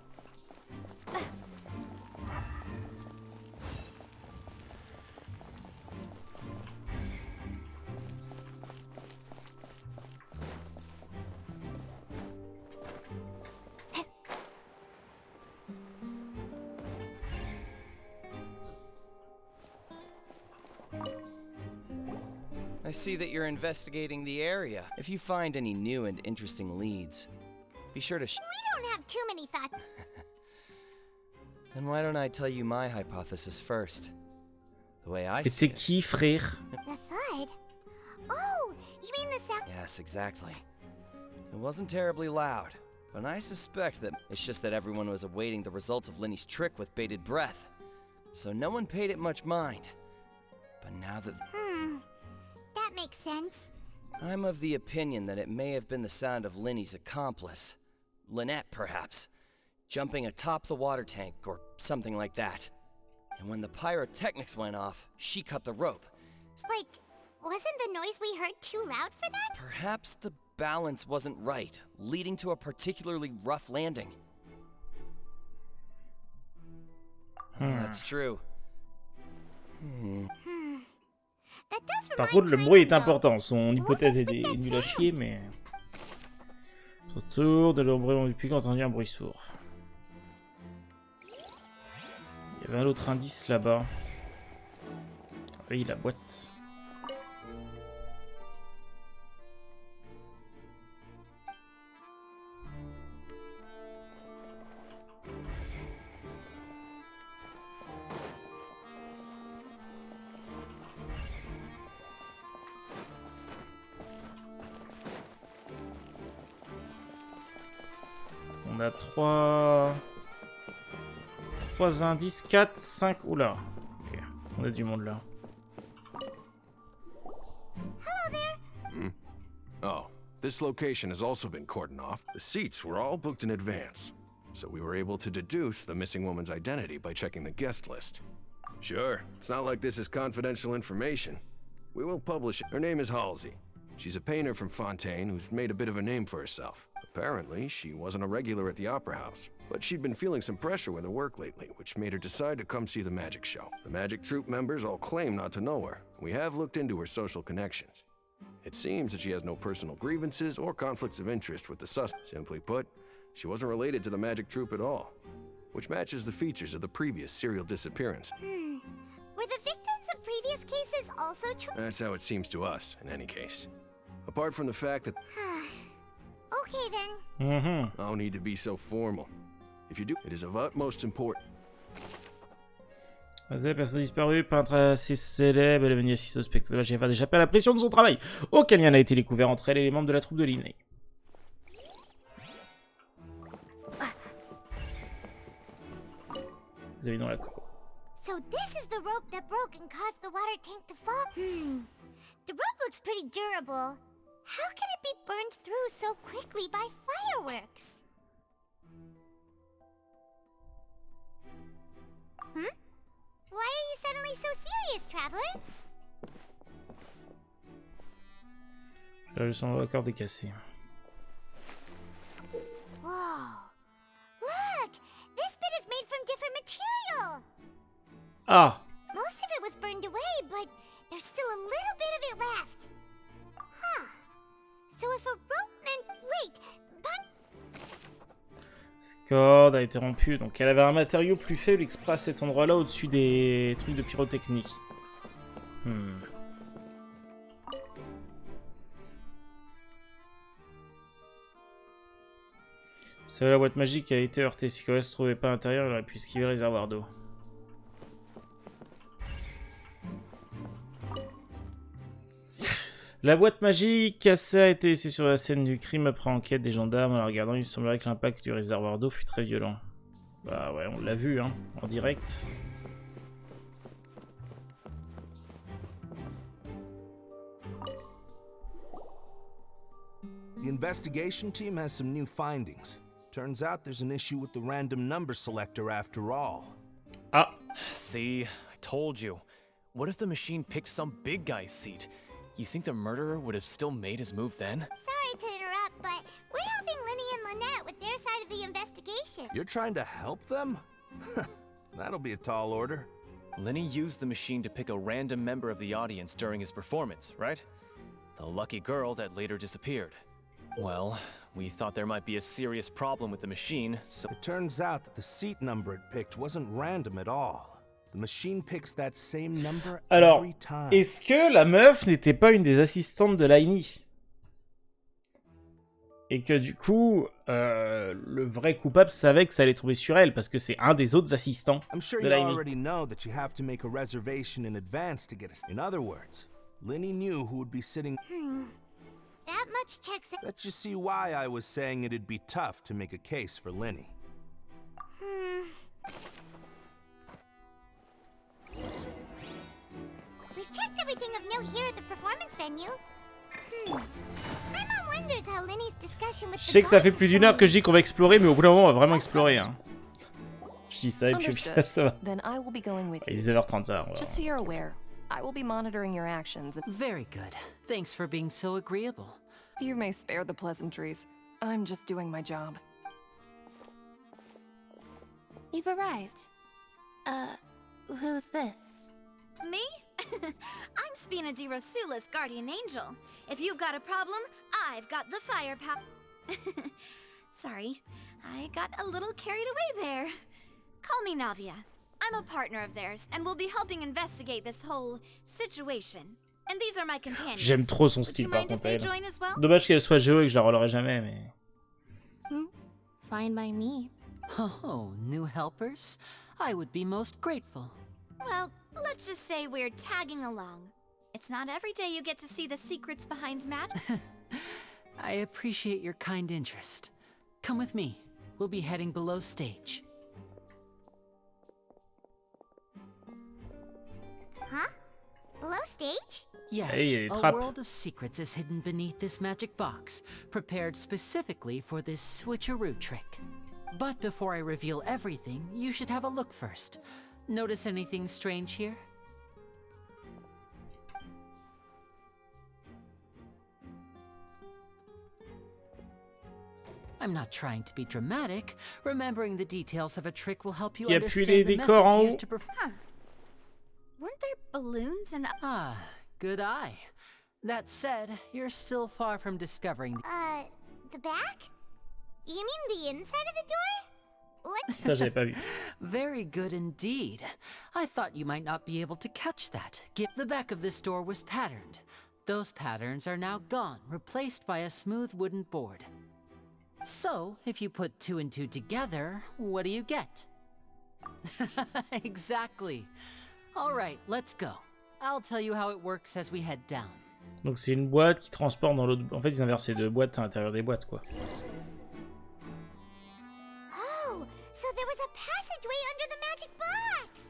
I see that you're investigating the area. If you find any new and interesting leads, be sure to We don't have too many thoughts. Then why don't I tell you my hypothesis first? The way I Et see t'es it. qui, frère? The thud? Oh, you mean the sound? Yes, exactly. It wasn't terribly loud, but I suspect that it's just that everyone was awaiting the results of Linny's trick with bated breath. So no one paid it much mind. But now that... That makes sense. I'm of the opinion that it may have been the sound of Linny's accomplice. Lynette, perhaps. Jumping atop the water tank, or something like that. And when the pyrotechnics went off, she cut the rope. Wait, wasn't the noise we heard too loud for that? Perhaps the balance wasn't right, leading to a particularly rough landing. That's true. Par contre, le bruit est important. Son hypothèse est nulle à chier, mais... Autour de l'ombre du puits quand on entend un bruit sourd. Il y avait un autre indice là-bas. Ah oui, la boîte. On a 3 indices, 4, 5, oula. Ok, on a du monde là. Oh, this location has also been cordoned off. The seats were all booked in advance, so we were able to deduce the missing woman's identity by checking the guest list. Sure, it's not like this is confidential information. We will publish it. Her name is Halsey. She's a painter from Fontaine who's made a bit of a name for herself. Apparently, she wasn't a regular at the Opera House, but she'd been feeling some pressure with her work lately, which made her decide to come see the magic show. The magic troupe members all claim not to know her. We have looked into her social connections. It seems that she has no personal grievances or conflicts of interest with the suspect. Simply put, she wasn't related to the magic troupe at all, which matches the features of the previous serial disappearance. Were the victims of previous cases also true? That's how it seems to us, in any case. Apart from the fact that... Okay then. No need to be so formal. If you do, it is of utmost importance. Personne disparue, peintre assez célèbre, elle est venue assister au spectacle. J'ai fait d'échapper à la pression de son travail. Aucun lien n'a été découvert entre elle et les membres de la troupe de Linné. Vous avez dans la cour. So this is the rope that broke and caused the water tank to fall? The rope pretty durable. How can it be burned through so quickly by fireworks? Hmm? Why are you suddenly so serious, Traveler? Là, je sens le corps décassé. Whoa. Look! This bit is made from different material! Ah! Most of it was burned away, but there's still a little bit of it left. Huh. So if a rope meant... Wait, but... Cette corde a été rompue, donc elle avait un matériau plus faible exprès à cet endroit-là au-dessus des trucs de pyrotechnie. C'est la boîte magique qui a été heurtée. Si Colas ne se trouvait pas à l'intérieur, il aurait pu esquiver le réservoir d'eau. La boîte magique cassée a été laissée sur la scène du crime après enquête des gendarmes. En la regardant, il semblerait que l'impact du réservoir d'eau fut très violent. Bah ouais, on l'a vu, hein, en direct. The investigation team has some new findings. Turns out there's an issue with the random number selector after all. Ah. See, I told you. What if the machine picked some big guy's seat? You think the murderer would have still made his move then? Sorry to interrupt, but we're helping Linny and Lynette with their side of the investigation. You're trying to help them? That'll be a tall order. Linny used the machine to pick a random member of the audience during his performance, right? The lucky girl that later disappeared. Well, we thought there might be a serious problem with the machine, so... It turns out that the seat number it picked wasn't random at all. The machine picks that same number Alors, every time. est-ce que la meuf n'était pas une des assistantes de Liney? Et que du coup, le vrai coupable savait que ça allait tomber sur elle, parce que c'est un des autres assistants I'm sure de you Liney. already know that you have to make a reservation in advance to get a... In other words, Linny knew who would be sitting... That much checks out. That you see why I was saying it'd be tough to make a case for Linny. We've checked everything of note here at the performance venue. My mom wonders how Linny's discussion with Je sais que ça fait plus d'une heure que je dis qu'on va explorer, mais au bout d'un moment, on va vraiment explorer. Hein. Je dis ça et puis au final, ça va. Then I will be going with Il you. est 19h30, ça. Just so you're aware, I will be monitoring your actions. Very good. Thanks for being so agreeable. You may spare the pleasantries. I'm just doing my job. You've arrived. Who's this? Me? I'm Spina di Rosula's guardian angel. If you've got a problem, I've got the firepower. Sorry, I got a little carried away there. Call me Navia. I'm a partner of theirs, and we'll be helping investigate this whole situation. And these are my companions. J'aime trop son style par contre, elle. Dommage qu'elle soit géo et que je la rollerai jamais, mais... Fine by me. Oh, new helpers? I would be most grateful. Well, let's just say we're tagging along. It's not every day you get to see the secrets behind magic. I appreciate your kind interest. Come with me. We'll be heading below stage. Huh? Below stage? Yes, Hey, a world of secrets is hidden beneath this magic box, prepared specifically for this switcheroo trick. But before I reveal everything, you should have a look first. Notice anything strange here? I'm not trying to be dramatic. Remembering the details of a trick will help you understand the methods used to perform. Weren't there balloons and... Ah, good eye. That said, you're still far from discovering... The back? You mean the inside of the door? What? Ça, j'avais pas vu. Very good indeed. I thought you might not be able to catch that. The back of this door was patterned. Those patterns are now gone, replaced by a smooth wooden board. So, if you put 2 and 2 together, what do you get? Exactly. All right, let's go. I'll tell you how it works as we head down. Donc c'est une boîte qui transporte dans l'autre... En fait, ils inversent les deux boîtes à l'intérieur des boîtes, quoi. Oh, so there was a passageway under the magic box!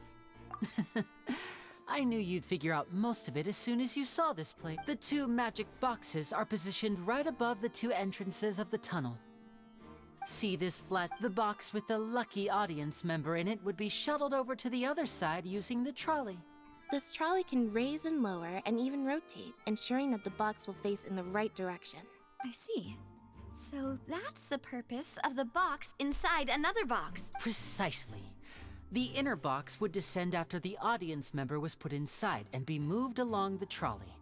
I knew you'd figure out most of it as soon as you saw this place. The 2 magic boxes are positioned right above the 2 entrances of the tunnel. See this flat? The box with the lucky audience member in it would be shuttled over to the other side using the trolley. This trolley can raise and lower and even rotate, ensuring that the box will face in the right direction. I see. So that's the purpose of the box inside another box. Precisely. The inner box would descend after the audience member was put inside and be moved along the trolley,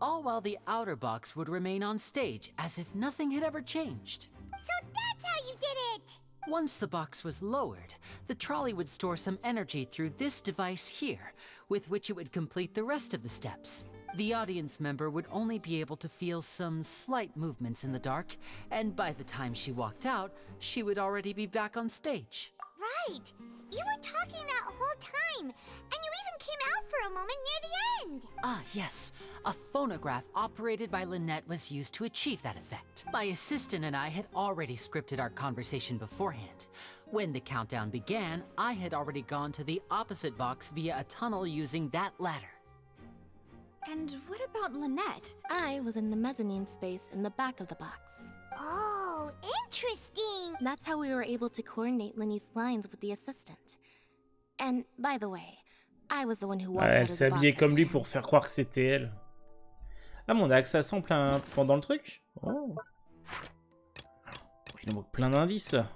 all while the outer box would remain on stage as if nothing had ever changed. So that's how you did it! Once the box was lowered, the trolley would store some energy through this device here, with which it would complete the rest of the steps. The audience member would only be able to feel some slight movements in the dark, and by the time she walked out, she would already be back on stage. Right! You were talking that whole time, and you even came out for a moment near the end! Ah, yes. A phonograph operated by Lynette was used to achieve that effect. My assistant and I had already scripted our conversation beforehand. When the countdown began, I had already gone to the opposite box via a tunnel using that ladder. And what about Lynette? I was in the mezzanine space in the back of the box. Oh, interesting! That's how we were able to coordinate Linny's lines with the assistant. And, by the way, I was the one who walked Ouais, out elle of the s'est box. habillée comme lui pour faire croire que c'était elle. Ah, mais on a accès à ça en plein pendant le truc. Oh. Il nous manque plein d'indices là.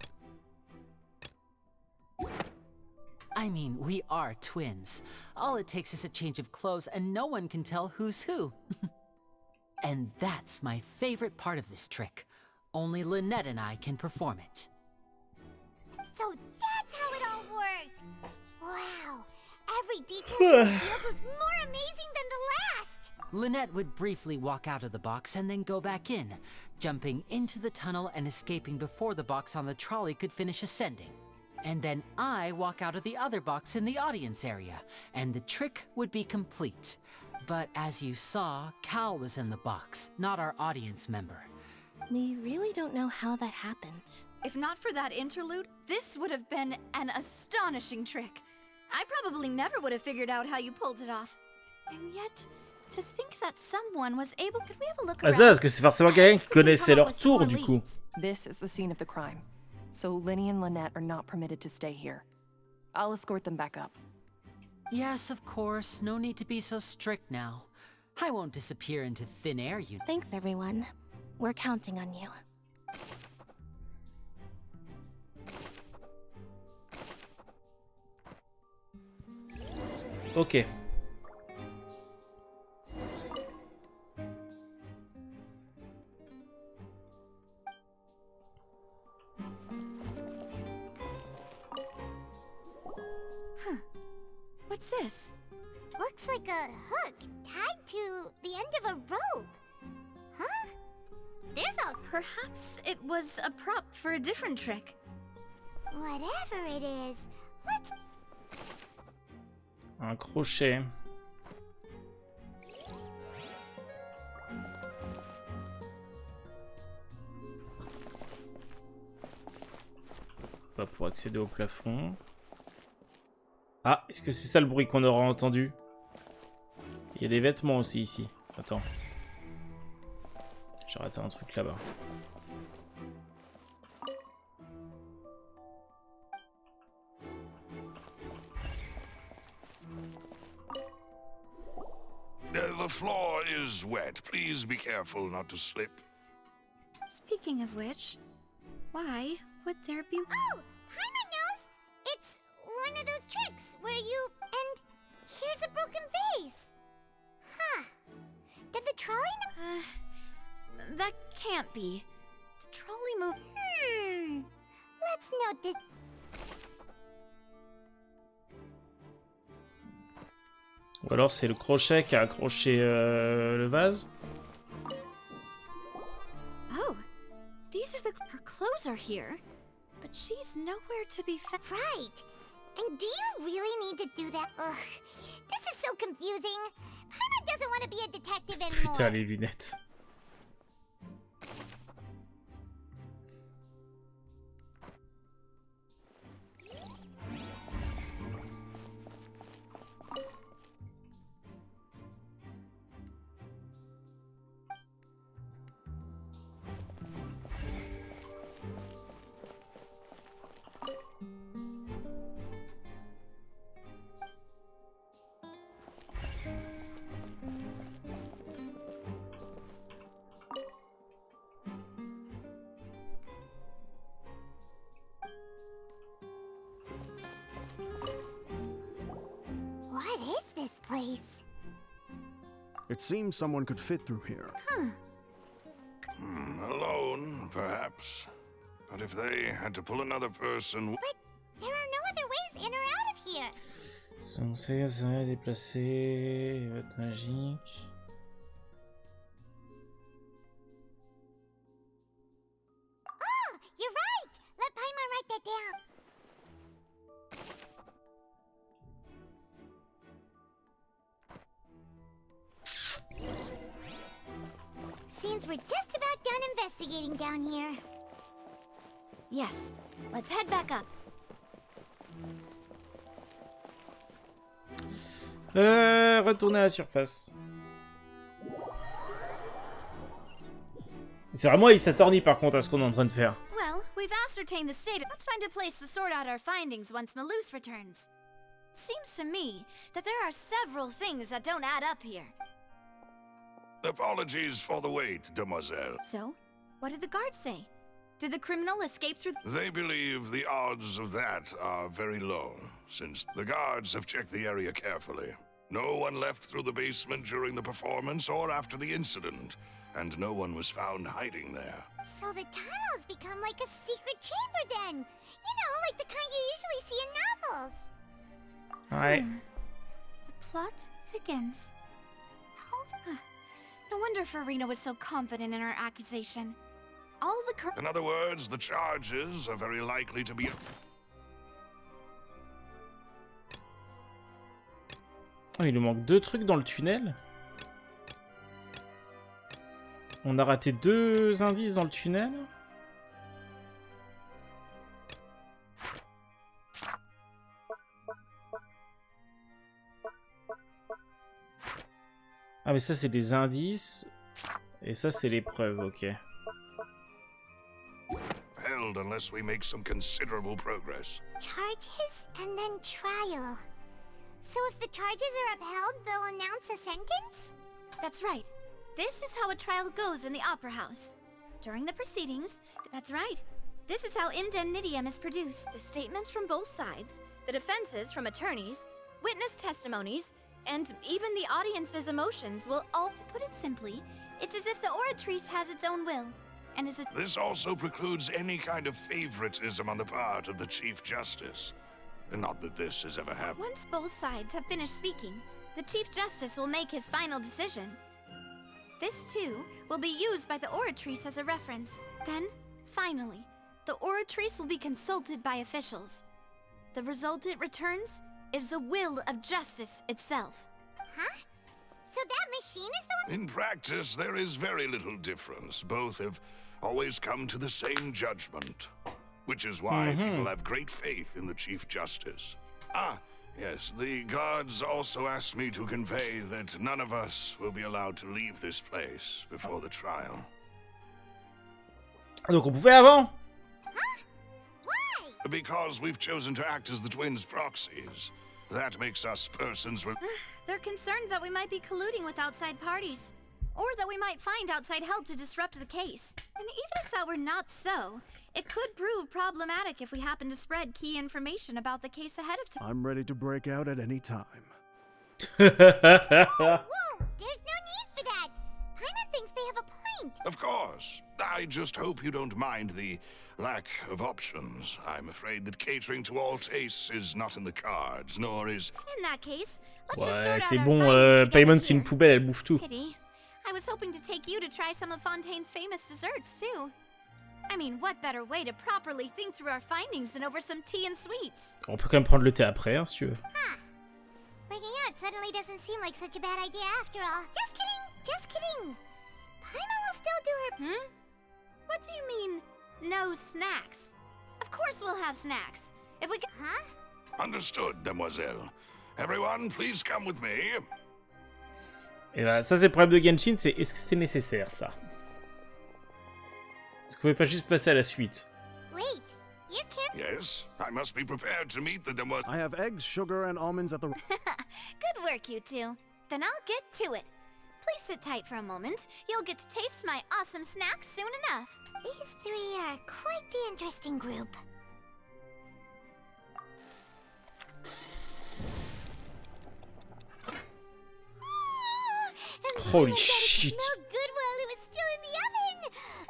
I mean, we are twins. All it takes is a change of clothes and no one can tell who's who. And that's my favorite part of this trick. Only Lynette and I can perform it. So that's how it all works! Wow! Every detail revealed was more amazing than the last! Lynette would briefly walk out of the box and then go back in, jumping into the tunnel and escaping before the box on the trolley could finish ascending. And then I walk out of the other box in the audience area, and the trick would be complete. But as you saw, Cal was in the box, not our audience member. We really don't know how that happened. If not for that interlude, this would have been an astonishing trick. I probably never would have figured out how you pulled it off. And yet, to think that someone was able... Could we have a look Ah around? ça, parce que c'est forcément quelqu'un qui connaissait leur tour du coup. This is the scene of the crime. So Linny and Lynette are not permitted to stay here. I'll escort them back up. Yes, of course. No need to be so strict now. I won't disappear into thin air, you... Thanks, everyone. We're counting on you. Ok. What's this? Looks like a hook tied to the end of a rope. Huh? There's a... Perhaps it was a prop for a different trick. Whatever it is, let's... Un crochet. Pas pour accéder au plafond. Ah, est-ce que c'est ça le bruit qu'on aura entendu? Il y a des vêtements aussi ici. Attends. J'ai raté un truc là-bas. The floor is wet. Please be careful not to slip. Speaking of which, why would there be... Oh! Paimon knows! It's one of those tricks where you... And here's a broken vase. Huh. Did the trolley... That can't be. The trolley moved... Let's note this... Ou alors c'est le crochet qui a accroché le vase. Oh, these are the... Her clothes are here, but she's nowhere to be found. Right. And do you really need to do that? Ugh. This is so confusing. Paimon doesn't want to be a detective anymore. Putain, les lunettes. It seems someone could fit through here. Alone, perhaps. But if they had to pull another person... But there are no other ways in or out of here. Censé se déplacer, vote magique. Oh, you're right. Let Paimon write that down. Seems we're just about done investigating down here. Yes, let's head back up. Retourner à la surface. C'est vraiment il s'attornit par contre à ce qu'on est en train de faire. Well, we've ascertained the state. Let's find a place to sort out our findings once Malus returns. Seems to me that there are several things that don't add up here. Apologies for the wait, demoiselle. So, what did the guards say? Did the criminal escape through... They believe the odds of that are very low, since the guards have checked the area carefully. No one left through the basement during the performance or after the incident, and no one was found hiding there. So the tunnels become like a secret chamber then. You know, like the kind you usually see in novels. Ouais. The plot thickens. No wonder Farina was so confident in her accusation. All the In other words, the charges are very likely to be... Oh, il nous manque 2 trucs dans le tunnel. On a raté 2 indices dans le tunnel. Ah mais ça c'est des indices. Et ça c'est les preuves, ok. held unless we make some considerable progress. Charges and then trial. So if the charges are upheld, they'll announce a sentence? That's right. This is how a trial goes in the Opera House. During the proceedings, that's right. This is how indemnitium is produced. The statements from both sides, the defenses from attorneys, witness testimonies, and even the audience's emotions will all, to put it simply, it's as if the oratrice has its own will, and is a... This also precludes any kind of favoritism on the part of the Chief Justice. Not that this has ever happened. Once both sides have finished speaking, the Chief Justice will make his final decision. This, too, will be used by the oratrice as a reference. Then, finally, the oratrice will be consulted by officials. The result it returns is the will of justice itself. Huh? So that machine is the one— In practice, there is very little difference. Both have always come to the same judgment. Which is why people have great faith in the Chief Justice. Ah, yes, the guards also asked me to convey that none of us will be allowed to leave this place before the trial. Donc on pouvait avant? Because we've chosen to act as the twins' proxies. That makes us persons with... They're concerned that we might be colluding with outside parties, or that we might find outside help to disrupt the case. And even if that were not so, it could prove problematic if we happen to spread key information about the case ahead of time. I'm ready to break out at any time. Whoa! There's no need for that! Paimon thinks they have a point! Of course. I just hope you don't mind the lack of options. I'm afraid that catering to all tastes is not in the cards, nor is... In that case, let's just Ouais, sort c'est out bon, our findings Paimon together c'est une here. poubelle, elle bouffe tout. Pity. I was hoping to take you to try some of Fontaine's famous desserts, too. I mean, what better way to properly think through our findings than over some tea and sweets? On peut quand même prendre le thé après, hein, si tu veux. Breaking out suddenly doesn't seem like such a bad idea after all. Just kidding! Just kidding! Paimon will still do her... What do you mean, no snacks? Of course we'll have snacks. If we can... Huh? Understood, demoiselle. Everyone, please come with me. Et bah, ça c'est le problème de Genshin, c'est est-ce que c'était nécessaire ça? Est-ce qu'on pouvait pas juste passer à la suite? Wait, you're careful. Yes, I must be prepared to meet the demoiselle. I have eggs, sugar, and almonds at the... Good work, you two. Then I'll get to it. Please sit tight for a moment. You'll get to taste my awesome snacks soon enough. These three are quite the interesting group. Holy shit. Smelled good while it was still in the oven.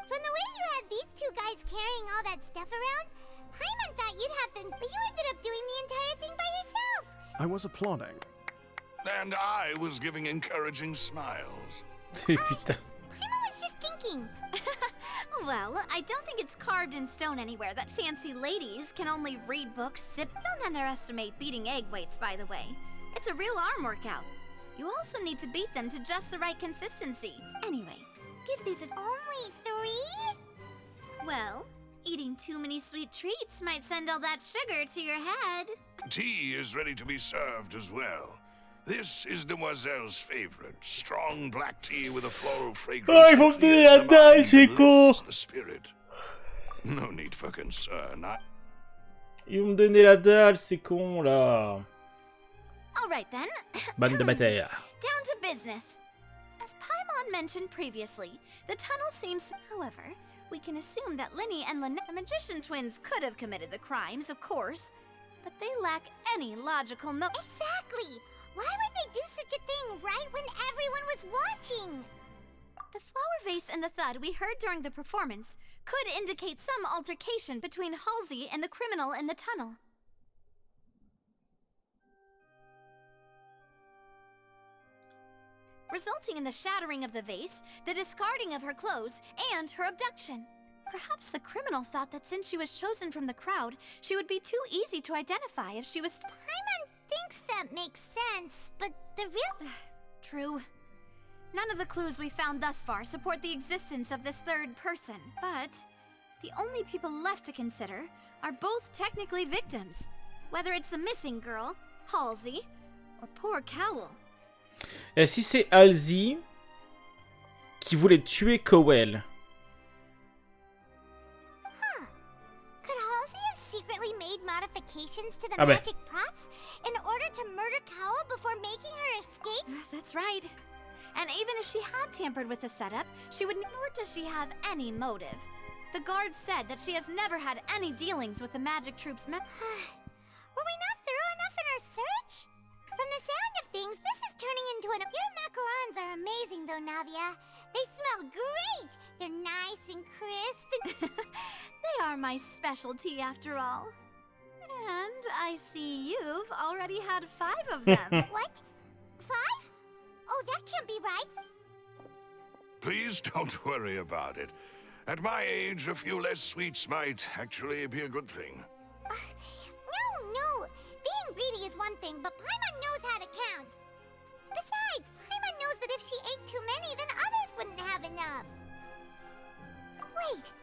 From the way you had these two guys carrying all that stuff around, Paimon thought you'd have them, but you ended up doing the entire thing by yourself. I was applauding. And I was giving encouraging smiles. Putain. Paimon was just thinking. Well, I don't think it's carved in stone anywhere that fancy ladies can only read books, sip. Don't underestimate beating egg whites, by the way. It's a real arm workout. You also need to beat them to just the right consistency. Anyway, give these a... Only 3? Well, eating too many sweet treats might send all that sugar to your head. Tea is ready to be served as well. This is Demoiselle's favorite, strong black tea with a floral fragrance. Ah, ils vont me donner la dalle, c'est con. The spirit. No need for concern. Ils vont me donner la dalle, c'est con là. All right then. Bande de bataille. Down to business. As Paimon mentioned previously, the tunnel seems... However, we can assume that Linny and Lynette, the magician twins, could have committed the crimes, of course, but they lack any logical Exactly! Why would they do such a thing right when everyone was watching? The flower vase and the thud we heard during the performance could indicate some altercation between Halsey and the criminal in the tunnel. Resulting in the shattering of the vase, the discarding of her clothes, and her abduction. Perhaps the criminal thought that since she was chosen from the crowd, she would be too easy to identify if she was... Paimon thinks that makes sense, but the real... True. None of the clues we found thus far support the existence of this third person, but the only people left to consider are both technically victims, whether it's the missing girl, Halsey, or poor Cowell. Et si c'est Halsey qui voulait tuer Cowell? Could Halsey have secretly made modifications to the Ah ben. magic props in order to murder Cowell before making her escape? That's right. And even if she had tampered with the setup, she would... Nor does she have any motive. The guards said that she has never had any dealings with the magic troops. Were we not thorough enough in our search? From the sound of things, this is turning into an... Your macarons are amazing, though, Navia. They smell great. They're nice and crisp. They are my specialty, after all. And I see you've already had 5 of them. What? 5? Oh, that can't be right. Please don't worry about it. At my age, a few less sweets might actually be a good thing. No. Being greedy is one thing, but Paimon knows how to count. Besides, Paimon knows that if she ate too many, then others wouldn't have enough. Wait,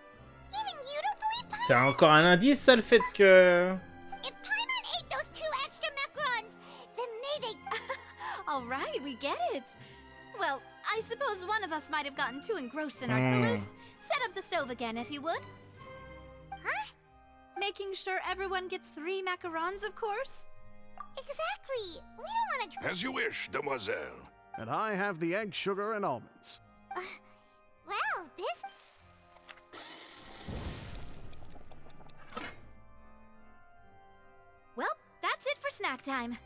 even you don't believe Paimon? C'est encore un indice, ça, le fait que... If Paimon ate those 2 extra macarons, then maybe... All right, we get it. Well, I suppose one of us might have gotten too engrossed in our... Luce, set up the stove again, if you would. Huh? Making sure everyone gets 3 macarons, of course. Exactly. We don't want to... As you wish, Demoiselle. And I have the egg, sugar, and almonds. Well, this... Well, that's it for snack time.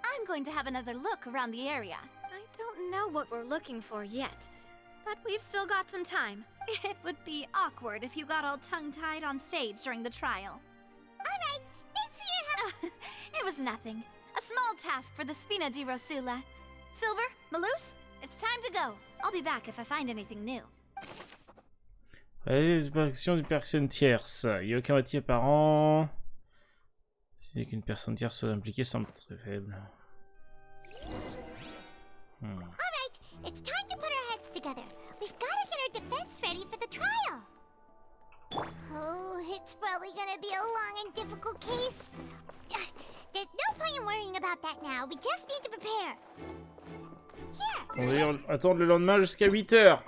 I'm going to have another look around the area. I don't know what we're looking for yet, but we've still got some time. It would be awkward if you got all tongue-tied on stage during the trial. All right, thanks for your help. It was nothing. A small task for the Spina di Rosula. Silver, Malus, it's time to go. I'll be back if I find anything new. Réaction d'une personne tierce. Il n'y a aucun motif apparent. Si qu'une personne tierce soit impliquée semble très faible. All right, it's time to put our heads together. We've got to get our defense ready for the trial. Oh, it's probably gonna be a long and difficult case. There's no point in worrying about that now. We just need to prepare. Here. On va attendre le lendemain jusqu'à 8 h.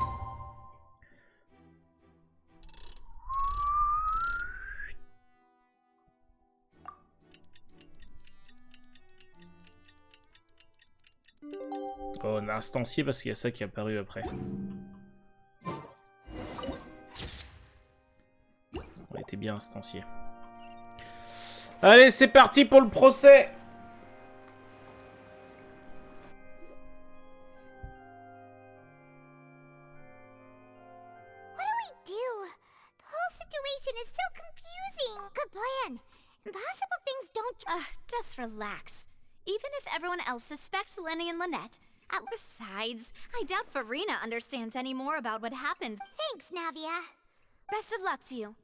Oh, on a instancié parce qu'il y a ça qui est apparu après. On était bien instancié. Allez, c'est parti pour le procès. the plan. Impossible things don't... Just relax. Even if everyone else suspects Lenny and Lynette, besides, I doubt Farina understands any more about what happened. Thanks, Navia. Best of luck to you.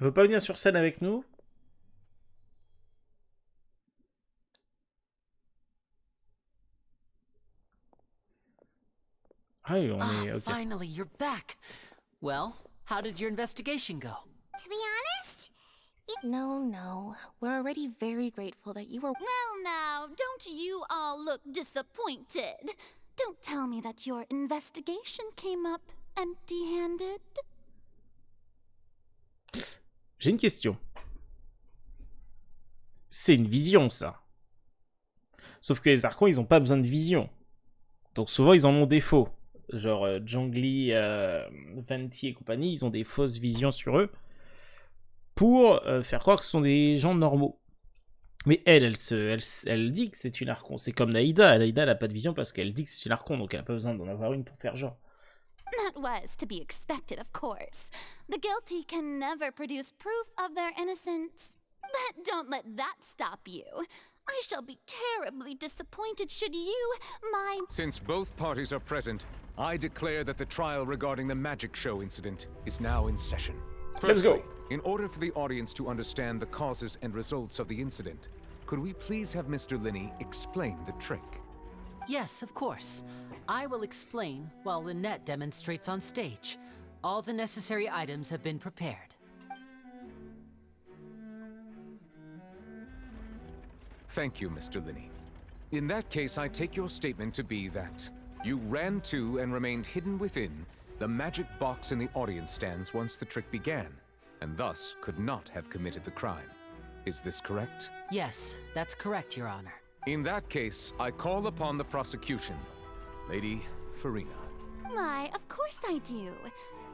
Elle veut pas venir sur scène avec nous? Ah oui, on est... ok. Finally, you're back. Well, how did your investigation go? To be honest... No. We're already very grateful that you were... Well now, don't you all look disappointed. Don't tell me that your investigation came up empty-handed. J'ai une question. C'est une vision, ça. Sauf que les Archons, ils ont pas besoin de vision. Donc souvent, ils en ont des faux. Genre Zhongli, Venti et compagnie, ils ont des fausses visions sur eux pour faire croire que ce sont des gens normaux. Mais elle dit que c'est une Archon. C'est comme Naïda. Naïda, elle a pas de vision parce qu'elle dit que c'est une Archon, donc elle a pas besoin d'en avoir une pour faire genre. That was to be expected, of course. The guilty can never produce proof of their innocence. But don't let that stop you. I shall be terribly disappointed should you, my... Since both parties are present, I declare that the trial regarding the magic show incident is now in session. Let's go. In order for the audience to understand the causes and results of the incident, could we please have Mr. Linney explain the trick? Yes, of course. I will explain while Lynette demonstrates on stage. All the necessary items have been prepared. Thank you, Mr. Linney. In that case, I take your statement to be that you ran to and remained hidden within the magic box in the audience stands once the trick began, and thus could not have committed the crime. Is this correct? Yes, that's correct, Your Honor. In that case, I call upon the prosecution. Lady Farina. Why, of course I do.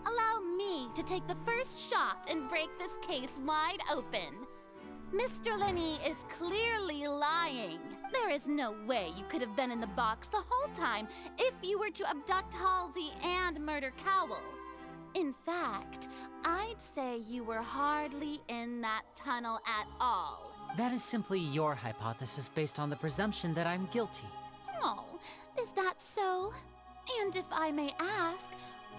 Allow me to take the first shot and break this case wide open. Mr. Linney is clearly lying. There is no way you could have been in the box the whole time if you were to abduct Halsey and murder Cowell. In fact, I'd say you were hardly in that tunnel at all. That is simply your hypothesis based on the presumption that I'm guilty. Oh, is that so? And if I may ask,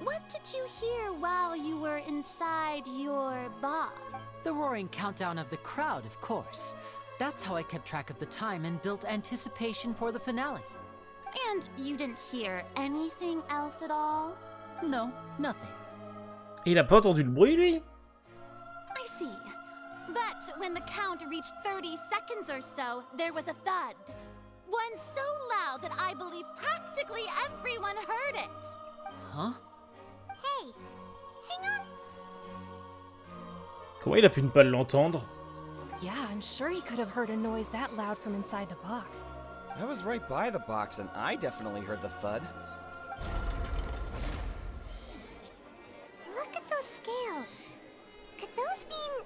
what did you hear while you were inside your box? The roaring countdown of the crowd, of course. That's how I kept track of the time and built anticipation for the finale. And you didn't hear anything else at all? No, nothing. Il a pas entendu le bruit, lui? I see. But when the count reached 30 seconds or so, there was a thud. One so loud that I believe practically everyone heard it. Huh? Hey, hang on. Comment il a pu ne pas l'entendre? Yeah, I'm sure he could have heard a noise that loud from inside the box. I was right by the box and I definitely heard the thud. Look at those scales. Could those mean...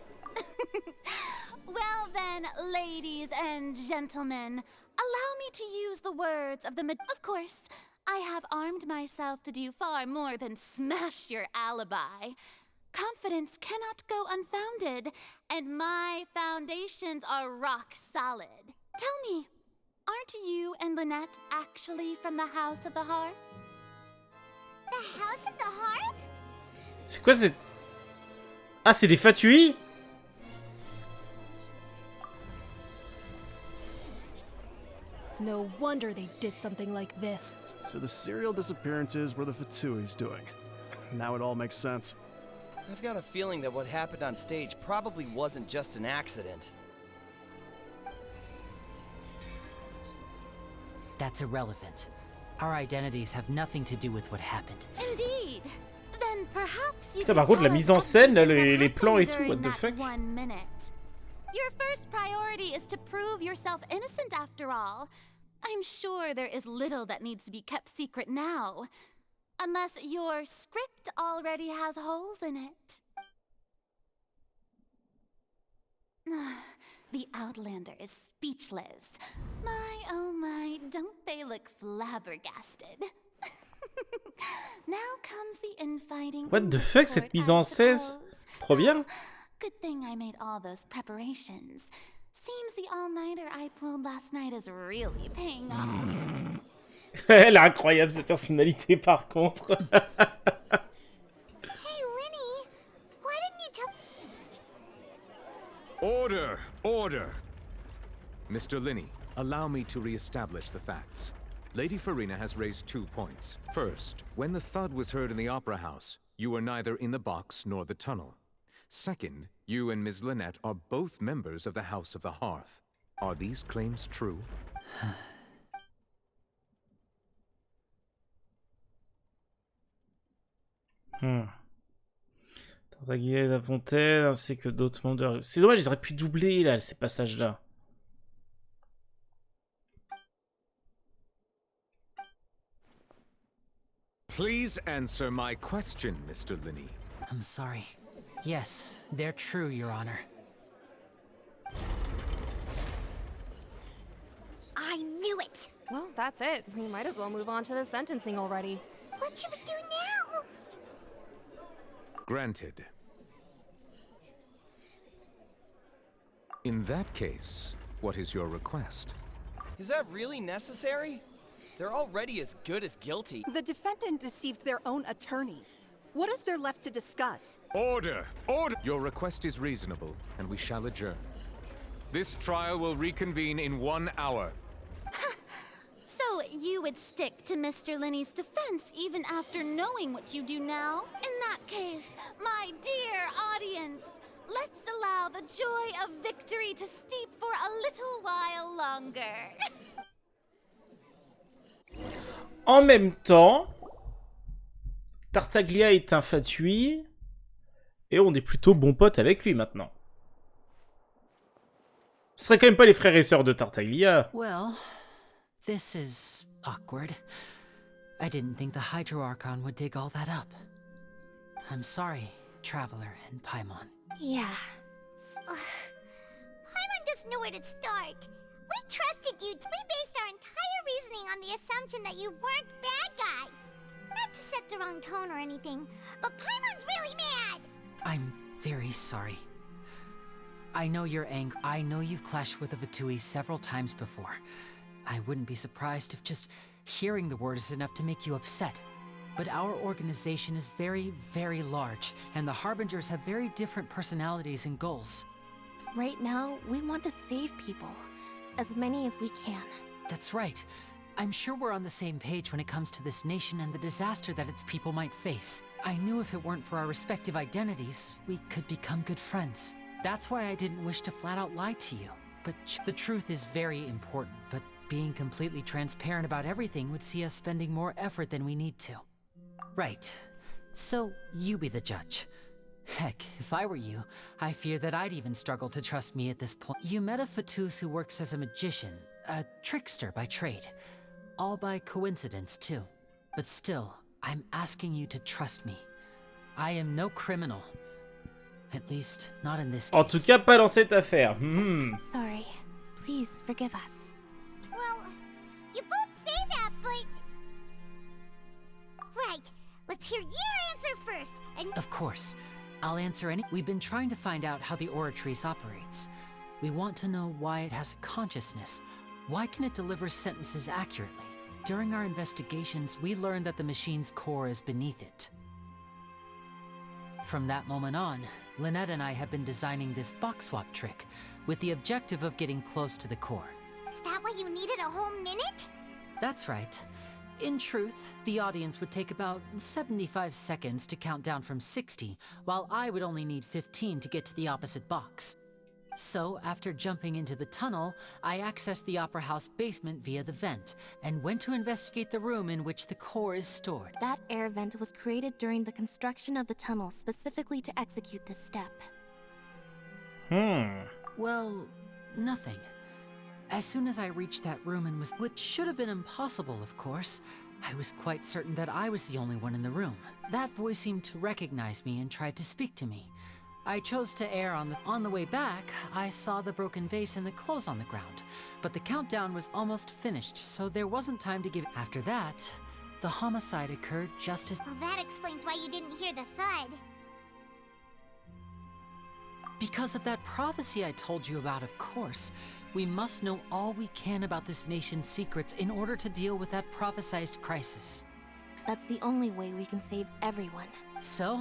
Well then, ladies and gentlemen, allow me to use the words of the Of course, I have armed myself to do far more than smash your alibi. Confidence cannot go unfounded, and my foundations are rock solid. Tell me, aren't you and Lynette actually from the House of the Hearth? The House of the Hearth? C'est quoi cette... Ah, c'est des Fatui? No wonder they did something like this. So the serial disappearances were the Fatui's doing. Now it all makes sense. I've got a feeling that what happened on stage probably wasn't just an accident. That's irrelevant. Our identities have nothing to do with what happened. Indeed. Then perhaps you Putain, par contre, la mise en scène, là, les plans et tout, what the fuck? 1 minute. Your first priority is to prove yourself innocent after all. I'm sure there is little that needs to be kept secret now. Unless your script already has holes in it. The Outlander is speechless. My, oh my, don't they look flabbergasted? Now comes the infighting. What the fuck, cette mise en scène? Trop bien. Good thing I made all those preparations. Seems the all-nighter I pulled last night is really paying off. Elle est incroyable, cette personnalité, par contre. Hey, Linny, why didn't you tell... Order! Order! Mr. Linney, allow me to re-establish the facts. Lady Farina has raised 2 points. First, when the thud was heard in the Opera House, you were neither in the box nor the tunnel. Second, you and Ms. Lynette are both members of the House of the Hearth. Are these claims true? Tartaglia et la Fontaine, ainsi que d'autres membres de... C'est dommage, ils auraient pu doubler là, ces passages-là. Please answer my question, Mr. Linney. I'm sorry. Yes, they're true, Your Honor. I knew it! Well, that's it. We might as well move on to the sentencing already. What should we do now? Granted. In that case, what is your request? Is that really necessary? They're already as good as guilty. The defendant deceived their own attorneys. What is there left to discuss? Order! Order! Your request is reasonable, and we shall adjourn. This trial will reconvene in 1 hour. So you would stick to Mr. Linney's defense even after knowing what you do now? In that case, my dear audience, let's allow the joy of victory to steep for a little while longer. En même temps, Tartaglia est infatué et on est plutôt bons potes avec lui maintenant. Ce serait quand même pas les frères et sœurs de Tartaglia. Well, this is awkward. I didn't think the Hydroarchon would dig all that up. I'm sorry, Traveler and Paimon. Yeah. Paimon doesn't know where to start. We trusted you. We based our entire reasoning on the assumption that you weren't bad guys. Not to set the wrong tone or anything, but Paimon's really mad. I'm very sorry. I know you're angry. I know you've clashed with the Fatui several times before. I wouldn't be surprised if just hearing the word is enough to make you upset. But our organization is very, very large, and the Harbingers have very different personalities and goals. Right now, we want to save people. As many as we can. That's right. I'm sure we're on the same page when it comes to this nation and the disaster that its people might face. I knew if it weren't for our respective identities, we could become good friends. That's why I didn't wish to flat out lie to you. But the truth is very important, but being completely transparent about everything would see us spending more effort than we need to. Right. So, you be the judge. Heck, if I were you, I fear that I'd even struggle to trust me at this point. You met a Fatus who works as a magician, a trickster by trade. All by coincidence, too. But still, I'm asking you to trust me. I am no criminal. At least, not in this case. En tout cas, pas dans cette affaire. Sorry. Please forgive us. Well, you both say that, but... Right. Let's hear your answer first, and... Of course. I'll answer any. We've been trying to find out how the Oratrice operates. We want to know why it has a consciousness. Why can it deliver sentences accurately? During our investigations, we learned that the machine's core is beneath it. From that moment on, Lynette and I have been designing this box swap trick, with the objective of getting close to the core. Is that why you needed a whole minute? That's right. In truth, the audience would take about 75 seconds to count down from 60, while I would only need 15 to get to the opposite box. So, after jumping into the tunnel, I accessed the Opera House basement via the vent, and went to investigate the room in which the core is stored. That air vent was created during the construction of the tunnel specifically to execute this step. Well, nothing. As soon as I reached that room and was... Which should have been impossible, of course. I was quite certain that I was the only one in the room. That voice seemed to recognize me and tried to speak to me. I chose to err on the way back. I saw the broken vase and the clothes on the ground, but the countdown was almost finished, so there wasn't time to give... After that, the homicide occurred just as... Well, that explains why you didn't hear the thud. Because of that prophecy I told you about, of course. We must know all we can about this nation's secrets in order to deal with that prophesized crisis. That's the only way we can save everyone. So,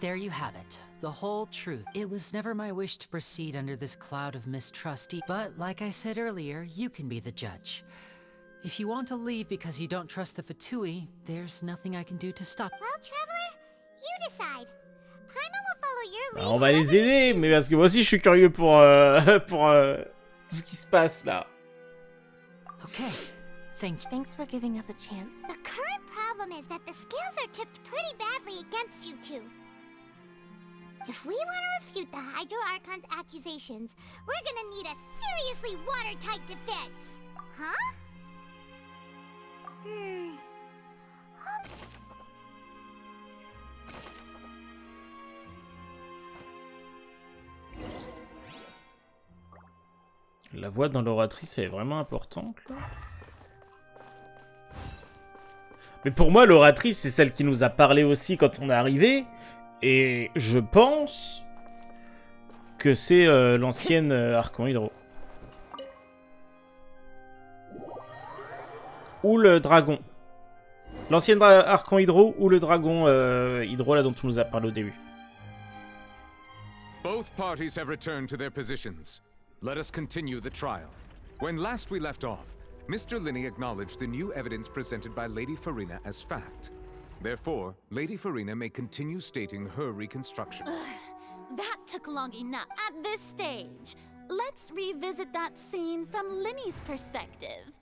there you have it. The whole truth. It was never my wish to proceed under this cloud of mistrust, but like I said earlier, you can be the judge. If you want to leave because you don't trust the Fatui, there's nothing I can do to stop. Well, Traveler, you decide. Paimon will follow your lead. Bah, on va les aider, mais parce que moi aussi je suis curieux pour, pour tout ce qui se passe là. Okay, thank you. Thanks for giving us a chance. The current problem is that the scales are tipped pretty badly against you two. If we want to refute the Hydro Archon's accusations, we're gonna need a seriously watertight defense. Huh? La voix dans l'oratrice est vraiment importante là. Mais pour moi, l'oratrice, c'est celle qui nous a parlé aussi quand on est arrivé. Et je pense que c'est l'ancienne Archon Hydro. Ou le dragon. L'ancienne Archon Hydro ou le dragon Hydro là dont tu nous as parlé au début. Both parties have returned to their positions. Let us continue the trial. When last we left off, Mr. Linney acknowledged the new evidence presented by Lady Farina as fact. Therefore, Lady Farina may continue stating her reconstruction. That took long enough at this stage. Let's revisit that scene from Linney's perspective.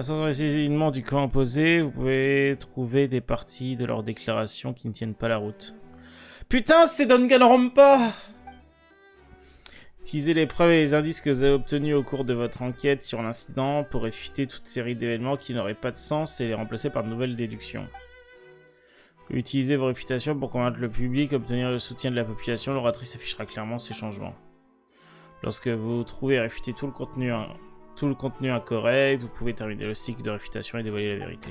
Sans les saisonnements du camp opposé, vous pouvez trouver des parties de leur déclaration qui ne tiennent pas la route. Putain, c'est Danganronpa! Utilisez les preuves et les indices que vous avez obtenus au cours de votre enquête sur l'incident pour réfuter toute série d'événements qui n'auraient pas de sens et les remplacer par de nouvelles déductions. Utilisez vos réfutations pour convaincre le public, obtenir le soutien de la population. L'oratrice affichera clairement ces changements. Lorsque vous trouvez réfuter tout le contenu incorrect, vous pouvez terminer le cycle de réfutation et dévoiler la vérité.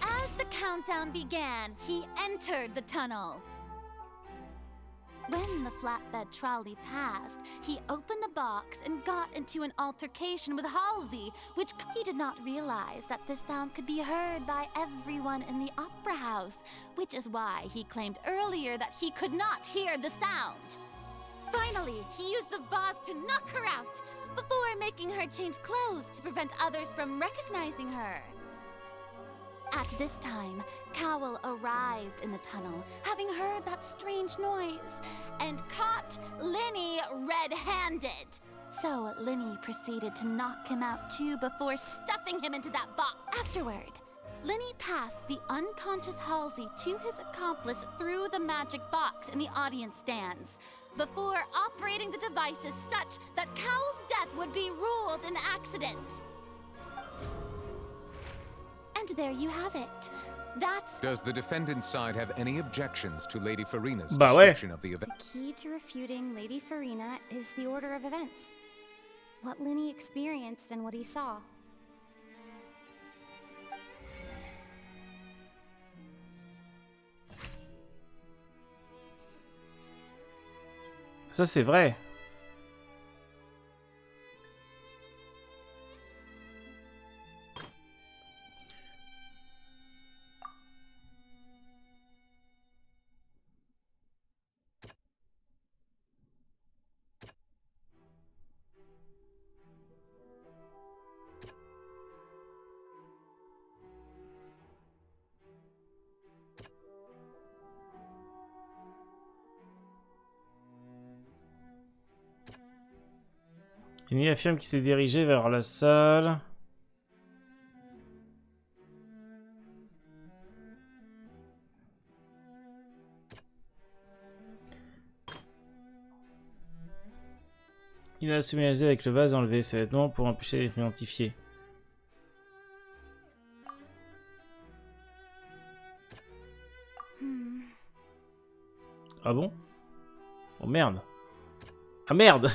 As the countdown began, he entered the tunnel. When the flatbed trolley passed, he opened the box and got into an altercation with Halsey, which he did not realize that the sound could be heard by everyone in the opera house, which is why he claimed earlier that he could not hear the sound. Finally, he used the vase to knock her out, before making her change clothes to prevent others from recognizing her. At this time, Cowell arrived in the tunnel, having heard that strange noise, and caught Linney red-handed. So Linney proceeded to knock him out too before stuffing him into that box. Afterward, Linney passed the unconscious Halsey to his accomplice through the magic box in the audience stands, before operating the devices such that Cowell's death would be ruled an accident. And there you have it. That's... Does the defendant's side have any objections to Lady Farina's Bah ouais. description of the event? The key to refuting Lady Farina is the order of events. What Linney experienced and what he saw. Ça c'est vrai. Il affirme qu'il s'est dirigé vers la salle. Il a familiarisé avec le vase et enlevé ses vêtements pour empêcher d'être identifié. Ah bon? Oh merde. Ah merde.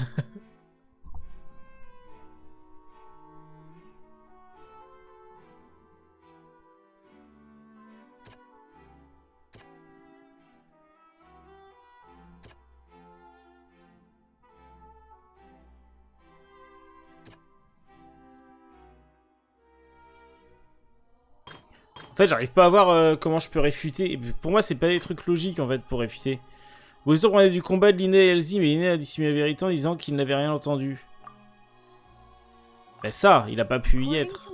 En fait, j'arrive pas à voir comment je peux réfuter. Pour moi, c'est pas des trucs logiques, en fait, pour réfuter. Vous on parlait du combat de Linné et Elsie, mais Linné a dissimulé la vérité en disant qu'il n'avait rien entendu. Ben ça, il a pas pu y être.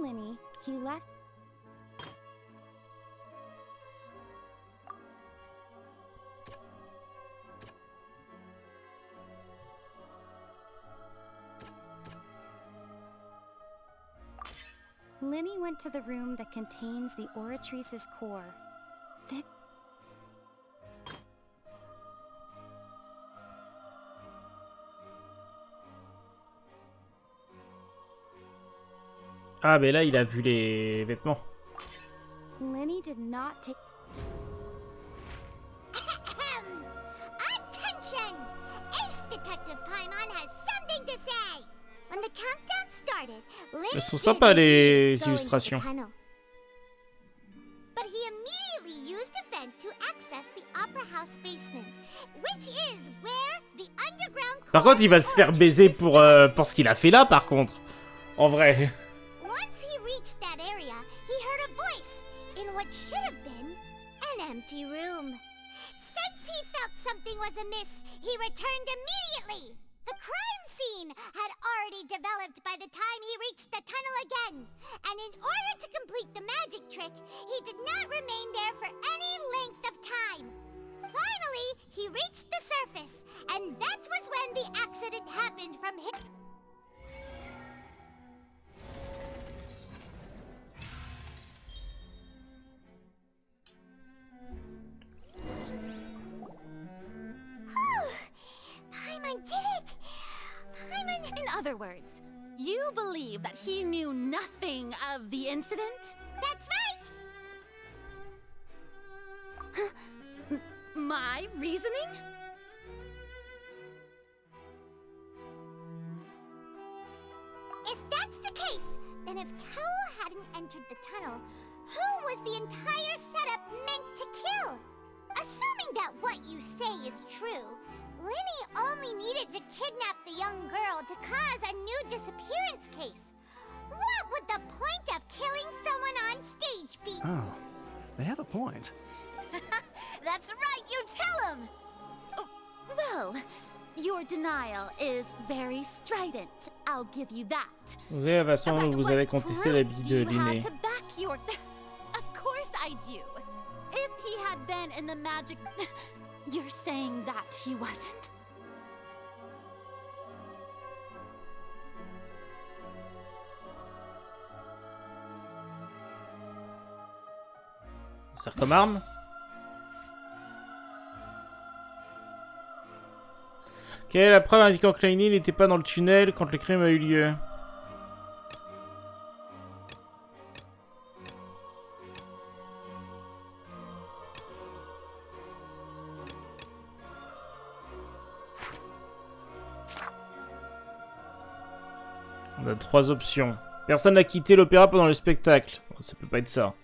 Lenny went to the room that contains the Oratrice's core. Ah, mais là, il a vu les vêtements. Lenny did not take... Attention! Ace Detective Paimon has something to say! When the countdown started, Elles sont sympas, les illustrations. But he immediately used a vent to access the Opera House basement, which is where the underground... Par contre, il va se faire baiser pour ce qu'il a fait là, par contre. En vrai. Once he reached that area, he heard a voice in what should have been an empty room. Since he felt something was amiss, he returned immediately. The crime scene had already developed by the time he reached the tunnel again, and in order to complete the magic trick, he did not remain there for any length of time. Finally, he reached the surface, and that was when the accident happened from him. Paimon did it! Paimon... In other words, you believe that he knew nothing of the incident? That's right! My reasoning? If that's the case, then if Cowell hadn't entered the tunnel, who was the entire setup meant to kill? Assuming that what you say is true, Lenny only needed to kidnap the young girl to cause a new disappearance case. What would the point of killing someone on stage be? Oh, they have a point. That's right, you tell him! Oh, well, your denial is very strident. I'll give you that. Vous avez la façon dont vous avez contesté l'habit de Linné. Of course I do. If he had been in the magic... You're saying that he wasn't? Ça sert comme arme. Quelle est la preuve indiquant que Lenny n'était pas dans le tunnel quand le crime a eu lieu? On a 3 options. Personne n'a quitté l'opéra pendant le spectacle. Bon, ça peut pas être ça.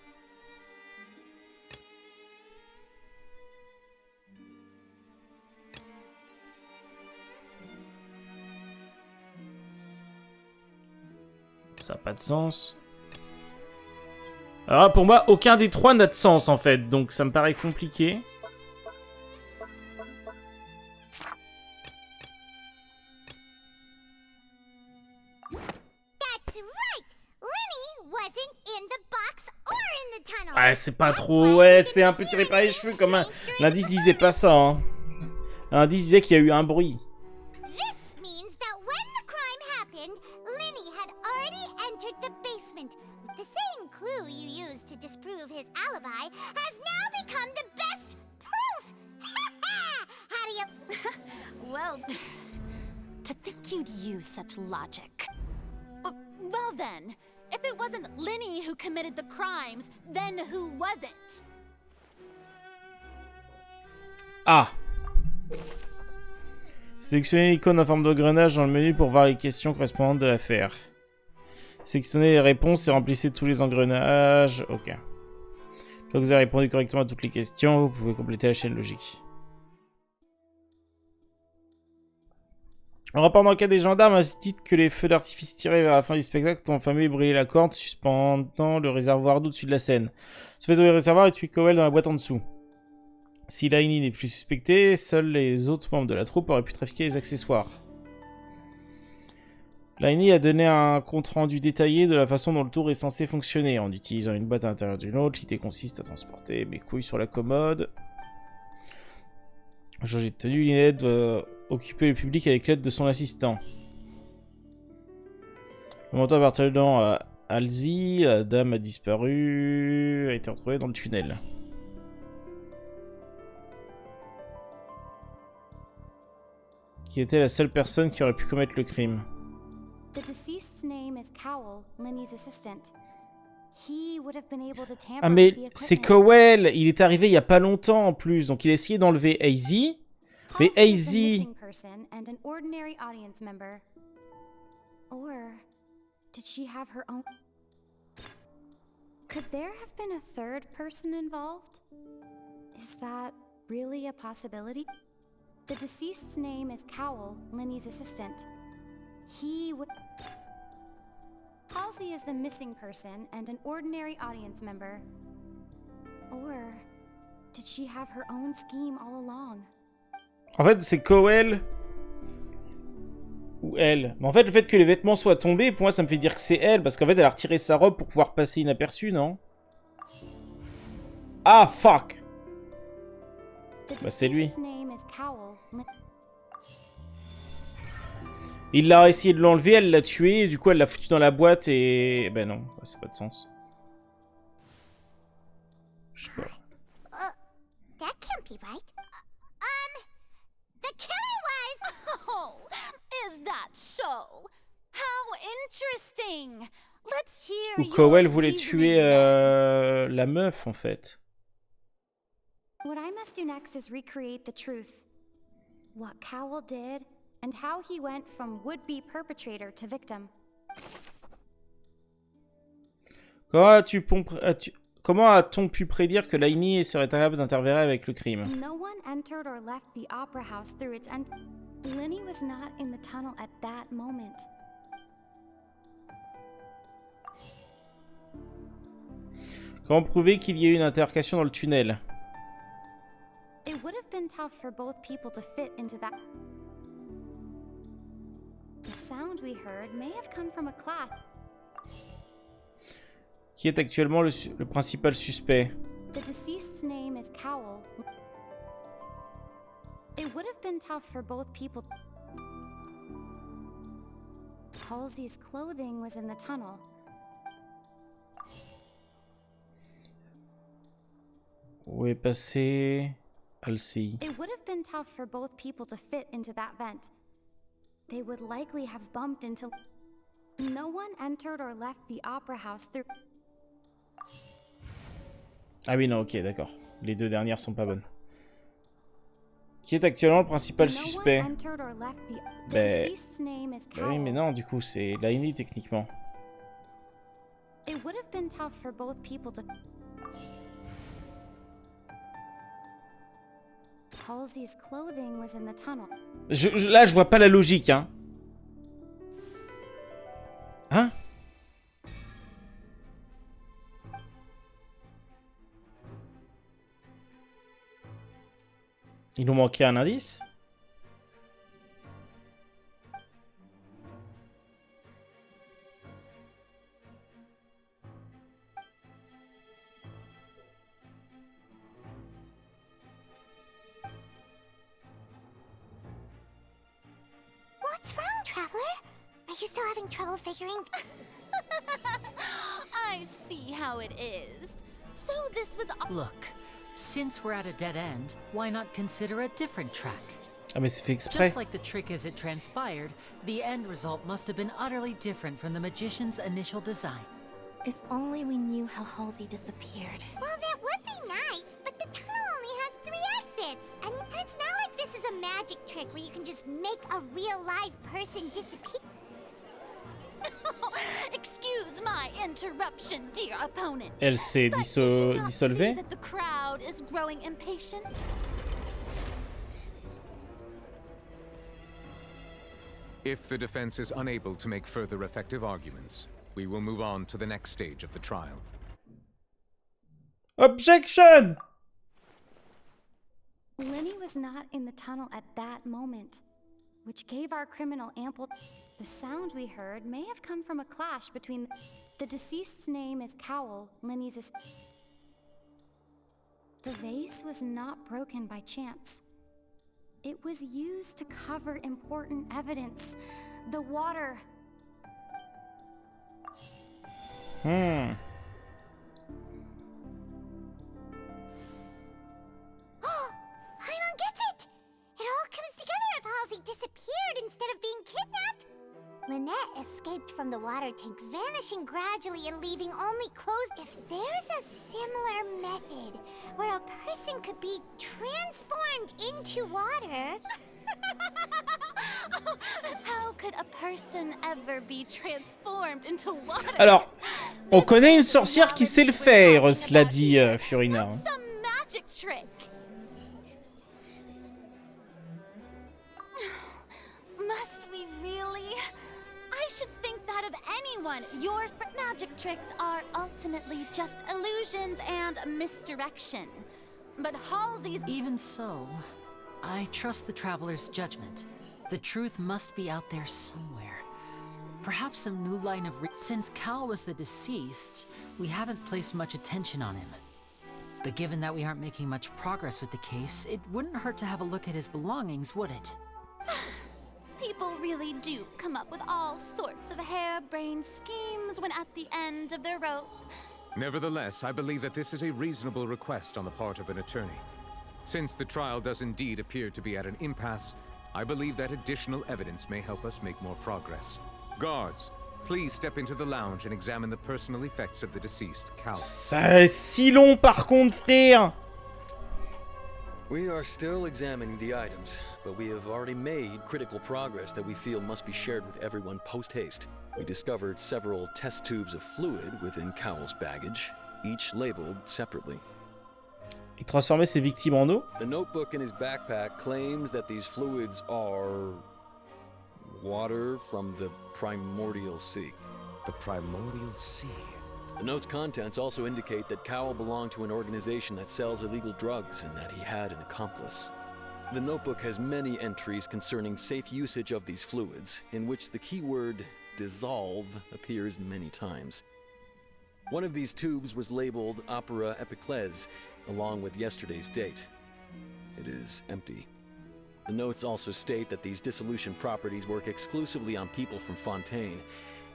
Ça n'a pas de sens. Alors pour moi, aucun des 3 n'a de sens en fait. Donc ça me paraît compliqué. Ouais, c'est pas trop... Ouais, c'est un peu tiré par les cheveux comme un... L'indice disait pas ça, hein. L'indice disait qu'il y a eu un bruit. This means that when the crime happened, Lenny had already entered the basement. The same clue you used to disprove his alibi has now become the best proof! How do you... Well, to think you'd use such logic. Well then, if it wasn't Lenny who committed the crimes, then who was it? Ah. Sélectionnez l'icône en forme d'engrenage dans le menu pour voir les questions correspondantes de l'affaire. Sélectionnez les réponses et remplissez tous les engrenages. Ok. Une fois que vous avez répondu correctement à toutes les questions, vous pouvez compléter la chaîne logique. En rapportant le cas des gendarmes, indique que les feux d'artifice tirés vers la fin du spectacle ont fameux brûlé la corde suspendant le réservoir d'eau au-dessus de la scène. Ce fait de le réservoir et tuer Cowell dans la boîte en dessous. Si Laini n'est plus suspecté, seuls les autres membres de la troupe auraient pu trafiquer les accessoires. Laini a donné un compte-rendu détaillé de la façon dont le tour est censé fonctionner, en utilisant une boîte à l'intérieur d'une autre. L'idée consiste à transporter mes couilles sur la commode. Changer de tenue, Lynette doit occuper le public avec l'aide de son assistant. Le manteau appartenant à Halsey, la dame a disparu, a été retrouvée dans le tunnel. Qui était la seule personne qui aurait pu commettre le crime. The deceased's name is Cowell, Lenny's assistant. He would have been able to tamper Ah mais with the c'est equipment. Cowell, il est arrivé il y a pas longtemps en plus, donc il a essayé d'enlever Halsey. Mais Halsey is a Halsey... missing person and an ordinary audience member. Or did she have her own? Could there have been a third person involved? Is that really a possibility? The deceased's name is Cowell, Lenny's assistant. He would... Halsey is the missing person and an ordinary audience member. Or did she have her own scheme all along? En fait, c'est Cowell ou elle. Mais en fait, le fait que les vêtements soient tombés, pour moi, ça me fait dire que c'est elle. Parce qu'en fait, elle a retiré sa robe pour pouvoir passer inaperçue, non? Ah, fuck! Bah, c'est lui. Il a essayé de l'enlever, elle l'a tué, et du coup, elle l'a foutu dans la boîte et... Ben non, ça n'a pas de sens. Je sais pas. That can't be right. The killer was... Oh, is that so? How interesting. Let's hear Ou your Cowell voulait reasoning tuer then. la meuf, en fait. What I must do next is recreate the truth. What Cowell did, and how he went from would-be perpetrator to victim. Comment a-t-on pu prédire que Laini serait capable d'interférer avec le crime? No one entered or left the opera house through its end. Lenny was not in the tunnel at that moment. Comment prouver qu'il y a eu une intercation dans le tunnel? It would have been tough for both people to fit into that. The sound we heard may have come from a class. Qui est actuellement le principal suspect? The deceased's name is Cowell. It would have been tough for both people. Halsey's clothing was in the tunnel. Où est passé Halsey? It would have been tough for both people to fit into that vent. They would likely have bumped into... No one entered or left the opera house through... Ah oui, non, ok, d'accord. Les deux dernières sont pas bonnes. Qui est actuellement le principal suspect? Ben... oui, mais non, du coup, c'est Laini, techniquement. It would have been tough for both people to... Halsey's clothing was in the tunnel. Là, je vois pas la logique, hein. Hein? Il nous manquait un indice? What's wrong, Traveler? Are you still having trouble figuring... I see how it is. So this was... Look, since we're at a dead end, why not consider a different track? Ah mais c'est fait exprès. Just like the trick as it transpired, the end result must have been utterly different from the magician's initial design. If only we knew how Halsey disappeared. Well, that would be nice, but the tunnel only has 3 exits. And it's not like this is a magic trick where you can just make a real live person disappear. Excuse my interruption, dear opponent. Elle s'est dissolvée. That the crowd is growing impatient. If the defense is unable to make further effective arguments, we will move on to the next stage of the trial. Objection! Lenny was not in the tunnel at that moment, which gave our criminal ample... The sound we heard may have come from a clash between... The deceased's name is Cowell, Lenny's... The vase was not broken by chance. It was used to cover important evidence. The water... Hmm. Paimon gets it! It all comes together if Halsey disappeared instead of being kidnapped. Lynette escaped from the water tank, vanishing gradually and leaving only clothes. If there's a similar method where a person could be transformed into water... How could a person ever be transformed into water? Alors, on connaît une sorcière qui sait le faire, cela dit, Furina. Some magic trick. Must we really? I should think that of anyone. Your magic tricks are ultimately just illusions and misdirection. But Halsey's... Even so, I trust the Traveler's judgment. The truth must be out there somewhere. Perhaps some new line of... Since Cal was the deceased, we haven't placed much attention on him. But given that we aren't making much progress with the case, it wouldn't hurt to have a look at his belongings, would it? People really do come up with all sorts of harebrained schemes when at the end of their rope. Nevertheless, I believe that this is a reasonable request on the part of an attorney. Since the trial does indeed appear to be at an impasse, I believe that additional evidence may help us make more progress. Guards, please step into the lounge and examine the personal effects of the deceased, Cal. Ça est si long par contre, frère. We are still examining the items, but we have already made critical progress that we feel must be shared with everyone post-haste. We discovered several test tubes of fluid within Cowell's baggage, each labeled separately. Il transformait ses victimes en eau. The notebook in his backpack claims that these fluids are... water from the primordial sea. The primordial sea? The note's contents also indicate that Cowell belonged to an organization that sells illegal drugs and that he had an accomplice. The notebook has many entries concerning safe usage of these fluids, in which the keyword dissolve appears many times. One of these tubes was labeled Opera Epiclese, along with yesterday's date. It is empty. The notes also state that these dissolution properties work exclusively on people from Fontaine.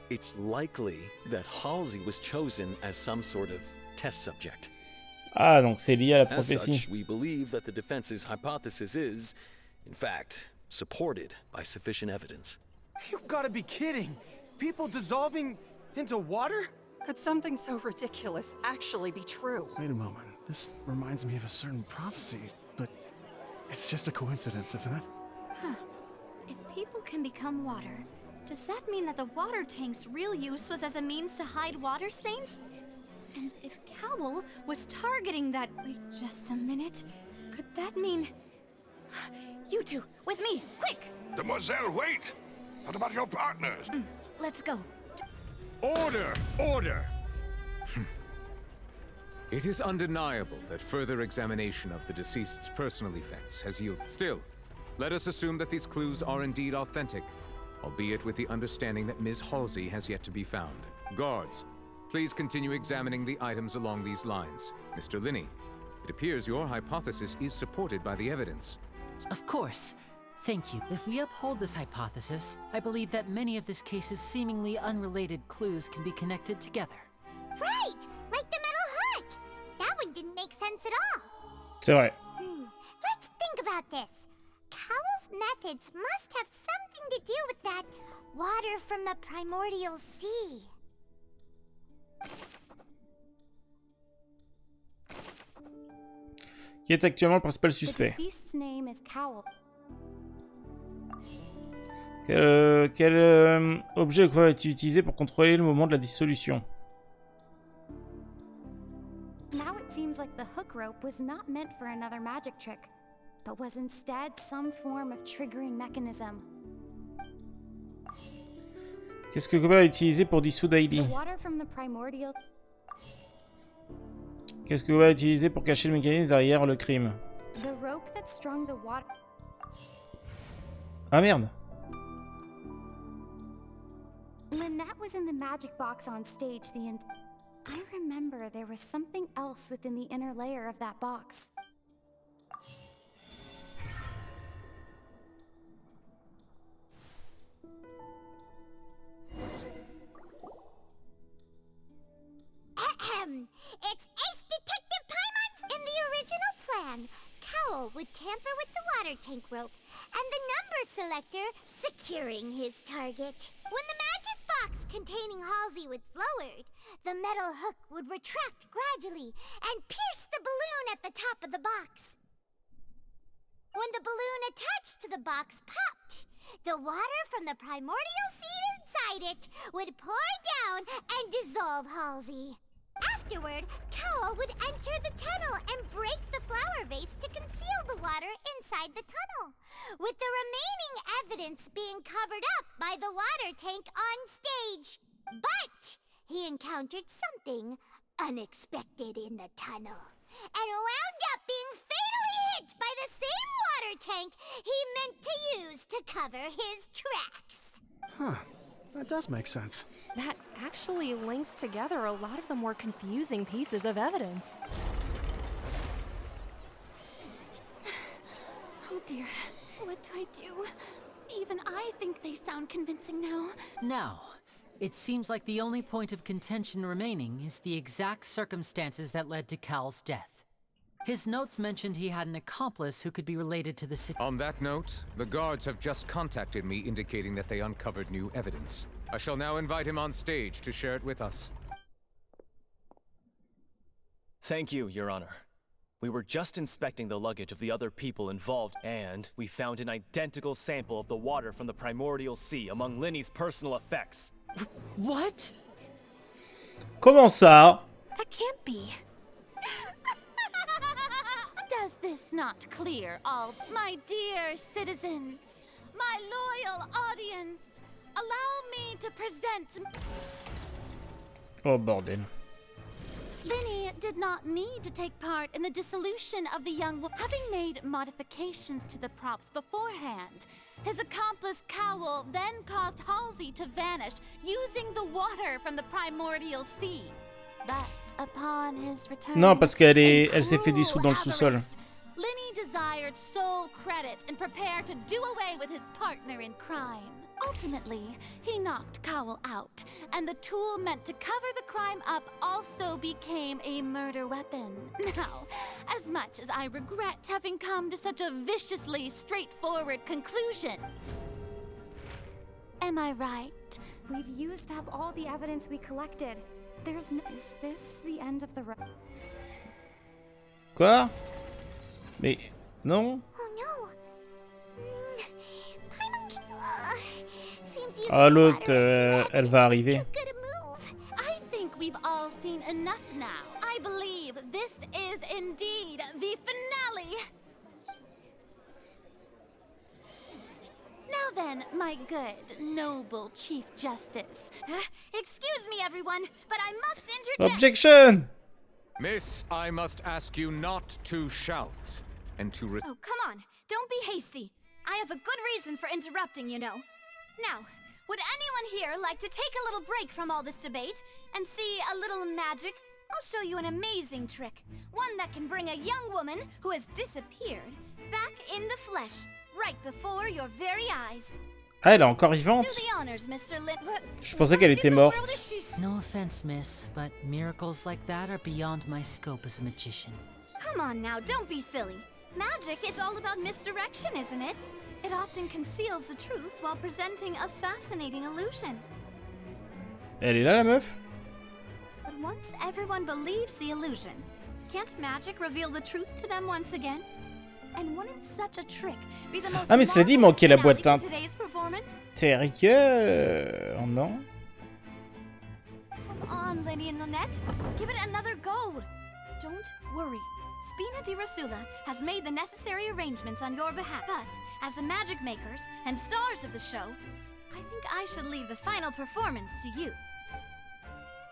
It's likely that Halsey was chosen as some sort of test subject. Ah, donc c'est lié à la As prophétie. such, we believe that the defense's hypothesis is, in fact, supported by sufficient evidence. You've got to be kidding! People dissolving into water? Could something so ridiculous actually be true? Wait a moment. This reminds me of a certain prophecy, but it's just a coincidence, isn't it? Huh. If people can become water, does that mean that the water tank's real use was as a means to hide water stains? And if Cowell was targeting that... Wait just a minute. Could that mean... You two, with me, quick! Demoiselle, wait! What about your partners? Let's go. Order! Order! It is undeniable that further examination of the deceased's personal effects has yielded. Still, let us assume that these clues are indeed authentic, albeit with the understanding that Ms. Halsey has yet to be found. Guards, please continue examining the items along these lines. Mr. Linney, it appears your hypothesis is supported by the evidence. Of course. Thank you. If we uphold this hypothesis, I believe that many of this case's seemingly unrelated clues can be connected together. Right! Like the metal hook! That one didn't make sense at all. C'est vrai. Let's think about this. Cowell's methods must have something to do with that water from the primordial sea. Qui est actuellement le principal The suspect. deceased's name is Cowell. Quel objet ou quoi a été utilisé pour contrôler le moment de la dissolution? Now it seems like the hook rope was not meant for another magic trick, but was instead some form of triggering mechanism. Qu'est-ce que Koba a utilisé pour dissoudre Hailey? The water from the primordial. Qu'est-ce que Koba a utilisé pour cacher le mécanisme derrière le crime? The rope that strung the water. Ah merde. Lynette was in the magic box on stage the I remember there was something else within the inner layer of that box. It's Ace Detective Paimons! In the original plan, Cowl would tamper with the water tank rope and the number selector securing his target. When the magic box containing Halsey was lowered, the metal hook would retract gradually and pierce the balloon at the top of the box. When the balloon attached to the box popped, the water from the primordial seed inside it would pour down and dissolve Halsey. Afterward, Cowl would enter the tunnel and break the flower vase to conceal the water inside the tunnel, with the remaining evidence being covered up by the water tank on stage. But he encountered something unexpected in the tunnel, and wound up being fatally hit by the same water tank he meant to use to cover his tracks. Huh. That does make sense. That actually links together a lot of the more confusing pieces of evidence. Oh dear, what do I do? Even I think they sound convincing now. Now, it seems like the only point of contention remaining is the exact circumstances that led to Cal's death. His notes mentioned he had an accomplice who could be related to the On that note, the guards have just contacted me indicating that they uncovered new evidence. I shall now invite him on stage to share it with us. Thank you, Your Honor. We were just inspecting the luggage of the other people involved, and we found an identical sample of the water from the primordial sea among Linny's personal effects. What? Comment ça? That can't be. Does this not clear all my dear citizens, my loyal audience? Allow me to present... Oh bordel. Linny did not need to take part in the dissolution of the young woman, having made modifications to the props beforehand. His accomplice Cowl then caused Halsey to vanish using the water from the primordial sea. But upon his return, Non, parce elle s'est fait dissoudre dans le sous-sol. Linny desired sole credit and prepared to do away with his partner in crime. Ultimately, he knocked Cowl out, and the tool meant to cover the crime up also became a murder weapon. Now, as much as I regret having come to such a viciously straightforward conclusion, am I right? We've used up all the evidence we collected. There's no... Is this the end of the road? Quoi? Mais non. Oh no. Ah l'autre, elle va arriver. I think we've all seen enough now. I believe this is indeed the finale. Now then, my good, noble Chief Justice. Excuse me, everyone, but I must interject. Objection! Miss, I must ask you not to shout and to Oh, come on. Don't be hasty. I have a good reason for interrupting, you know. Now, would anyone here like to take a little break from all this debate and see a little magic? I'll show you an amazing trick. One that can bring a young woman who has disappeared back in the flesh, right before your very eyes. Ah, elle est encore vivante? Do the honors, Mr. Je pensais qu'elle était morte. No offense, miss, but miracles like that are beyond my scope as a magician. Come on now, don't be silly. Magic is all about misdirection, isn't it? It often conceals the truth while presenting a fascinating illusion. Elle est là, la meuf? But once everyone believes the illusion, can't magic reveal the truth to them once again? And wouldn't such a trick be the most Ah mais cela dit, il manquait la boîte to today's performance? intérieure, non? Come on, Lenny and Lynette, give it another go. Don't worry. Spina di Rasula has made the necessary arrangements on your behalf. But as the magic makers and stars of the show, I I think I should leave the final performance to you.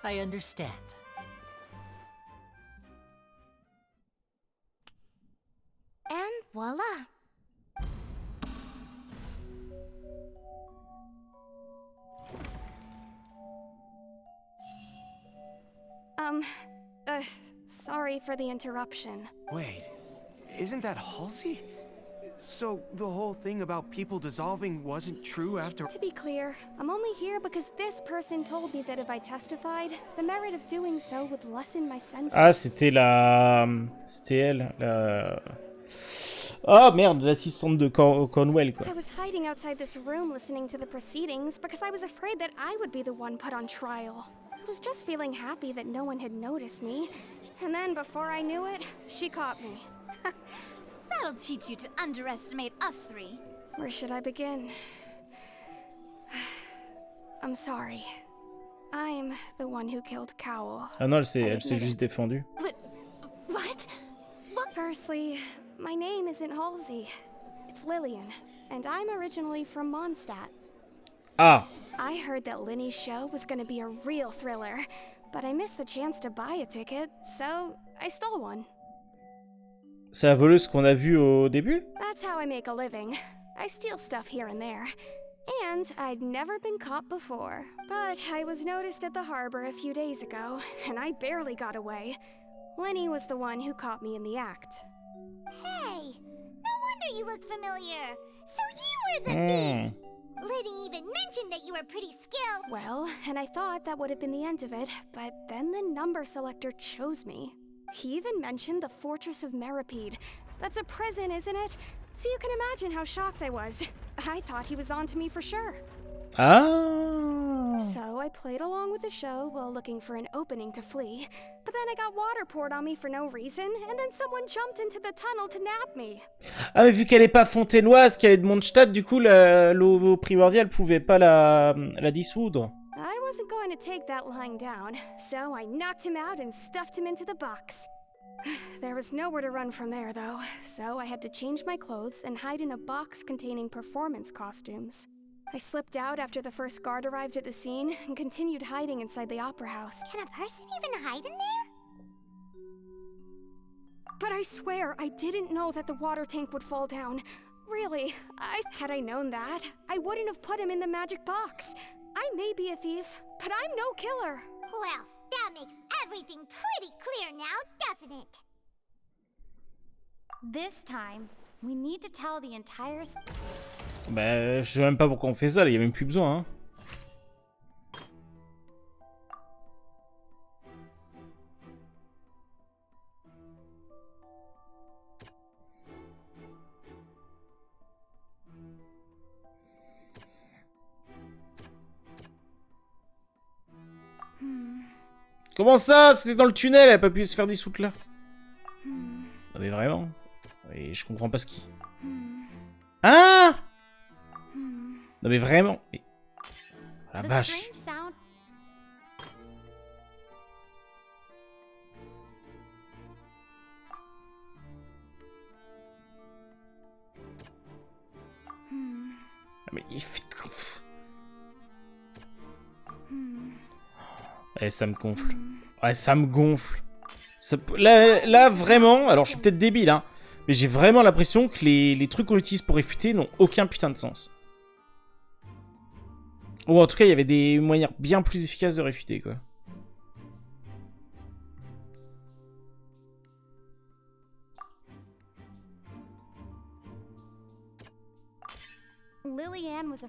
I understand. And voila. Sorry for the interruption. Wait, isn't that Halsey? So the whole thing about people dissolving wasn't true after... To be clear, I'm only here because this person told me that if I testified, the merit of doing so would lessen my sentence. Ah, c'était la... C'était elle, la... Oh merde, l'assistante de Conwell, quoi. I was hiding outside this room listening to the proceedings because I was afraid that I would be the one put on trial. I was just feeling happy that no one had noticed me. And then, before I knew it, she caught me. That'll teach you to underestimate us three. Where should I begin? I'm sorry. I'm the one who killed Cowell. Ah non, elle s'est juste défendue. What? Firstly, my name isn't Halsey. It's Lillian, and I'm originally from Mondstadt. Ah. I heard that Linny's show was gonna be a real thriller, but I missed the chance to buy a ticket, so I stole one. C'est la voleuse qu'on a vue au début? That's how I make a living. I steal stuff here and there. And I'd never been caught before. But I was noticed at the harbor a few days ago, and I barely got away. Linny was the one who caught me in the act. Hey, no wonder you look familiar. So you were the thief. Liddy even mentioned that you were pretty skilled. Well, and I thought that would have been the end of it, but then the number selector chose me. He even mentioned the Fortress of Meripede. That's a prison, isn't it? So you can imagine how shocked I was. I thought he was on to me for sure. Ah. So I played along with the show while looking for an opening to flee. But then I got water poured on me for no reason, and then someone jumped into the tunnel to nab me. Ah mais vu qu'elle est pas fontainoise, qu'elle est de Mondstadt, du coup l'eau primordiale pouvait pas la dissoudre. I wasn't going to take that lying down, so I knocked him out and stuffed him into the box. There was nowhere to run from there, though, so I had to change my clothes and hide in a box containing performance costumes. I slipped out after the first guard arrived at the scene and continued hiding inside the opera house. Can a person even hide in there? But I swear, I didn't know that the water tank would fall down. Really, had I known that, I wouldn't have put him in the magic box. I may be a thief, but I'm no killer. Well, that makes everything pretty clear now, doesn't it? This time, we need to tell the entire... Bah, je sais même pas pourquoi on fait ça, il y a même plus besoin, hein. Comment ça? C'était dans le tunnel, elle a pas pu se faire dissoudre là. Non mais vraiment. Et je comprends pas ce qui... Hein? Non mais vraiment. Mais... La vache. Non mais il fait... Eh, ça me gonfle. Ouais, ça me gonfle. Ça... Là, vraiment, alors je suis peut-être débile, hein, mais j'ai vraiment l'impression que les trucs qu'on utilise pour réfuter n'ont aucun putain de sens. Ou en tout cas, il y avait des moyens bien plus efficaces de réfuter, quoi. Lillian was a...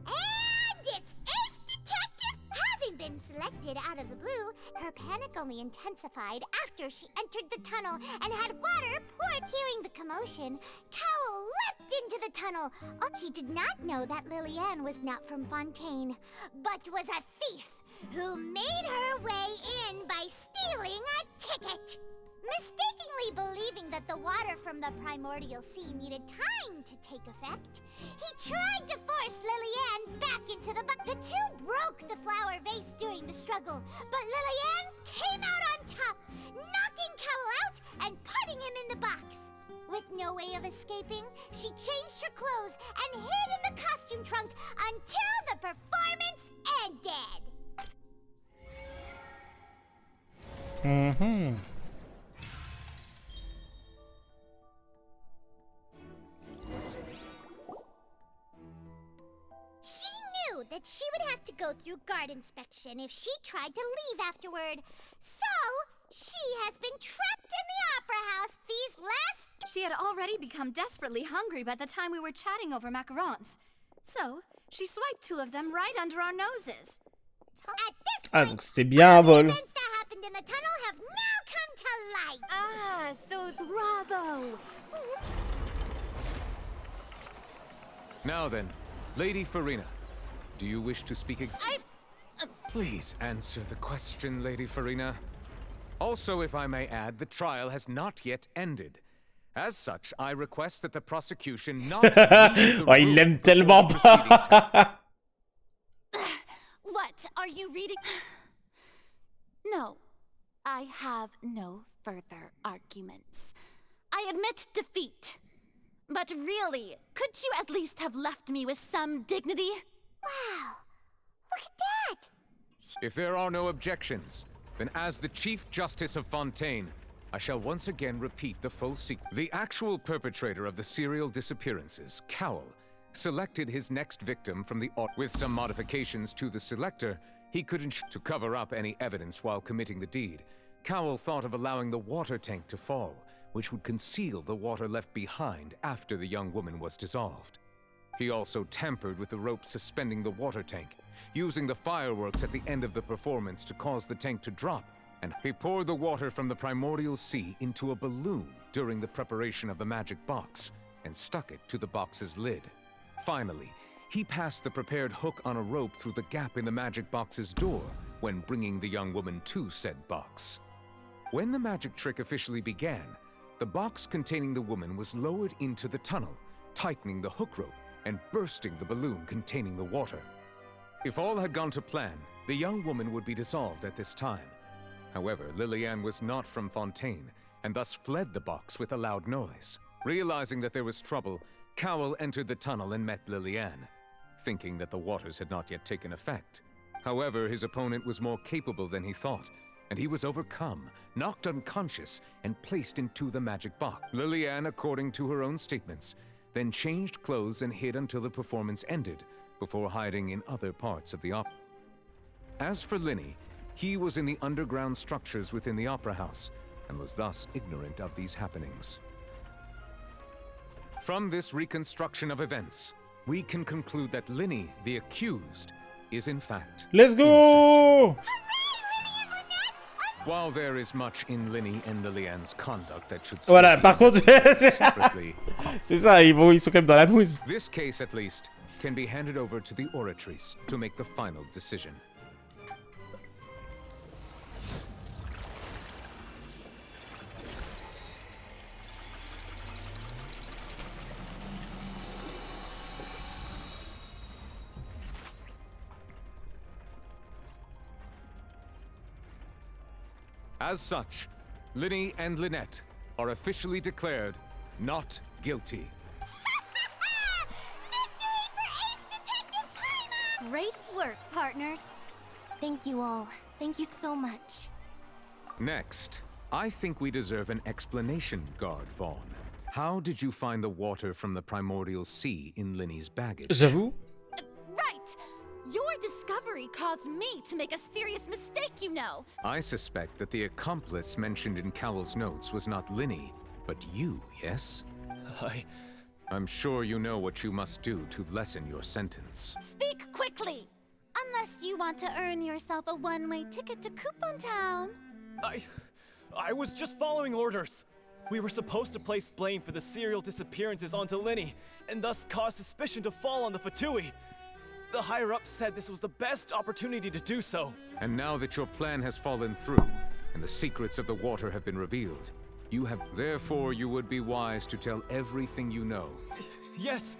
And it's Ace Detective! Having been selected out of the blue, her panic only intensified after she entered the tunnel and had water poured. Hearing the commotion, Cowell leapt into the tunnel. Oh, he did not know that Lillian was not from Fontaine, but was a thief who made her way in by stealing a ticket. Mistakenly believing that the water from the primordial sea needed time to take effect, he tried to force Lillian back into the box. The two broke the flower vase during the struggle, but Lillian came out on top, knocking Cowell out and putting him in the box. With no way of escaping, she changed her clothes and hid in the costume trunk until the performance ended. Mhm. She knew that she would have to go through guard inspection if she tried to leave afterward. So, she has been trapped in the opera house these last... She had already become desperately hungry by the time we were chatting over macarons. So, she swiped 2 of them right under our noses. Ah, donc c'était bien un vol. Events that happened in the tunnel have now come to light. Ah, so bravo! Now then, Lady Farina, do you wish to speak again? Please answer the question, Lady Farina. Also, if I may add, the trial has not yet ended. As such, I request that the prosecution not leave the Oh, il l'aime room tellement before the proceedings pas. What are you reading? No, I have no further arguments. I admit defeat. But really, could you at least have left me with some dignity? Wow, look at that! If there are no objections, then as the Chief Justice of Fontaine, I shall once again repeat the full sequence. The actual perpetrator of the serial disappearances, Cowell, selected his next victim from the with some modifications to the selector, he could to cover up any evidence while committing the deed. Cowell thought of allowing the water tank to fall, which would conceal the water left behind after the young woman was dissolved. He also tampered with the rope suspending the water tank, using the fireworks at the end of the performance to cause the tank to drop, and he poured the water from the primordial sea into a balloon during the preparation of the magic box, and stuck it to the box's lid. Finally, he passed the prepared hook on a rope through the gap in the magic box's door when bringing the young woman to said box. When the magic trick officially began, the box containing the woman was lowered into the tunnel, tightening the hook rope and bursting the balloon containing the water. If all had gone to plan, the young woman would be dissolved at this time. However, Lillian was not from Fontaine, and thus fled the box with a loud noise. Realizing that there was trouble, Cowell entered the tunnel and met Lillian, thinking that the waters had not yet taken effect. However, his opponent was more capable than he thought, and he was overcome, knocked unconscious, and placed into the magic box. Lillian, according to her own statements, then changed clothes and hid until the performance ended, before hiding in other parts of the opera. As for Linny, he was in the underground structures within the opera house, and was thus ignorant of these happenings. From this reconstruction of events, we can conclude that Linny, the accused, is in fact Let's go! While there is much in Linny and Lillian's conduct that should Voilà, par contre, separately, c'est ça, ils sont quand même dans la mouise. this case at least can be handed over to the oratrice to make the final decision. As such, Linny and Lynette are officially declared not guilty. Great work, partners. Thank you all. Thank you so much. Next, I think we deserve an explanation, Guard Vaughn. How did you find the water from the primordial sea in Linny's baggage? J'avoue. Right! Your discovery caused me to make a serious mistake, you know. I suspect that the accomplice mentioned in Cowell's notes was not Linny, but you, yes? I'm sure you know what you must do to lessen your sentence. Speak quickly! Unless you want to earn yourself a one-way ticket to Coupon Town. I was just following orders. We were supposed to place blame for the serial disappearances onto Linny, and thus cause suspicion to fall on the Fatui. The higher-ups said this was the best opportunity to do so. And now that your plan has fallen through, and the secrets of the water have been revealed, therefore you would be wise to tell everything you know. Yes,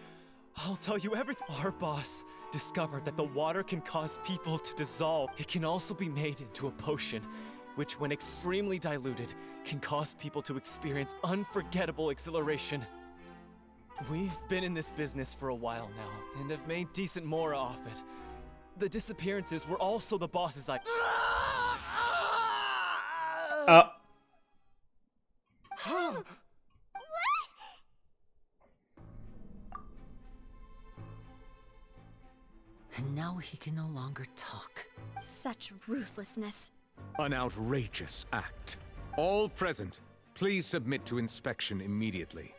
I'll tell you everything. Our boss discovered that the water can cause people to dissolve. It can also be made into a potion, which when extremely diluted, can cause people to experience unforgettable exhilaration. We've been in this business for a while now, and have made decent mora off it. The disappearances were also the boss's idea. And now he can no longer talk. Such ruthlessness. An outrageous act. All present, please submit to inspection immediately.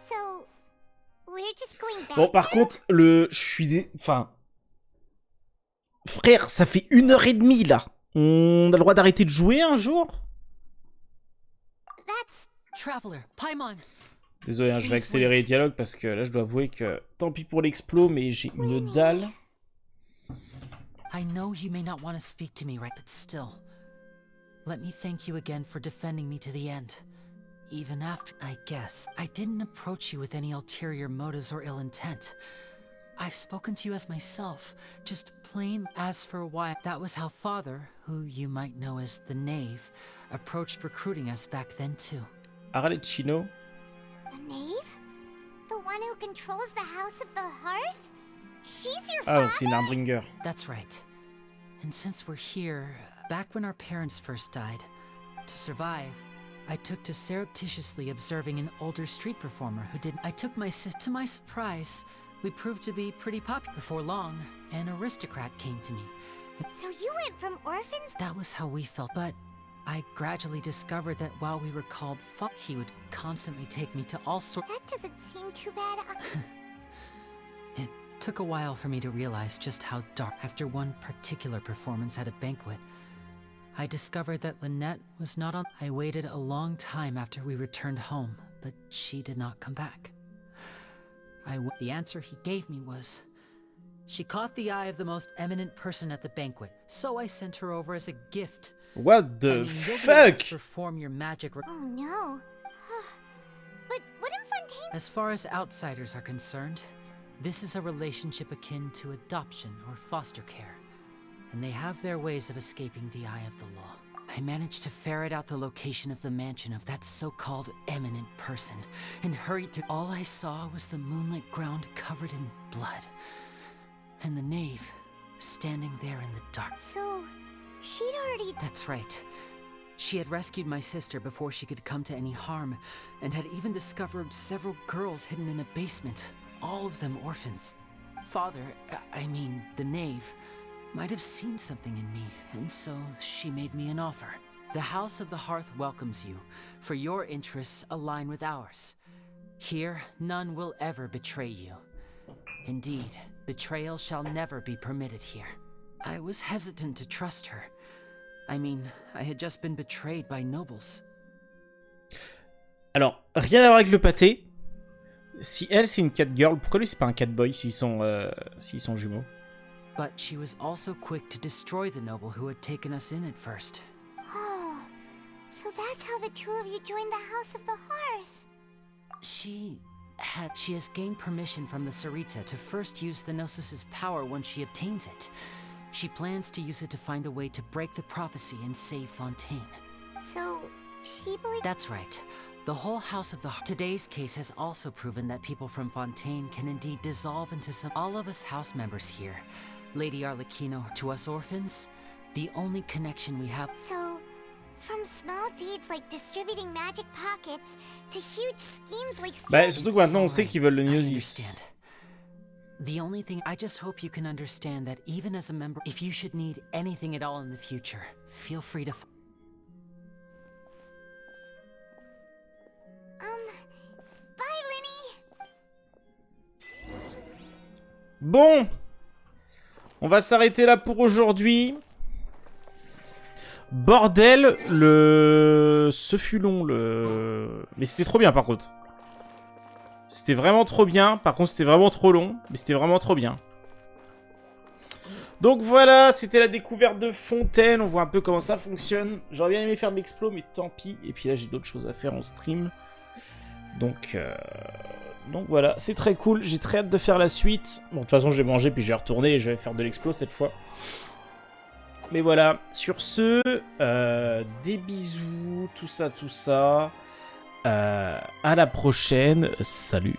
So, we're just going back. Bon, par contre, Enfin... Frère, ça fait 1h30 là. On a le droit d'arrêter de jouer un jour? Traveler, Paimon. Désolé, hein, je vais accélérer les dialogues parce que là je dois avouer que tant pis pour l'explo, mais j'ai une dalle. I know you may not want to speak to me, right? But still, let me thank you again for defending me to the end. Even after, I guess, I didn't approach you with any ulterior motives or ill intent. I've spoken to you as myself, just plain. As for why, that was how Father, who you might know as the Knave, approached recruiting us back then too. Arrête, Chino. The Knave? The one who controls the House of the Hearth? She's your Ah, father? c'est une Armbringer. That's right. And since we're here, back when our parents first died, to survive, I took to surreptitiously observing an older street performer who did. I took my sister. To my surprise, we proved to be pretty popular. Before long, an aristocrat came to me. So you went from orphans? That was how we felt, but I gradually discovered that while we were called he would constantly take me to all sorts. That doesn't seem too bad. It took a while for me to realize just how dark. After one particular performance at a banquet, I discovered that Lynette was not on. I waited a long time after we returned home, but she did not come back. The answer he gave me was, she caught the eye of the most eminent person at the banquet, so I sent her over as a gift. What the You'll be able fuck? to perform your magic. Oh no. But wouldn't Fontaine... As far as outsiders are concerned, this is a relationship akin to adoption or foster care, and they have their ways of escaping the eye of the law. I managed to ferret out the location of the mansion of that so-called eminent person, and hurried through. All I saw was the moonlit ground covered in blood, and the Knave standing there in the dark. So, she'd already... That's right. She had rescued my sister before she could come to any harm, and had even discovered several girls hidden in a basement, all of them orphans. Father, I mean, the Knave, might have seen something in me, and so she made me an offer. The House of the Hearth welcomes you, for your interests align with ours. Here, none will ever betray you. Indeed, betrayal shall never be permitted here. I was hesitant to trust her. I mean, I had just been betrayed by nobles. Alors, rien à voir avec le pâté. Si elle, c'est une cat girl, pourquoi lui, c'est pas un cat boy s'ils sont jumeaux? But she was also quick to destroy the noble who had taken us in at first. Oh, so that's how the two of you joined the House of the Hearth. She has gained permission from the Tsaritsa to first use the Gnosis's power when she obtains it. She plans to use it to find a way to break the prophecy and save Fontaine. So, she believes... That's right. The whole House of the Hearth. Today's case has also proven that people from Fontaine can indeed dissolve into some. All of us house members here, Lady Arlecchino, to us orphans, the only connection we have. So, from small deeds like distributing magic pockets to huge schemes like... Bah, surtout que maintenant on sait qu'ils veulent le Gnosis. The only thing, I just hope you can understand that even as a member, if you should need anything at all in the future, feel free to... Bye, Lenny! Bon, on va s'arrêter là pour aujourd'hui. Bordel, ce fut long, mais c'était trop bien par contre. C'était vraiment trop bien. Par contre, c'était vraiment trop long, mais c'était vraiment trop bien. Donc voilà, c'était la découverte de Fontaine. On voit un peu comment ça fonctionne. J'aurais bien aimé faire de l'explo, mais tant pis. Et puis là, j'ai d'autres choses à faire en stream. Donc voilà, c'est très cool. J'ai très hâte de faire la suite. Bon, de toute façon, je vais manger, puis je vais retourner et je vais faire de l'explo cette fois. Mais voilà, sur ce, des bisous, tout ça. À la prochaine, salut.